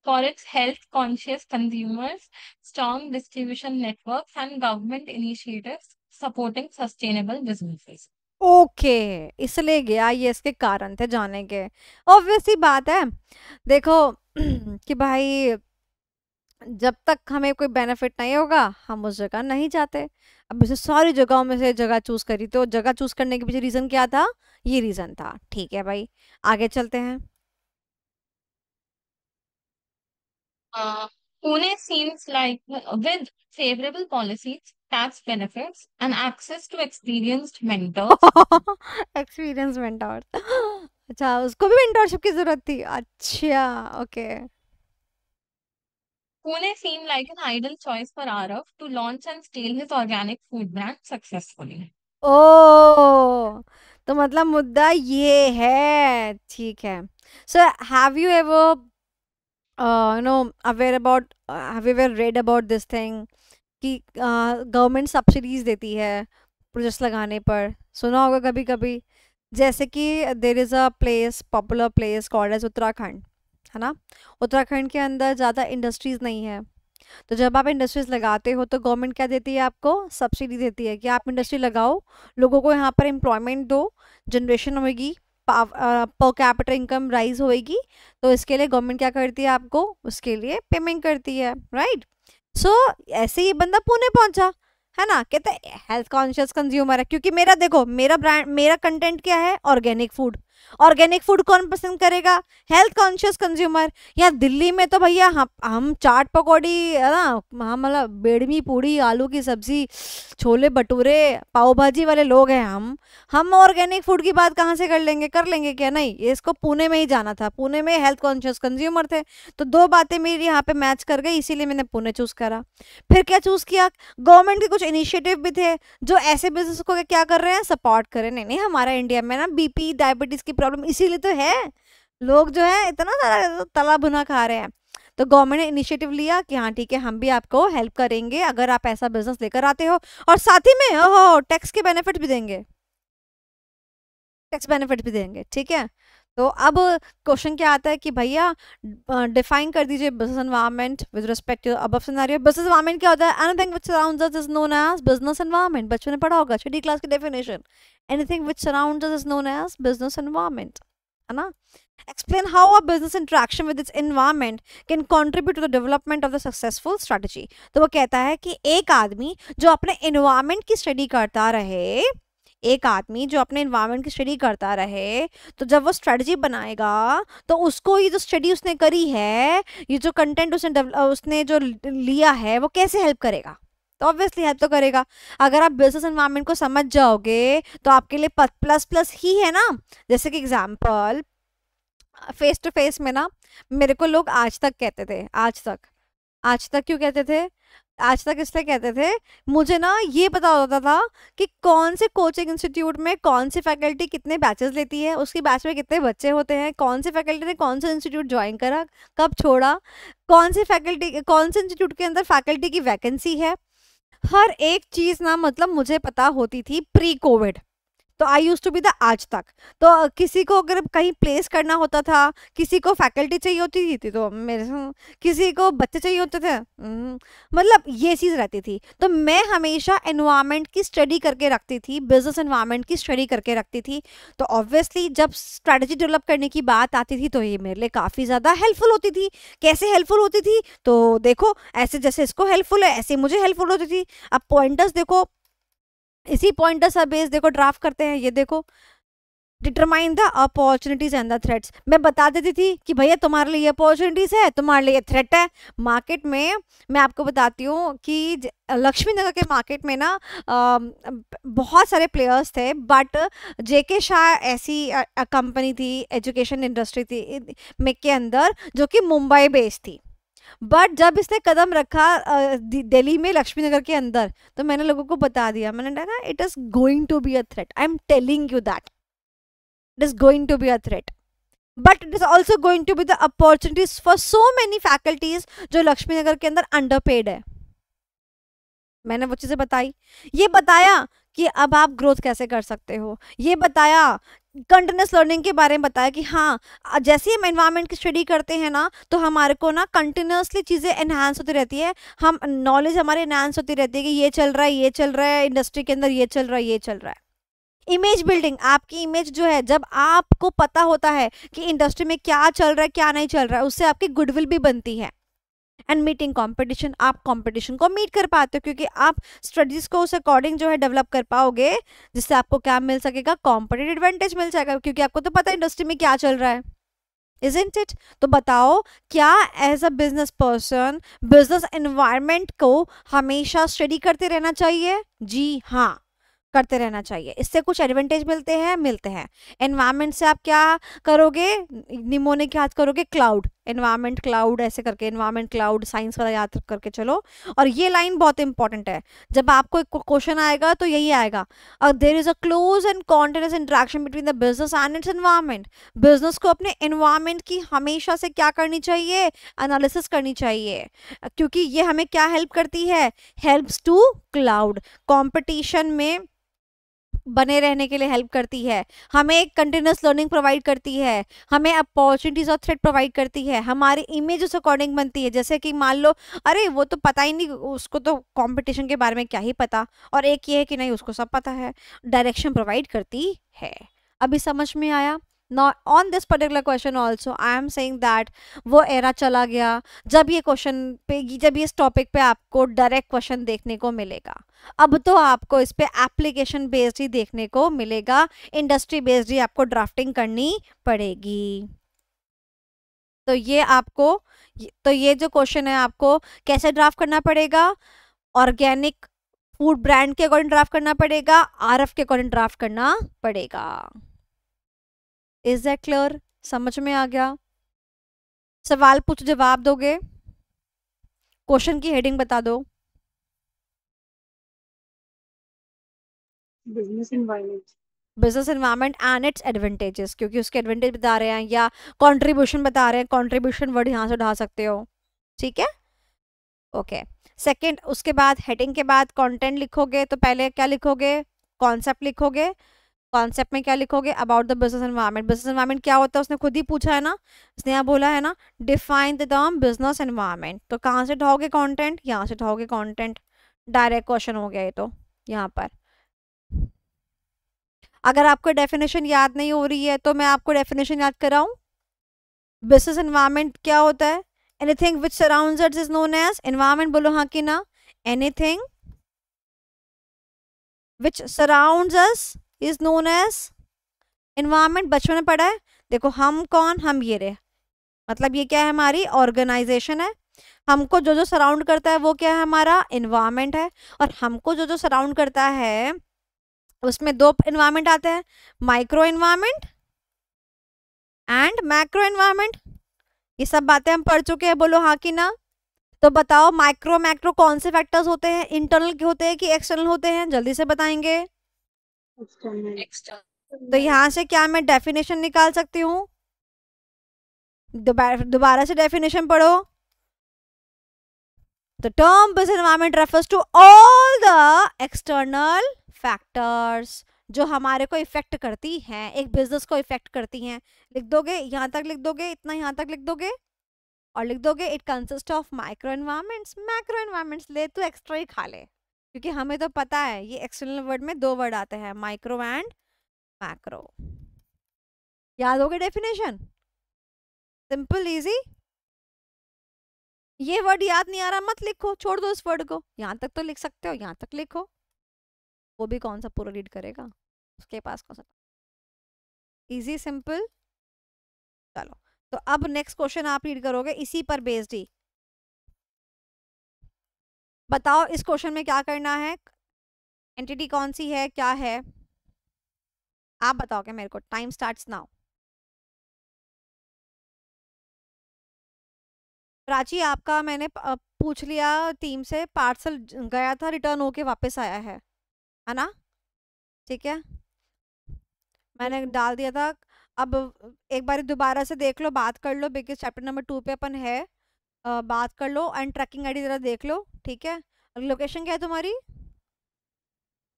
for its health-conscious consumers, strong distribution networks, and government initiatives supporting sustainable businesses. Okay, इसलिए गया, ये इसके कारण थे जाने के। ऑब्वियस ही बात है। देखो कि भाई जब तक हमें कोई बेनिफिट नहीं होगा हम उस जगह नहीं जाते। अब जैसे सारी जगहों में से जगह चूज करी, तो जगह चूज करने के पीछे रीजन क्या था? ये रीजन था। ठीक है भाई, आगे चलते हैं। Pune seems like with favorable policies, tax benefits, and access to experienced mentors. Experience mentor. अच्छा, उसको भी मेंटोरशिप की जरूरत थी? अच्छा, okay. Pune seemed like an ideal choice for Arav to launch and scale his organic food brand successfully. ओ, तो मतलब मुद्दा ये है। ठीक है। So have you ever aware about, have you ever read about this thing कि government subsidies देती है प्रोजेक्ट्स लगाने पर? सुना होगा कभी कभी। जैसे कि there is a place, popular place called as Uttarakhand, है ना? उत्तराखंड के अंदर ज़्यादा इंडस्ट्रीज़ नहीं है, तो जब आप इंडस्ट्रीज लगाते हो तो गवर्नमेंट क्या देती है आपको? सब्सिडी देती है कि आप इंडस्ट्री लगाओ, लोगों को यहाँ पर एम्प्लॉयमेंट दो, जनरेशन होगी, पर कैपिटल इनकम राइज होएगी। तो इसके लिए गवर्नमेंट क्या करती है? आपको उसके लिए पेमेंट करती है, राइट? सो ऐसे ही बंदा पुणे पहुंचा, है ना? कहते हैं हेल्थ कॉन्शियस कंज्यूमर है, क्योंकि मेरा देखो, मेरा ब्रांड, मेरा कंटेंट क्या है? Organic food. ऑर्गेनिक फूड कौन पसंद करेगा? Health conscious consumer. यार दिल्ली में तो भैया हम चाट पकौड़ी, है ना, हम मतलब बेड़मी पूड़ी, आलू की सब्जी, छोले भटूरे, पाव भाजी वाले लोग हैं हम ऑर्गेनिक फूड की बात कहाँ से कर लेंगे? कर लेंगे क्या? नहीं, ये इसको पुणे में ही जाना था। पुणे में हेल्थ कॉन्शियस कंज्यूमर थे, तो दो बातें मेरी यहाँ पे मैच कर गई, इसीलिए मैंने पुणे चूज करा। फिर क्या चूज किया? गवर्नमेंट के कुछ इनिशिएटिव भी थे जो ऐसे बिजनेस को क्या कर रहे हैं? सपोर्ट कर रहे हैं। नहीं नहीं, हमारा इंडिया में ना बीपी डायबिटीज की प्रॉब्लम इसीलिए तो है, लोग जो है इतना तला भुना खा रहे हैं। तो गवर्नमेंट ने इनिशिएटिव लिया कि हाँ ठीक है, हम भी आपको हेल्प करेंगे अगर आप ऐसा बिजनेस लेकर आते हो, और साथ ही में ओहो टैक्स के बेनिफिट भी देंगे, टैक्स बेनिफिट भी देंगे। ठीक है, तो अब क्वेश्चन क्या आता है कि भैया डिफाइन कर दीजिए business environment with respect to above scenario. Business environment क्या होता है? Anything which surrounds us is known as business environment. बच्चों ने पढ़ा होगा छठी क्लास की definition, anything which surrounds us is known as business environment, है ना? Explain how a business interaction with its environment can contribute to the development of the successful strategy. तो वो कहता है कि एक आदमी जो अपने environment की स्टडी करता रहे, एक आदमी जो अपने environment की स्टडी करता रहे, तो जब वो स्ट्रेटजी बनाएगा तो उसको ये जो स्टडी उसने करी है, ये जो कंटेंट उसने जो लिया है, वो कैसे हेल्प करेगा? तो ऑब्वियसली हेल्प तो करेगा। अगर आप बिजनेस एनवायरनमेंट को समझ जाओगे तो आपके लिए प्लस प्लस ही है ना। जैसे कि एग्जाम्पल, फेस टू फेस में ना मेरे को लोग आज तक कहते थे, आज तक क्यों कहते थे? आज तक इसलिए कहते थे, मुझे ना ये पता होता था कि कौन से कोचिंग इंस्टीट्यूट में कौन सी फैकल्टी कितने बैचेस लेती है, उसकी बैच में कितने बच्चे होते हैं, कौन सी फैकल्टी ने कौन सा इंस्टीट्यूट ज्वाइन करा, कब छोड़ा, कौन सी फैकल्टी, कौन से इंस्टीट्यूट के अंदर फैकल्टी की वैकेंसी है। हर एक चीज़ ना मतलब मुझे पता होती थी प्री कोविड। तो आई यूज टू बी द आज तक। तो किसी को अगर कहीं प्लेस करना होता था, किसी को फैकल्टी चाहिए होती थी तो मेरे किसी को बच्चे चाहिए होते थे, मतलब ये चीज़ रहती थी। तो मैं हमेशा एनवायरनमेंट की स्टडी करके रखती थी, बिजनेस एनवायरनमेंट की स्टडी करके रखती थी। तो ऑब्वियसली जब स्ट्रैटेजी डेवलप करने की बात आती थी तो ये मेरे लिए काफ़ी ज़्यादा हेल्पफुल होती थी। कैसे हेल्पफुल होती थी? तो देखो, ऐसे जैसे इसको हेल्पफुल है ऐसे मुझे हेल्पफुल होती थी। अब पॉइंटर्स देखो, इसी पॉइंटर सा बेस देखो ड्राफ्ट करते हैं, ये देखो, determine the opportunities and the threats. मैं बता देती थी कि भैया तुम्हारे लिए अपॉर्चुनिटीज है, तुम्हारे लिए थ्रेट है। मार्केट में मैं आपको बताती हूँ कि लक्ष्मी नगर के मार्केट में ना बहुत सारे प्लेयर्स थे, बट जेके शाह ऐसी कंपनी थी, एजुकेशन इंडस्ट्री थी में के अंदर, जो कि मुंबई बेस्ड थी। बट जब इसने कदम रखा दिल्ली में लक्ष्मी नगर के अंदर, तो मैंने लोगों को बता दिया, मैंने कहा it is going to be a threat, I am telling you that it is going to be a threat, but it is also going to be the opportunities for so many faculties जो लक्ष्मी नगर के अंदर underpaid है। मैंने वो चीज़ें बताई, ये बताया कि अब आप ग्रोथ कैसे कर सकते हो, ये बताया। कंटिन्यूस लर्निंग के बारे में बताया कि हाँ, जैसे ही हम एनवायरनमेंट की स्टडी करते हैं ना, तो हमारे को ना कंटिन्यूसली चीज़ें एनहांस होती रहती है, हम नॉलेज हमारी एनहांस होती रहती है कि ये चल रहा है, ये चल रहा है, इंडस्ट्री के अंदर ये चल रहा है, ये चल रहा है। इमेज बिल्डिंग, आपकी इमेज जो है, जब आपको पता होता है कि इंडस्ट्री में क्या चल रहा है क्या नहीं चल रहा है, उससे आपकी गुडविल भी बनती है। एंड मीटिंग कंपटीशन, आप कंपटीशन को मीट कर पाते हो क्योंकि आप स्टडीज को उस अकॉर्डिंग जो है डेवलप कर पाओगे, जिससे आपको क्या मिल सकेगा, कॉम्पिटिटिव एडवांटेज मिल जाएगा, क्योंकि आपको तो पता है इंडस्ट्री में क्या चल रहा है, इजंट इट? तो बताओ, क्या as a business person business environment को हमेशा स्टडी करते रहना चाहिए? जी हाँ, करते रहना चाहिए। इससे कुछ एडवांटेज मिलते हैं। एनवायरनमेंट से आप क्या करोगे, निमोनिक याद करोगे, क्लाउड, एनवायरनमेंट क्लाउड, ऐसे करके एनवायरनमेंट क्लाउड, साइंस वाला याद करके चलो। और ये लाइन बहुत इंपॉर्टेंट है, जब आपको एक क्वेश्चन आएगा तो यही आएगा, there is a close and continuous interaction between the business and its environment. Business को अपने एनवायरनमेंट की हमेशा से क्या करनी चाहिए, एनालिसिस करनी चाहिए, क्योंकि ये हमें क्या हेल्प करती है, हेल्प्स टू क्लाउड, कॉम्पिटिशन में बने रहने के लिए हेल्प करती है, हमें कंटिन्यूस लर्निंग प्रोवाइड करती है, हमें अपॉर्चुनिटीज और थ्रेट प्रोवाइड करती है, हमारी इमेज उस अकॉर्डिंग बनती है। जैसे कि मान लो, अरे वो तो पता ही नहीं, उसको तो कंपटीशन के बारे में क्या ही पता, और एक ये है कि नहीं, उसको सब पता है, डायरेक्शन प्रोवाइड करती है। अभी समझ में आया? Now on this particular question also I am saying that वो एरा चला गया जब ये क्वेश्चन पे, जब ये इस टॉपिक पे आपको डायरेक्ट क्वेश्चन देखने को मिलेगा। अब तो आपको इस पे एप्लीकेशन बेस्ड ही देखने को मिलेगा, इंडस्ट्री बेस्ड ही आपको ड्राफ्टिंग करनी पड़ेगी। तो ये आपको, तो ये जो क्वेश्चन है आपको कैसे ड्राफ्ट करना पड़ेगा, ऑर्गेनिक फूड ब्रांड के अकॉर्डिंग ड्राफ्ट करना पड़ेगा, आरएफ के अकॉर्डिंग ड्राफ्ट करना पड़ेगा। Is that clear? समझ में आ गया? सवाल पूछो, जवाब दोगे, क्वेश्चन की हेडिंग बता दो। Business environment. Business environment and its advantages, क्योंकि उसके एडवांटेज बता रहे हैं या कंट्रीब्यूशन बता रहे हैं, कंट्रीब्यूशन वर्ड यहाँ से ढा सकते हो, ठीक है? ओके। सेकंड, उसके बाद हेडिंग के बाद कंटेंट लिखोगे, तो पहले क्या लिखोगे, कॉन्सेप्ट लिखोगे। कॉन्सेप्ट में क्या लिखोगे, about the business environment. Business environment क्या होता है उसने खुद ही पूछा है ना, उसने यहाँ बोला है ना, define the term business environment. तो कहाँ से ढाओगे कंटेंट, यहाँ से ढाओगे कंटेंट। डायरेक्ट क्वेश्चन हो गया ये तो यहाँ पर। अगर आपको डेफिनेशन याद नहीं हो रही है तो मैं आपको डेफिनेशन याद कराऊं। बिजनेस एनवायरनमेंट क्या होता है, anything which surrounds it is known as environment. बोलो हाँ कि ना, anything which surrounds us is known as environment. बचपन में पढ़ा है, देखो हम कौन, हम ये रहे, मतलब ये क्या है, हमारी ऑर्गेनाइजेशन है, हमको जो जो सराउंड करता है वो क्या है, हमारा एनवायरनमेंट है। और हमको जो जो सराउंड करता है उसमें दो एनवायरनमेंट आते हैं, micro environment and macro environment. ये सब बातें हम पढ़ चुके हैं, बोलो हाँ कि ना। तो बताओ, माइक्रो मैक्रो कौन से फैक्टर्स होते हैं, इंटरनल होते हैं कि एक्सटर्नल होते हैं, जल्दी से बताएंगे। External. तो यहाँ से क्या मैं डेफिनेशन निकाल सकती हूँ, दोबारा से डेफिनेशन पढ़ो। The term business environment refers to all the external factors जो हमारे को इफेक्ट करती हैं, एक बिजनेस को इफेक्ट करती हैं। लिख दोगे, यहाँ तक लिख दोगे, इतना यहाँ तक लिख दोगे, और लिख दोगे it consist of micro environments, macro environments. ले तो एक्स्ट्रा ही खा ले, क्योंकि हमें तो पता है ये एक्सटर्नल वर्ड में दो वर्ड आते हैं, माइक्रो एंड मैक्रो। याद हो गया डेफिनेशन, सिंपल इजी। ये वर्ड याद नहीं आ रहा, मत लिखो, छोड़ दो इस वर्ड को, यहाँ तक तो लिख सकते हो, यहाँ तक लिखो। वो भी कौन सा पूरा रीड करेगा, उसके पास कौन सा। Easy simple. चलो, तो अब नेक्स्ट क्वेश्चन आप रीड करोगे इसी पर बेस्ड ही। बताओ इस क्वेश्चन में क्या करना है, एंटिटी कौन सी है, क्या है, आप बताओगे मेरे को। Time starts now. प्राची, आपका मैंने पूछ लिया टीम से, पार्सल गया था, रिटर्न होके वापस आया है ना, ठीक है, मैंने डाल दिया था। अब एक बार दोबारा से देख लो, बात कर लो, बिकॉज चैप्टर नंबर 2 पे अपन है, बात कर लो एंड ट्रैकिंग आईडी जरा देख लो, ठीक है। लोकेशन क्या है तुम्हारी,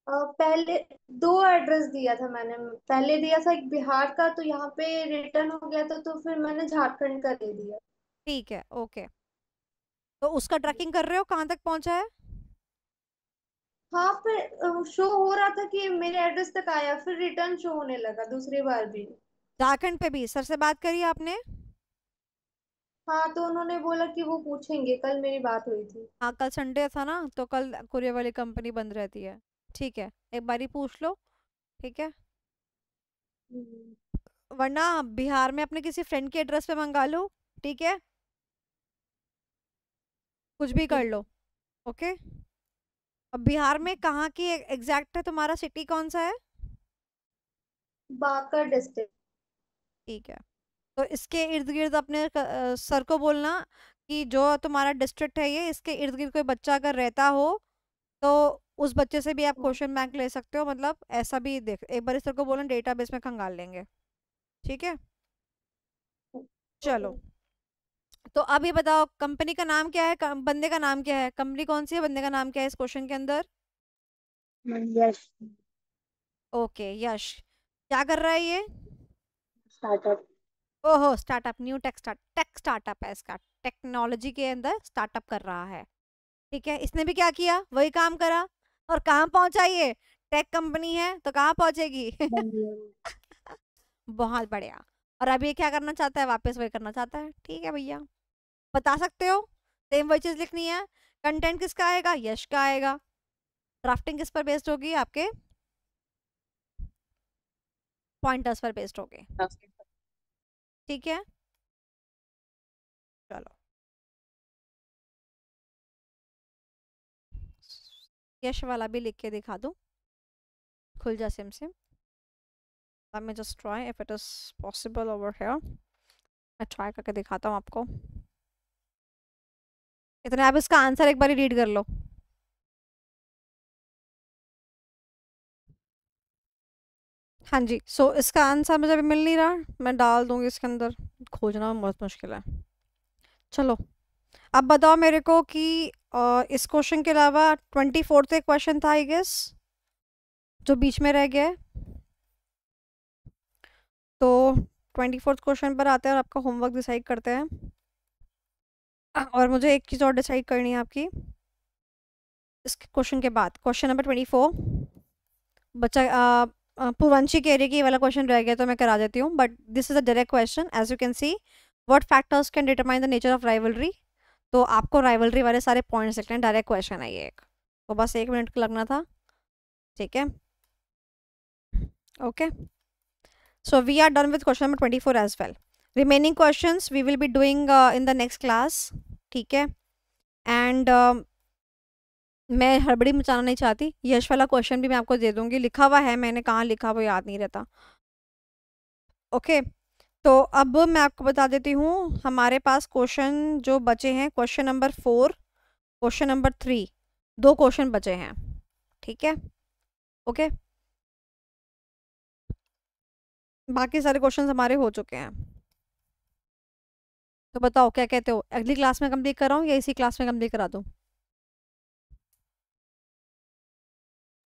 पहले 2 एड्रेस दिया था मैंने। पहले दिया था एक बिहार का, तो यहाँ पे रिटर्न हो गया था, तो फिर मैंने झारखंड का दे दिया। ठीक है, ओके। तो उसका ट्रैकिंग कर रहे हो, कहाँ तक पहुंचा है? हाँ, फिर शो हो रहा था कि मेरे एड्रेस तक आया, फिर रिटर्न शो होने लगा दूसरी बार भी। झारखंड पे भी सर से बात करी आपने? हाँ, तो उन्होंने बोला कि वो पूछेंगे, कल मेरी बात हुई थी। हाँ, कल संडे था ना, तो कल कुरियर वाली कंपनी बंद रहती है। ठीक है, एक बारी पूछ लो। ठीक है, हम्म। वरना बिहार में अपने किसी फ्रेंड के एड्रेस पे मंगा लो। ठीक है, कुछ भी कर ठीक लो। है। ओके। अब बिहार में कहाँ की एग्जैक्ट है, तुम्हारा सिटी कौन सा है? बांका डिस्ट्रिक्ट। ठीक है, तो इसके इर्द गिर्द अपने सर को बोलना कि जो तुम्हारा डिस्ट्रिक्ट है ये, इसके इर्द गिर्द कोई बच्चा अगर रहता हो तो उस बच्चे से भी आप क्वेश्चन बैंक ले सकते हो। मतलब ऐसा भी देख, एक बार इस सर को बोलना, डेटाबेस में खंगाल लेंगे। ठीक है, चलो। तो अब ये बताओ, कंपनी का नाम क्या है, बंदे का नाम क्या है, कंपनी कौन सी है, बंदे का नाम क्या है इस क्वेश्चन के अंदर? यस। ओके, यश। क्या कर रहा है ये? स्टार्टअप। ओहो, स्टार्टअप, न्यू टेक स्टार्टअप है इसका, टेक्नोलॉजी के अंदर स्टार्टअप कर रहा है। ठीक है, इसने भी क्या किया, वही काम करा। और कहाँ पहुंचा ये? टेक कंपनी है तो कहाँ पहुंचेगी? बेंगलुरु। बहुत बढ़िया। और अब ये क्या करना चाहता है, वापस वही करना चाहता है। ठीक है भैया, बता सकते हो। सेम वही चीज लिखनी है। कंटेंट किसका आएगा, यश का आएगा। ड्राफ्टिंग किस पर बेस्ड होगी, आपके पॉइंटर्स पर बेस्ड होगी। ठीक है, चलो। यश वाला भी लिख के दिखा दूं, खुल जा SIM SIM. Let me just try if it is possible over here. मैं ट्राई करके दिखाता हूँ आपको। इतने आप इसका आंसर एक बार रीड कर लो। हाँ जी, सो इसका आंसर मुझे अभी मिल नहीं रहा, मैं डाल दूंगी इसके अंदर। खोजना बहुत मुश्किल है। चलो, अब बताओ मेरे को कि इस क्वेश्चन के अलावा 24th एक क्वेश्चन था आई गेस, जो बीच में रह गया है। तो 24th क्वेश्चन पर आते हैं और आपका होमवर्क डिसाइड करते हैं। और मुझे एक चीज़ और डिसाइड करनी है आपकी इस क्वेश्चन के बाद। क्वेश्चन नंबर 24 बच्चा पूर्वांशी कह रही है कि ये वाला क्वेश्चन रह गया, तो मैं करा देती हूँ, but this is a direct question. As you can see, what factors can determine the nature of rivalry. तो आपको राइवलरी वाले सारे पॉइंट्स लिखने हैं, डायरेक्ट क्वेश्चन है ये एक। तो बस 1 मिनट का लगना था। ठीक है, okay. So we are done with question number 24 as well. Remaining questions we will be doing in the next class. ठीक है, एंड मैं हड़बड़ी मचाना नहीं चाहती। यश वाला क्वेश्चन भी मैं आपको दे दूंगी, लिखा हुआ है, मैंने कहाँ लिखा वो याद नहीं रहता। ओके, तो अब मैं आपको बता देती हूँ हमारे पास क्वेश्चन जो बचे हैं, question number 4, question number 3, 2 question बचे हैं। ठीक है, ओके, बाकी सारे क्वेश्चन हमारे हो चुके हैं। तो बताओ क्या कहते हो, अगली क्लास में कंप्लीट कराऊं या इसी क्लास में कंप्लीट करा दूं?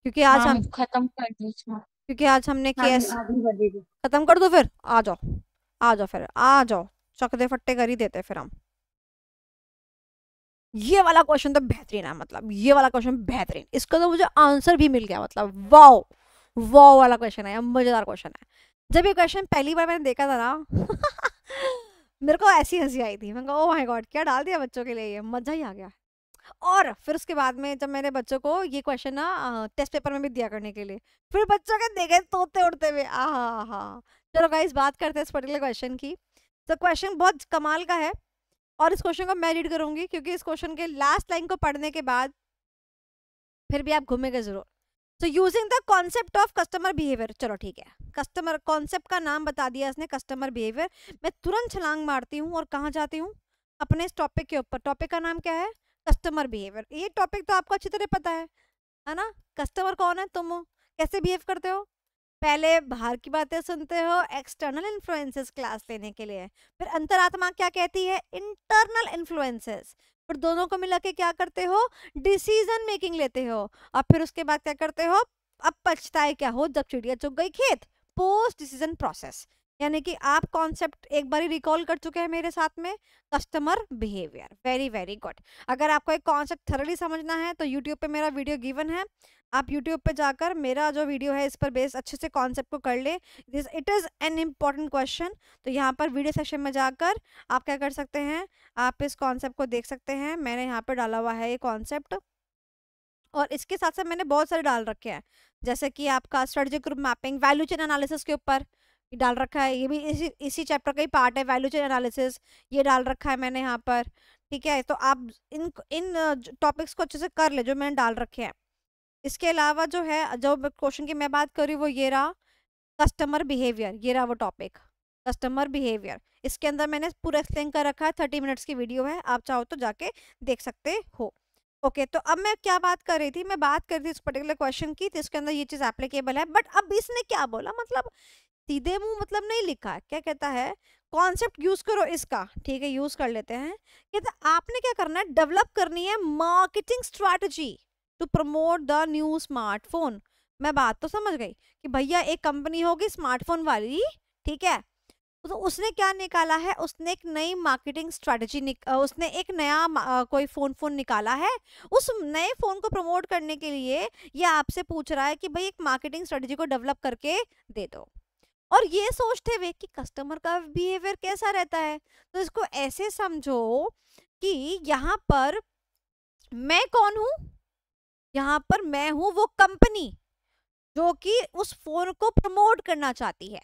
हाँ, खत्म कर दीजिए। क्योंकि आज हमने हाँ जी, केस आधी कर दीजिए। खत्म कर दो, फिर आ जाओ, आ जाओ, फिर आ जाओ, चकदे फट्टे कर ही देते फिर हम। ये वाला क्वेश्चन तो बेहतरीन है, मतलब ये वाला क्वेश्चन बेहतरीन, इसका तो मुझे आंसर भी मिल गया, मतलब वाओ, वाओ वाला क्वेश्चन है, मजेदार क्वेश्चन है। जब ये क्वेश्चन पहली बार मैंने देखा था ना मेरे को ऐसी हंसी आई थी, मैंने कहा ओ माय गॉड, क्या डाल दिया बच्चों के लिए, ये मजा ही आ गया। और फिर उसके बाद में जब मैंने बच्चों को ये क्वेश्चन ना टेस्ट पेपर में भी दिया करने के लिए, फिर बच्चों के देखे तोते उड़ते हुए, आहा। चलो गाइस, बात करते हैं इस पर्टिकुलर क्वेश्चन की। तो क्वेश्चन बहुत कमाल का है, और इस क्वेश्चन को मैं रीड करूंगी, क्योंकि इस क्वेश्चन के लास्ट लाइन को पढ़ने के बाद फिर भी आप घूमेंगे जरूर। तो using the concept of customer behaviour, चलो ठीक है, कस्टमर कॉन्सेप्ट का नाम बता दिया इसने, कस्टमर बिहेवियर। मैं तुरंत छलांग मारती हूँ और कहाँ जाती हूँ, अपने इस टॉपिक के ऊपर। टॉपिक का नाम क्या है, कस्टमर बिहेवियर। ये टॉपिक तो आपको अच्छी तरह पता है ना। कस्टमर कौन है, तुम हो, कैसे बिहेव करते हो। पहले बाहर की बातें सुनते हो एक्सटर्नल इन्फ्लुएंसेस क्लास लेने के लिए, फिर अंतरात्मा क्या कहती है, इंटरनल इन्फ्लुएंसेस, फिर दोनों को मिला के क्या करते हो, डिसीजन मेकिंग लेते हो, और फिर उसके बाद क्या करते हो, अब पछताए क्या हो जब चिड़िया चुग गई खेत, पोस्ट डिसीजन प्रोसेस। यानी कि आप कॉन्सेप्ट एक बार रिकॉल कर चुके हैं मेरे साथ में, customer behaviour. Very very good. अगर आपको एक कॉन्सेप्ट थरली समझना है तो यूट्यूब पे मेरा वीडियो गिवन है, आप यूट्यूब पे जाकर मेरा जो वीडियो है इस पर बेस अच्छे से कॉन्सेप्ट को कर ले। This it is an important question. तो यहाँ पर वीडियो सेक्शन में जाकर आप क्या कर सकते हैं, आप इस कॉन्सेप्ट को देख सकते हैं। मैंने यहाँ पर डाला हुआ है ये कॉन्सेप्ट, और इसके साथ साथ मैंने बहुत सारे डाल रखे हैं, जैसे कि आपका strategic group mapping, value chain analysis के ऊपर डाल रखा है, ये भी इसी चैप्टर का ही पार्ट है, वैल्यू चेन एनालिसिस ये डाल रखा है मैंने यहाँ पर। ठीक है, तो आप इन टॉपिक्स को अच्छे से कर ले जो मैंने डाल रखे हैं। इसके अलावा जो है, जो क्वेश्चन की मैं बात कर रही हूँ वो ये रहा, कस्टमर बिहेवियर। ये रहा वो टॉपिक, कस्टमर बिहेवियर। इसके अंदर मैंने पूरा एक्सप्लेन कर रखा है, 30 मिनट्स की वीडियो है, आप चाहो तो जाके देख सकते हो। ओके, तो अब मैं क्या बात कर रही थी, मैं बात कर रही थी इस पर्टिकुलर क्वेश्चन की, तो इसके अंदर ये चीज़ एप्लीकेबल है। बट अब इसने क्या बोला, मतलब सीधे मुंह मतलब नहीं लिखा है, क्या कहता है, कॉन्सेप्ट यूज करो इसका। ठीक है, यूज कर लेते हैं। कहता आपने क्या करना है, डेवलप करनी है marketing strategy to promote the new smartphone. मैं बात तो समझ गई कि भैया एक कंपनी होगी स्मार्टफोन वाली, ठीक है, तो उसने क्या निकाला है, उसने एक नई मार्केटिंग स्ट्रैटेजी उसने एक नया कोई फोन निकाला है। उस नए फोन को प्रमोट करने के लिए ये आपसे पूछ रहा है कि भाई एक मार्केटिंग स्ट्रैटेजी को डेवलप करके दे दो, और ये सोचते हुए कि कस्टमर का बिहेवियर कैसा रहता है। तो इसको ऐसे समझो कि यहाँ पर मैं कौन हूँ, यहाँ पर मैं हूँ वो कंपनी जो कि उस फोन को प्रमोट करना चाहती है।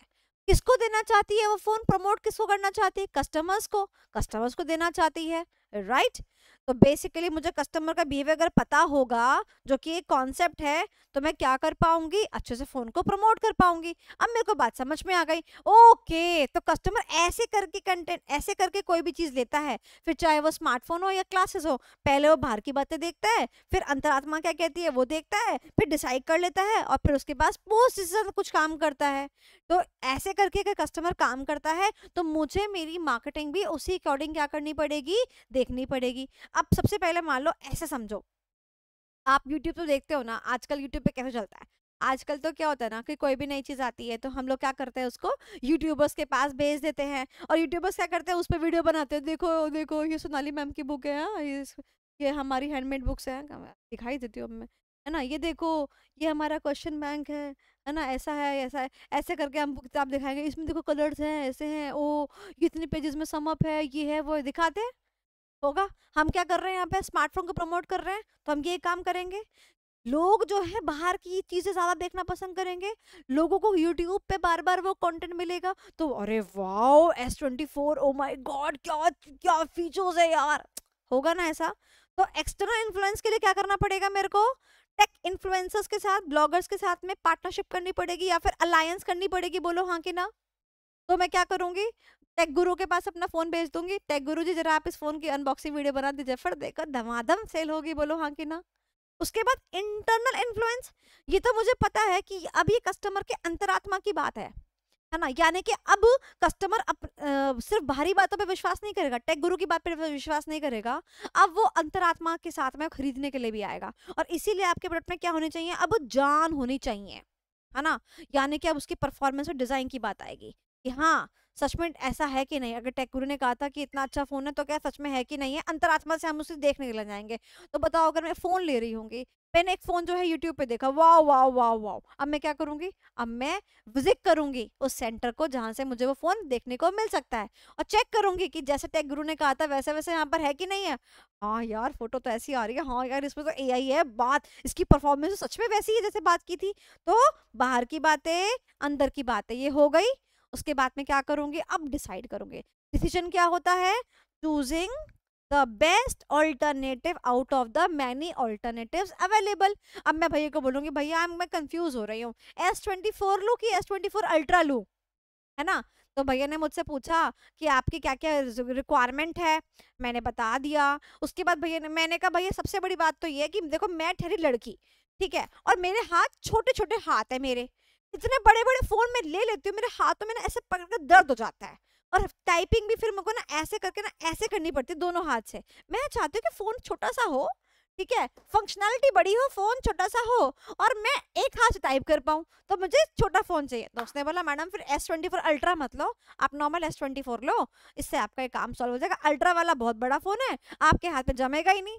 किसको देना चाहती है वो फोन, प्रमोट किसको करना चाहती है, कस्टमर्स को देना चाहती है, राइट। तो बेसिकली मुझे कस्टमर का बिहेवियर अगर पता होगा, जो कि एक कॉन्सेप्ट है, तो मैं क्या कर पाऊंगी, अच्छे से फोन को प्रमोट कर पाऊंगी। अब मेरे को बात समझ में आ गई। ओके, तो कस्टमर ऐसे करके कंटेंट, ऐसे करके कोई भी चीज लेता है, फिर चाहे वो स्मार्टफोन हो या क्लासेस हो, पहले वो बाहर की बातें देखता है, फिर अंतरात्मा क्या कहती है वो देखता है, फिर डिसाइड कर लेता है, और फिर उसके पास पोस्ट डिसीजन कुछ काम करता है। तो ऐसे करके अगर कस्टमर काम करता है तो मुझे मेरी मार्केटिंग भी उसी अकॉर्डिंग क्या करनी पड़ेगी, देखनी पड़ेगी। अब सबसे पहले मान लो ऐसे समझो, आप YouTube तो देखते हो ना, आजकल YouTube पे कैसे चलता है, आजकल तो क्या होता है ना कि कोई भी नई चीज आती है तो हम लोग क्या करते हैं, उसको यूट्यूबर्स के पास भेज देते हैं, और यूट्यूबर्स क्या करते हैं, उस पर वीडियो बनाते हैं, देखो देखो ये सोनाली मैम की बुक है, हाँ, ये हमारी हैंडमेड बुक्स है, दिखाई देती हूँ मैं, है ना, ये देखो ये हमारा क्वेश्चन बैंक है ना, ऐसा है ऐसा है, ऐसे करके हम किताब दिखाएंगे, इसमें देखो कलर्स हैं, ऐसे हैं, ओ ये इतने पेजेस में सम अप है, ये है वो है, दिखाते हैं। होगा, हम क्या कर रहे हैं यहाँ पे, स्मार्टफोन को प्रमोट कर रहे हैं, तो हम ये काम करेंगे। लोग जो है बाहर की चीजें ज्यादा देखना पसंद करेंगे, लोगों को यूट्यूब पे बार बार वो कंटेंट मिलेगा, तो अरे wow S24, O my God, क्या क्या फीचर्स है यार, होगा ना ऐसा। तो एक्सटर्नल इन्फ्लुएंस के लिए क्या करना पड़ेगा मेरे को, टेक इन्फ्लुएंसर्स के साथ, ब्लॉगर्स के साथ में पार्टनरशिप करनी पड़ेगी, या फिर अलायंस करनी पड़ेगी, बोलो हाँ कि ना। तो मैं क्या करूंगी, टेक गुरु के पास अपना फोन भेज दूंगी, टेक गुरु जी जरा आप इस फोन की अनबॉक्सिंग वीडियो बना दीजिए, फिर देखो धमाधम सेल होगी, बोलो हाँ कि ना। उसके बाद इंटरनल इन्फ्लुएंस, ये तो मुझे पता है कि अब ये कस्टमर के अंतरात्मा की बात है ना, यानी कि अब कस्टमर सिर्फ बाहरी बातों पे विश्वास नहीं करेगा, टेक गुरु की बात पे विश्वास नहीं करेगा, अब वो अंतरात्मा के साथ में खरीदने के लिए भी आएगा। और इसीलिए आपके प्रोडक्ट में क्या होनी चाहिए, अब जान होनी चाहिए, है ना, यानी कि अब उसकी परफॉर्मेंस और डिजाइन की बात आएगी कि हाँ सच में ऐसा है कि नहीं। अगर टेक गुरु ने कहा था कि इतना अच्छा फोन है, तो क्या सच में है कि नहीं है, अंतरात्मा से हम उसे देखने के लिए जाएंगे। तो बताओ, अगर मैं फोन ले रही हूँ, मैंने एक फोन जो है यूट्यूब पे देखा, वाह वाह वाह वाह, अब मैं क्या करूंगी, अब मैं विजिट करूंगी उस सेंटर को जहां से मुझे वो फोन देखने को मिल सकता है, और चेक करूंगी कि जैसे टेक गुरु ने कहा था वैसे वैसे यहाँ पर है कि नहीं है। हाँ यार फोटो तो ऐसी आ रही है, हाँ यार इसमें तो AI है, बात इसकी परफॉर्मेंस तो सच में वैसी है जैसे बात की थी। तो बाहर की बातें, अंदर की बातें, ये हो गई। उसके बाद में क्या करूंगी, अब डिसाइड करूंगी, डिसीजन क्या होता है, choosing the best alternative out of the many alternatives available. अब मैं भैया को बोलूंगी, भैया मैं कंफ्यूज हो रही हूँ, S24 लूँ कि S24 अल्ट्रा लूँ, है ना। तो भैया ने मुझसे पूछा कि आपकी क्या क्या रिक्वायरमेंट है, मैंने बता दिया। उसके बाद भैया ने, मैंने कहा भैया सबसे बड़ी बात तो ये है कि देखो मैं ठहरी लड़की, ठीक है, और मेरे हाथ छोटे छोटे हाथ है, मेरे इतने बड़े बड़े फोन में ले लेती हूँ, मेरे हाथों में ना ऐसे पकड़ कर दर्द हो जाता है, और टाइपिंग भी फिर मुझको ना ऐसे करके ना ऐसे करनी पड़ती है दोनों हाथ से। मैं चाहती हूँ कि फोन छोटा सा हो, ठीक है, फंक्शनैलिटी बड़ी हो, फोन छोटा सा हो और मैं एक हाथ से टाइप कर पाऊँ, तो मुझे छोटा फोन चाहिए। तो उसने बोला मैडम फिर S24 अल्ट्रा मत लो, आप नॉर्मल S24 लो, इससे आपका ये काम सॉल्व हो जाएगा। अल्ट्रा वाला बहुत बड़ा फोन है, आपके हाथ में जमेगा ही नहीं।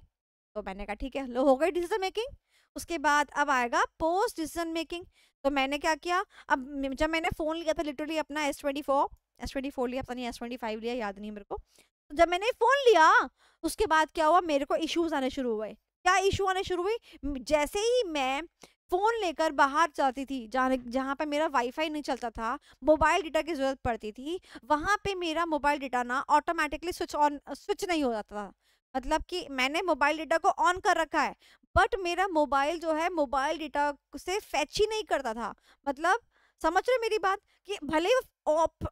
तो मैंने कहा ठीक है, लो हो गई डिसीजन मेकिंग। उसके बाद अब आएगा पोस्ट डिसीजन मेकिंग। तो मैंने क्या किया, अब जब मैंने फोन लिया था लिटरली अपना S24 लिया, पता नहीं S25 लिया, याद नहीं मेरे को। तो जब मैंने फोन लिया उसके बाद क्या हुआ, मेरे को इश्यूज आने शुरू हुए। क्या इशू आने शुरू हुई, जैसे ही मैं फोन लेकर बाहर जाती थी, जहाँ पे मेरा वाईफाई नहीं चलता था, मोबाइल डेटा की जरूरत पड़ती थी, वहां पे मेरा मोबाइल डेटा ना ऑटोमेटिकली स्विच नहीं हो जाता था। मतलब कि मैंने मोबाइल डेटा को ऑन कर रखा है बट मेरा मोबाइल जो है मोबाइल डेटा से फैच ही नहीं करता था। मतलब समझ रहे मेरी बात, कि भले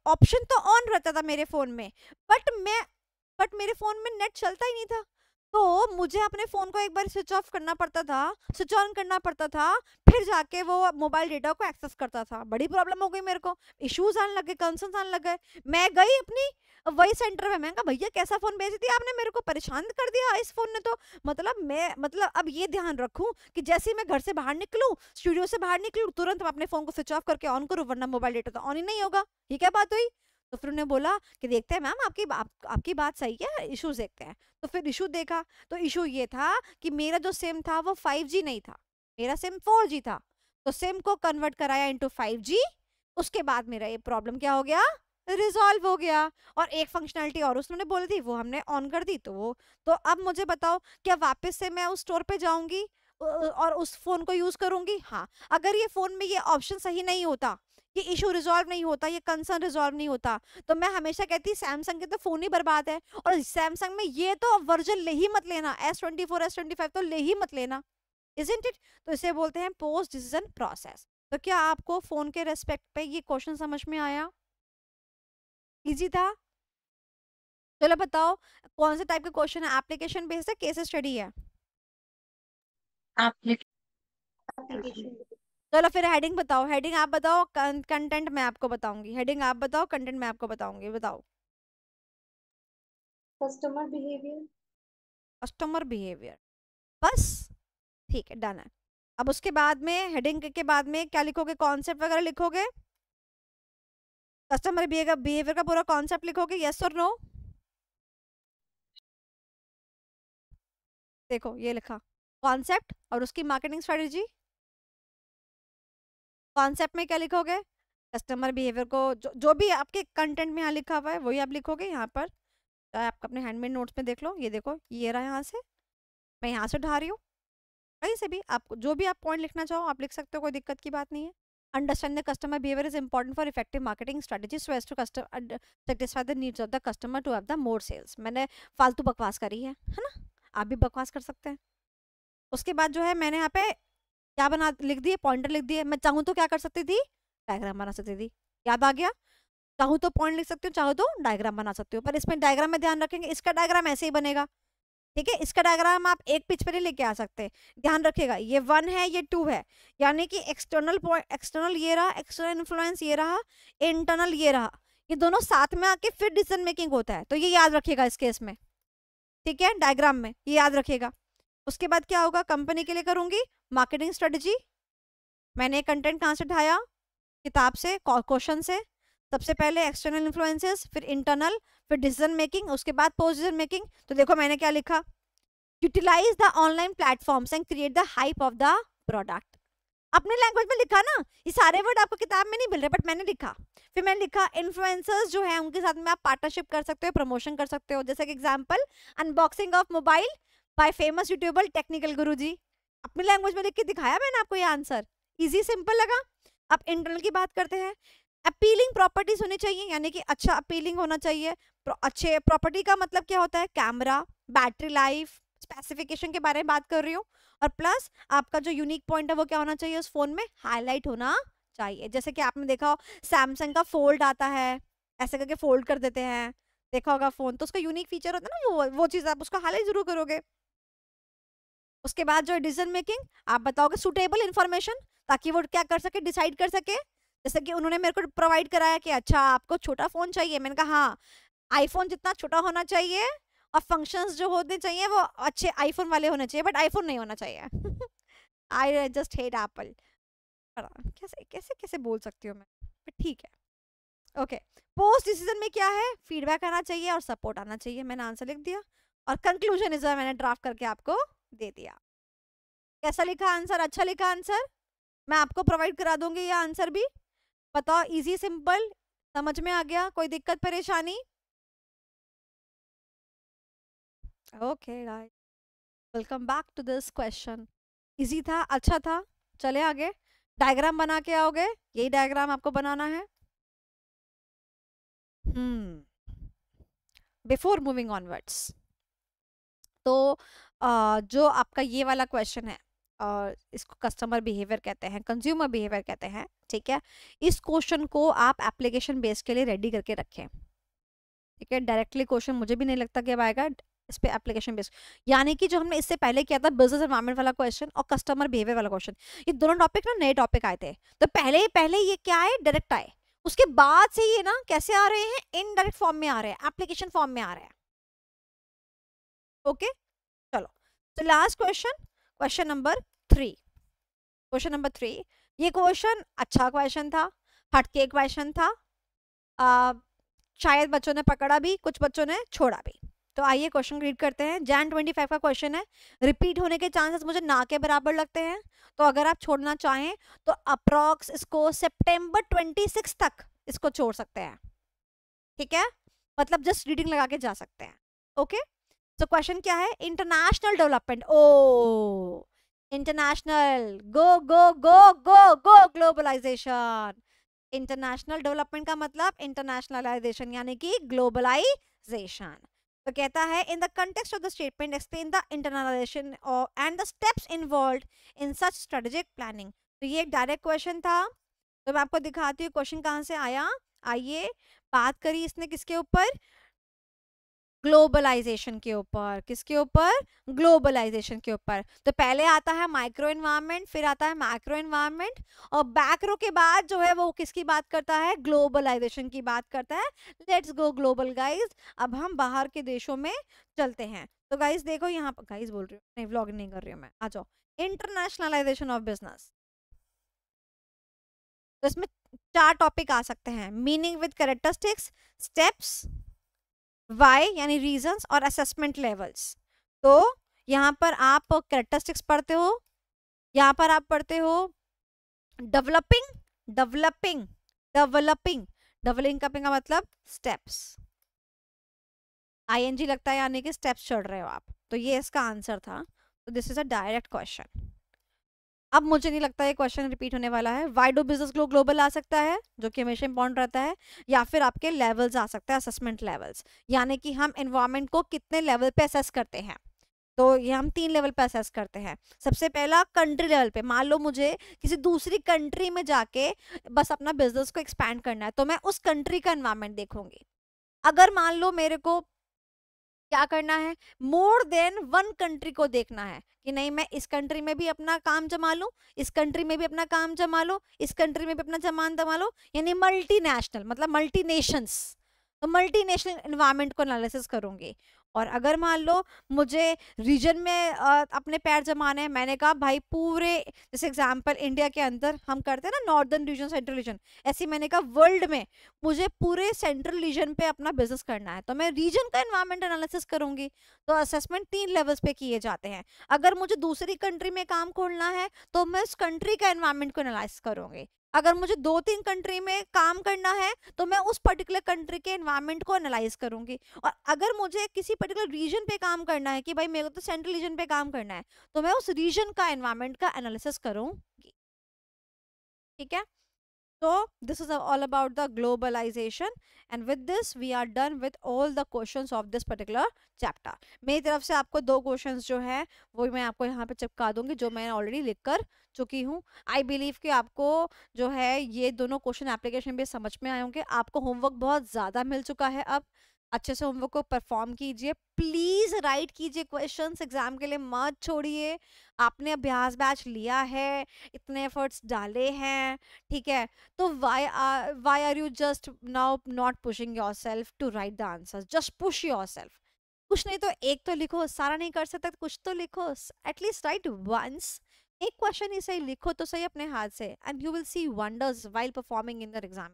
ऑप्शन तो ऑन रहता था मेरे फोन में बट मेरे फोन में नेट चलता ही नहीं था। तो मुझे अपने फोन को एक बार स्विच ऑफ करना पड़ता था, स्विच ऑन करना पड़ता था, फिर जाके वो मोबाइल डेटा को एक्सेस करता था। बड़ी प्रॉब्लम हो गई मेरे को, इश्यूज आने लगे, कंसर्न्स आने लगे। मैं गई अपनी वही सेंटर में, मैं कहा भैया कैसा फोन भेज दिया आपने, मेरे को परेशान कर दिया इस फोन ने। तो मतलब अब ये ध्यान रखूं कि जैसे ही मैं घर से बाहर निकलूं, स्टूडियो से बाहर निकलूं, तुरंत मैं अपने फोन को स्विच ऑफ करके ऑन करूं, वरना मोबाइल डेटा तो ऑन ही नहीं होगा। ये क्या बात हुई। तो फिर उन्होंने बोला कि देखते हैं मैम आपकी बात सही है, इशू देखते हैं। तो फिर इशू देखा, तो इशू ये था कि मेरा जो सिम था वो 5G नहीं था, मेरा सिम 4G था। तो सिम को कन्वर्ट कराया इनटू 5G, उसके बाद मेरा ये प्रॉब्लम क्या हो गया, रिजॉल्व हो गया। और एक फंक्शनैलिटी और उसने बोली थी, वो हमने ऑन कर दी। तो अब मुझे बताओ, क्या वापस से मैं उस स्टोर पे जाऊंगी और उस फोन को यूज करूंगी? हाँ, अगर ये फोन में ये ऑप्शन सही नहीं होता, ये इशू रिजॉल्व नहीं होता, ये कंसर्न रिजॉल्व नहीं होता, तो मैं हमेशा कहती सैमसंग के तो फोन ही बर्बाद है। और सैमसंग में ये तो वर्जन ले ही मत लेना, S24 S25 तो ले ही मत लेना, इजंट इट। तो इसे बोलते हैं पोस्ट डिसीजन प्रोसेस। तो क्या आपको फोन के रेस्पेक्ट पे ये क्वेश्चन समझ में आया? इजी था? चलो बताओ कौन से टाइप के क्वेश्चन है, एप्लीकेशन बेस्ड है, केस स्टडी है? एप्लीकेशन। चलो फिर हेडिंग बताओ, हेडिंग आप बताओ, कंटेंट मैं आपको बताऊंगी। हेडिंग आप बताओ, कंटेंट मैं आपको बताऊंगी। बताओ। Customer behaviour. कस्टमर बिहेवियर, बस ठीक है, डन है। अब उसके बाद में हेडिंग के बाद में क्या लिखोगे, कॉन्सेप्ट वगैरह लिखोगे? कस्टमर बिहेवियर का पूरा कॉन्सेप्ट लिखोगे, यस और नो? देखो ये लिखा कॉन्सेप्ट और उसकी मार्केटिंग स्ट्रेटेजी। कॉन्सेप्ट में क्या लिखोगे, कस्टमर बिहेवियर को जो भी आपके कंटेंट में यहाँ लिखा हुआ है वही आप लिखोगे यहाँ पर। चाहे आप अपने हैंडमेड नोट्स में देख लो, ये देखो ये रहा, यहाँ से मैं यहाँ से उठा रही हूँ, कहीं से भी आपको जो भी आप पॉइंट लिखना चाहो आप लिख सकते हो, कोई दिक्कत की बात नहीं है। Understand the customer behaviour is important for effective marketing strategy so as to satisfy the needs of the customer to have the more sales. मैंने फालतू बकवास करी है ना, आप भी बकवास कर सकते हैं। उसके बाद जो है मैंने यहाँ पे क्या बना लिख दिए, पॉइंटर लिख दिए। मैं चाहूँ तो क्या कर सकती थी, डायग्राम बना सकती थी, याद आ गया। चाहूँ तो पॉइंट लिख सकती हूँ, चाहो तो डायग्राम बना सकती हूँ, पर इसमें डायग्राम में ध्यान रखेंगे इसका डायग्राम ऐसे ही बनेगा, ठीक है। इसका डायग्राम आप एक पिच पर ही लेके आ सकते हैं। ध्यान रखिएगा ये 1 है, ये 2 है, यानी कि एक्सटर्नल ये रहा, एक्सटर्नल इन्फ्लुएंस ये रहा, इंटरनल ये रहा, ये दोनों साथ में आके फिर डिसीजन मेकिंग होता है। तो ये याद रखिएगा इस केस में, ठीक है, डायग्राम में ये याद रखिएगा। उसके बाद क्या होगा, कंपनी के लिए करूंगी मार्केटिंग स्ट्रेटेजी। मैंने कंटेंट कहाँ से उठाया, किताब से, क्वेश्चन से। सबसे पहले एक्सटर्नल इन्फ्लुएंसेस, फिर इंटरनल, फिर डिसीजन मेकिंग, उसके बाद पोस्ट डिसीजन मेकिंग। तो देखो मैंने क्या लिखा, utilise the online platforms and create the hype of the product. अपने लैंग्वेज में लिखा ना, ये सारे वर्ड आपको किताब में नहीं मिल रहे बट मैंने लिखा। फिर मैंने लिखा इन्फ्लुएंसर्स जो है उनके साथ में आप पार्टनरशिप कर सकते हो, प्रमोशन कर सकते हो। जैसे कि example, unboxing of mobile by famous YouTuber Technical Guruji. अपनी लैंग्वेज में लिख के दिखाया मैंने आपको ये आंसर, इजी सिंपल लगा। अब इंटरनल की बात करते हैं। अपीलिंग प्रॉपर्टीज होनी चाहिए, यानी कि अच्छा अपीलिंग होना चाहिए। अच्छे प्रॉपर्टी का मतलब क्या होता है, कैमरा, बैटरी लाइफ, स्पेसिफिकेशन के बारे में बात कर रही हूँ। और प्लस आपका जो यूनिक पॉइंट है वो क्या होना चाहिए, उस फोन में हाईलाइट होना चाहिए। जैसे कि आपने देखा हो सैमसंग का फोल्ड आता है, ऐसे करके फोल्ड कर देते हैं, देखा होगा फोन, तो उसका यूनिक फीचर होता है ना, वो चीज आप उसका हाईलाइट जरूर करोगे। उसके बाद जो डिसीजन मेकिंग, आप बताओगे सुटेबल इन्फॉर्मेशन, ताकि वो क्या कर सके, डिसाइड कर सके। जैसे कि उन्होंने मेरे को प्रोवाइड कराया कि अच्छा आपको छोटा फोन चाहिए, मैंने कहा हाँ आईफोन जितना छोटा होना चाहिए और फंक्शंस जो होने चाहिए वो अच्छे आईफोन वाले होने चाहिए, बट आईफोन नहीं होना चाहिए। I just hate Apple. कैसे कैसे कैसे बोल सकती हूँ मैं, बट ठीक है। ओके, पोस्ट डिसीजन में क्या है, फीडबैक आना चाहिए और सपोर्ट आना चाहिए। मैंने आंसर लिख दिया और कंक्लूजन इज मैंने ड्राफ्ट करके आपको दे दिया। कैसा लिखा आंसर, अच्छा लिखा आंसर? मैं आपको प्रोवाइड करा दूंगी ये आंसर भी। बताओ, इजी सिंपल समझ में आ गया, कोई दिक्कत परेशानी? Okay guys, welcome back to this question. Easy था, अच्छा था। चले आगे, डायग्राम बना के आओगे, यही डायग्राम आपको बनाना है। बिफोर मूविंग ऑनवर्ड्स, तो जो आपका ये वाला क्वेश्चन है, इसको कस्टमर बिहेवियर कहते हैं, कंज्यूमर बिहेवियर कहते हैं, ठीक है। इस क्वेश्चन को आप एप्लीकेशन बेस के लिए रेडी करके रखें, ठीक है। डायरेक्टली क्वेश्चन मुझे भी नहीं लगता कि अब आएगा इस पे एप्लीकेशन बेस्ड, यानी कि जो हमने इससे पहले किया था बिजनेस एनवायरनमेंट वाला क्वेश्चन और कस्टमर बिहेवियर वाला क्वेश्चन, ये दोनों टॉपिक ना नए टॉपिक आए थे। तो पहले पहले ये क्या आए, डायरेक्ट आए, उसके बाद से ये ना कैसे आ रहे हैं, इनडायरेक्ट फॉर्म में आ रहे हैं, एप्लीकेशन फॉर्म में आ रहे हैं। ओके चलो, तो last question, question number 3। Question number 3, ये क्वेश्चन अच्छा क्वेश्चन था, हटके क्वेश्चन था, शायद बच्चों ने पकड़ा भी, कुछ बच्चों ने छोड़ा भी। तो आइए क्वेश्चन रीड करते हैं। Jan 25 का क्वेश्चन है, रिपीट होने के चांसेस मुझे ना के बराबर लगते हैं, तो अगर आप छोड़ना चाहें तो अप्रॉक्स इसको सितंबर 26 तक इसको छोड़ सकते हैं, ठीक है, मतलब जस्ट रीडिंग लगा के जा सकते हैं। ओके, तो क्वेश्चन क्या है, इंटरनेशनल डेवलपमेंट, ओ इंटरनेशनल, गो गो गो गो गो ग्लोबलाइजेशन। इंटरनेशनल डेवलपमेंट का मतलब इंटरनेशनलाइजेशन यानी कि ग्लोबलाइजेशन। तो कहता है in the context of the statement explain the internalisation and the steps involved in such strategic planning. तो ये एक डायरेक्ट क्वेश्चन था, तो मैं आपको दिखाती हूँ क्वेश्चन कहाँ से आया। आइए, बात करी इसने किसके ऊपर, ग्लोबलाइजेशन के ऊपर। किसके ऊपर, ग्लोबलाइजेशन के ऊपर। तो पहले आता है माइक्रो एनवायरनमेंट, फिर आता है मैक्रो एनवायरनमेंट, और मैक्रो के बाद जो है वो किसकी बात करता है, ग्लोबलाइजेशन की बात करता है। लेट्स गो ग्लोबल गाइज, अब हम बाहर के देशों में चलते हैं। तो गाइज देखो यहाँ पर, गाइज बोल रही हूँ, नहीं व्लॉग नहीं कर रही हूँ मैं, आ जाओ। इंटरनेशनलाइजेशन ऑफ बिजनेस, तो इसमें 4 टॉपिक आ सकते हैं, meaning with characteristics, steps, why यानी रीजंस, और असेसमेंट लेवल्स। तो यहाँ पर आप कैरेक्टरिस्टिक्स पढ़ते हो, यहाँ पर आप पढ़ते हो डेवलपिंग, डेवलपिंग, डेवलपिंग, डेवलपिंग का मतलब स्टेप्स, आईएनजी लगता है यानी कि स्टेप्स चढ़ रहे हो आप। तो ये इसका आंसर था। तो this is a direct question. अब मुझे नहीं लगता ये क्वेश्चन रिपीट होने वाला है। Why do business glo global आ सकता है, जो कि हमेशा इंपॉर्टेंट रहता है, या फिर आपके लेवल्स आ सकता है, असेसमेंट लेवल्स, यानी कि हम एनवायरनमेंट को कितने लेवल पे असेस करते हैं। तो ये हम 3 लेवल पे असेस करते हैं। सबसे पहला कंट्री लेवल पे, मान लो मुझे किसी दूसरी कंट्री में जाके बस अपना बिजनेस को एक्सपैंड करना है, तो मैं उस कंट्री का एनवायरनमेंट देखूंगी। अगर मान लो मेरे को क्या करना है, मोर देन 1 कंट्री को देखना है कि नहीं मैं इस कंट्री में भी अपना काम जमा लूं, इस कंट्री में भी अपना काम जमा लो, इस कंट्री में भी अपना जमान जमा लो, यानी मल्टीनेशनल मतलब मल्टी नेशंस। तो मल्टीनेशनल एनवायरनमेंट को एनालिसिस करूंगी। और अगर मान लो मुझे रीजन में अपने पैर जमाने हैं, मैंने कहा भाई पूरे, जैसे एग्जांपल इंडिया के अंदर हम करते हैं ना नॉर्दर्न रीजन, सेंट्रल रीजन, ऐसे मैंने कहा वर्ल्ड में मुझे पूरे सेंट्रल रीजन पे अपना बिजनेस करना है, तो मैं रीजन का एनवायरनमेंट एनालिसिस करूंगी। तो असेसमेंट 3 लेवल्स पे किए जाते हैं। अगर मुझे दूसरी कंट्री में काम खोलना है तो मैं उस कंट्री का एनवायरनमेंट को एनालाइज करूंगी। अगर मुझे 2-3 कंट्री में काम करना है तो मैं उस पर्टिकुलर कंट्री के एनवायरनमेंट को एनालाइज करूंगी। और अगर मुझे किसी पर्टिकुलर रीजन पे काम करना है कि भाई मेरे को तो सेंट्रल रीजन पे काम करना है, तो मैं उस रीजन का एनवायरनमेंट का एनालिसिस करूंगी, ठीक है। So this is all about the globalization, and with this we are done with all the questions of this particular chapter. मेरी तरफ से आपको 2 क्वेश्चंस जो है वो मैं आपको यहाँ पे चिपका दूंगी, जो मैं ऑलरेडी लिख कर चुकी हूँ। आई बिलीव कि आपको जो है ये दोनों क्वेश्चन एप्लीकेशन भी समझ में आए होंगे। आपको होमवर्क बहुत ज़्यादा मिल चुका है, अब अच्छे से होमवर्क को परफॉर्म कीजिए, प्लीज राइट कीजिए क्वेश्चंस, एग्जाम के लिए मत छोड़िए। आपने अभ्यास बैच लिया है, इतने एफर्ट्स डाले हैं, ठीक है, तो why are you just now not pushing yourself to write the answers? Just push yourself. कुछ नहीं तो एक तो लिखो, सारा नहीं कर सकते तो कुछ तो लिखो, एटलीस्ट राइट वंस, एक क्वेश्चन ही सही लिखो तो सही अपने हाथ से, and you will see wonders while performing in the exam.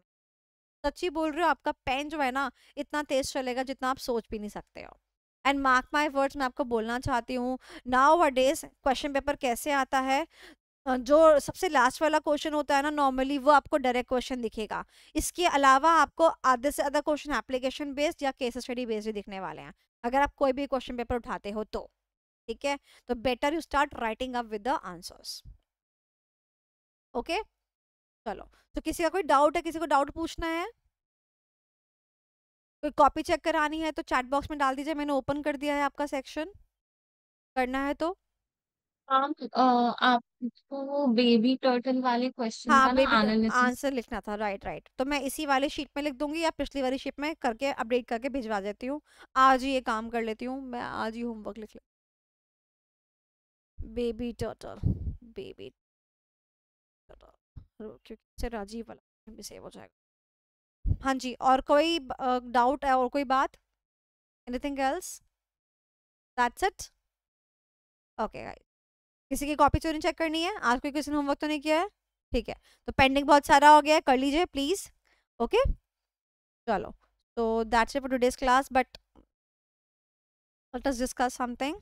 सच्ची बोल रही हो, आपका पेन जो है ना इतना तेज चलेगा जितना आप सोच भी नहीं सकते हो। एंड मार्क माई वर्ड्स, मैं आपको बोलना चाहती हूँ, नाउ अ डेज क्वेश्चन पेपर कैसे आता है, जो सबसे लास्ट वाला क्वेश्चन होता है ना नॉर्मली, वो आपको डायरेक्ट क्वेश्चन दिखेगा। इसके अलावा आपको आधे से ज्यादा क्वेश्चन एप्लीकेशन बेस्ड या केस स्टडी बेस्ड ही दिखने वाले हैं, अगर आप कोई भी क्वेश्चन पेपर उठाते हो तो। ठीक है, तो better you start writing up with the answers. Okay, चलो, तो किसी का कोई डाउट है, किसी को डाउट पूछना है, कोई कॉपी चेक करानी है तो चैट बॉक्स में डाल दीजिए, मैंने ओपन कर दिया है आपका सेक्शन, करना है तो। आपको बेबी टर्टल वाले क्वेश्चन हाँ का ना बेबी, एनालिसिस। आंसर लिखना था, राइट राइट, तो मैं इसी वाले शीट में लिख दूंगी या पिछली वाली शीट में करके अपडेट करके भिजवा देती हूँ। आज ही ये काम कर लेती हूँ, मैं आज ही होमवर्क लिख लेती हूँ। बेबी टर्टल, बेबी टर्टल, क्योंकि से राजीव वाला भी सेव हो जाएगा। हाँ जी, और कोई डाउट है और कोई बात, anything else, that's it. Okay guys, किसी की कॉपी चोरी चेक करनी है, आज कोई किसी ने होमवर्क तो नहीं किया है, ठीक है, तो पेंडिंग बहुत सारा हो गया है, कर लीजिए प्लीज। ओके, चलो, so that's it for today's class, but let us discuss something.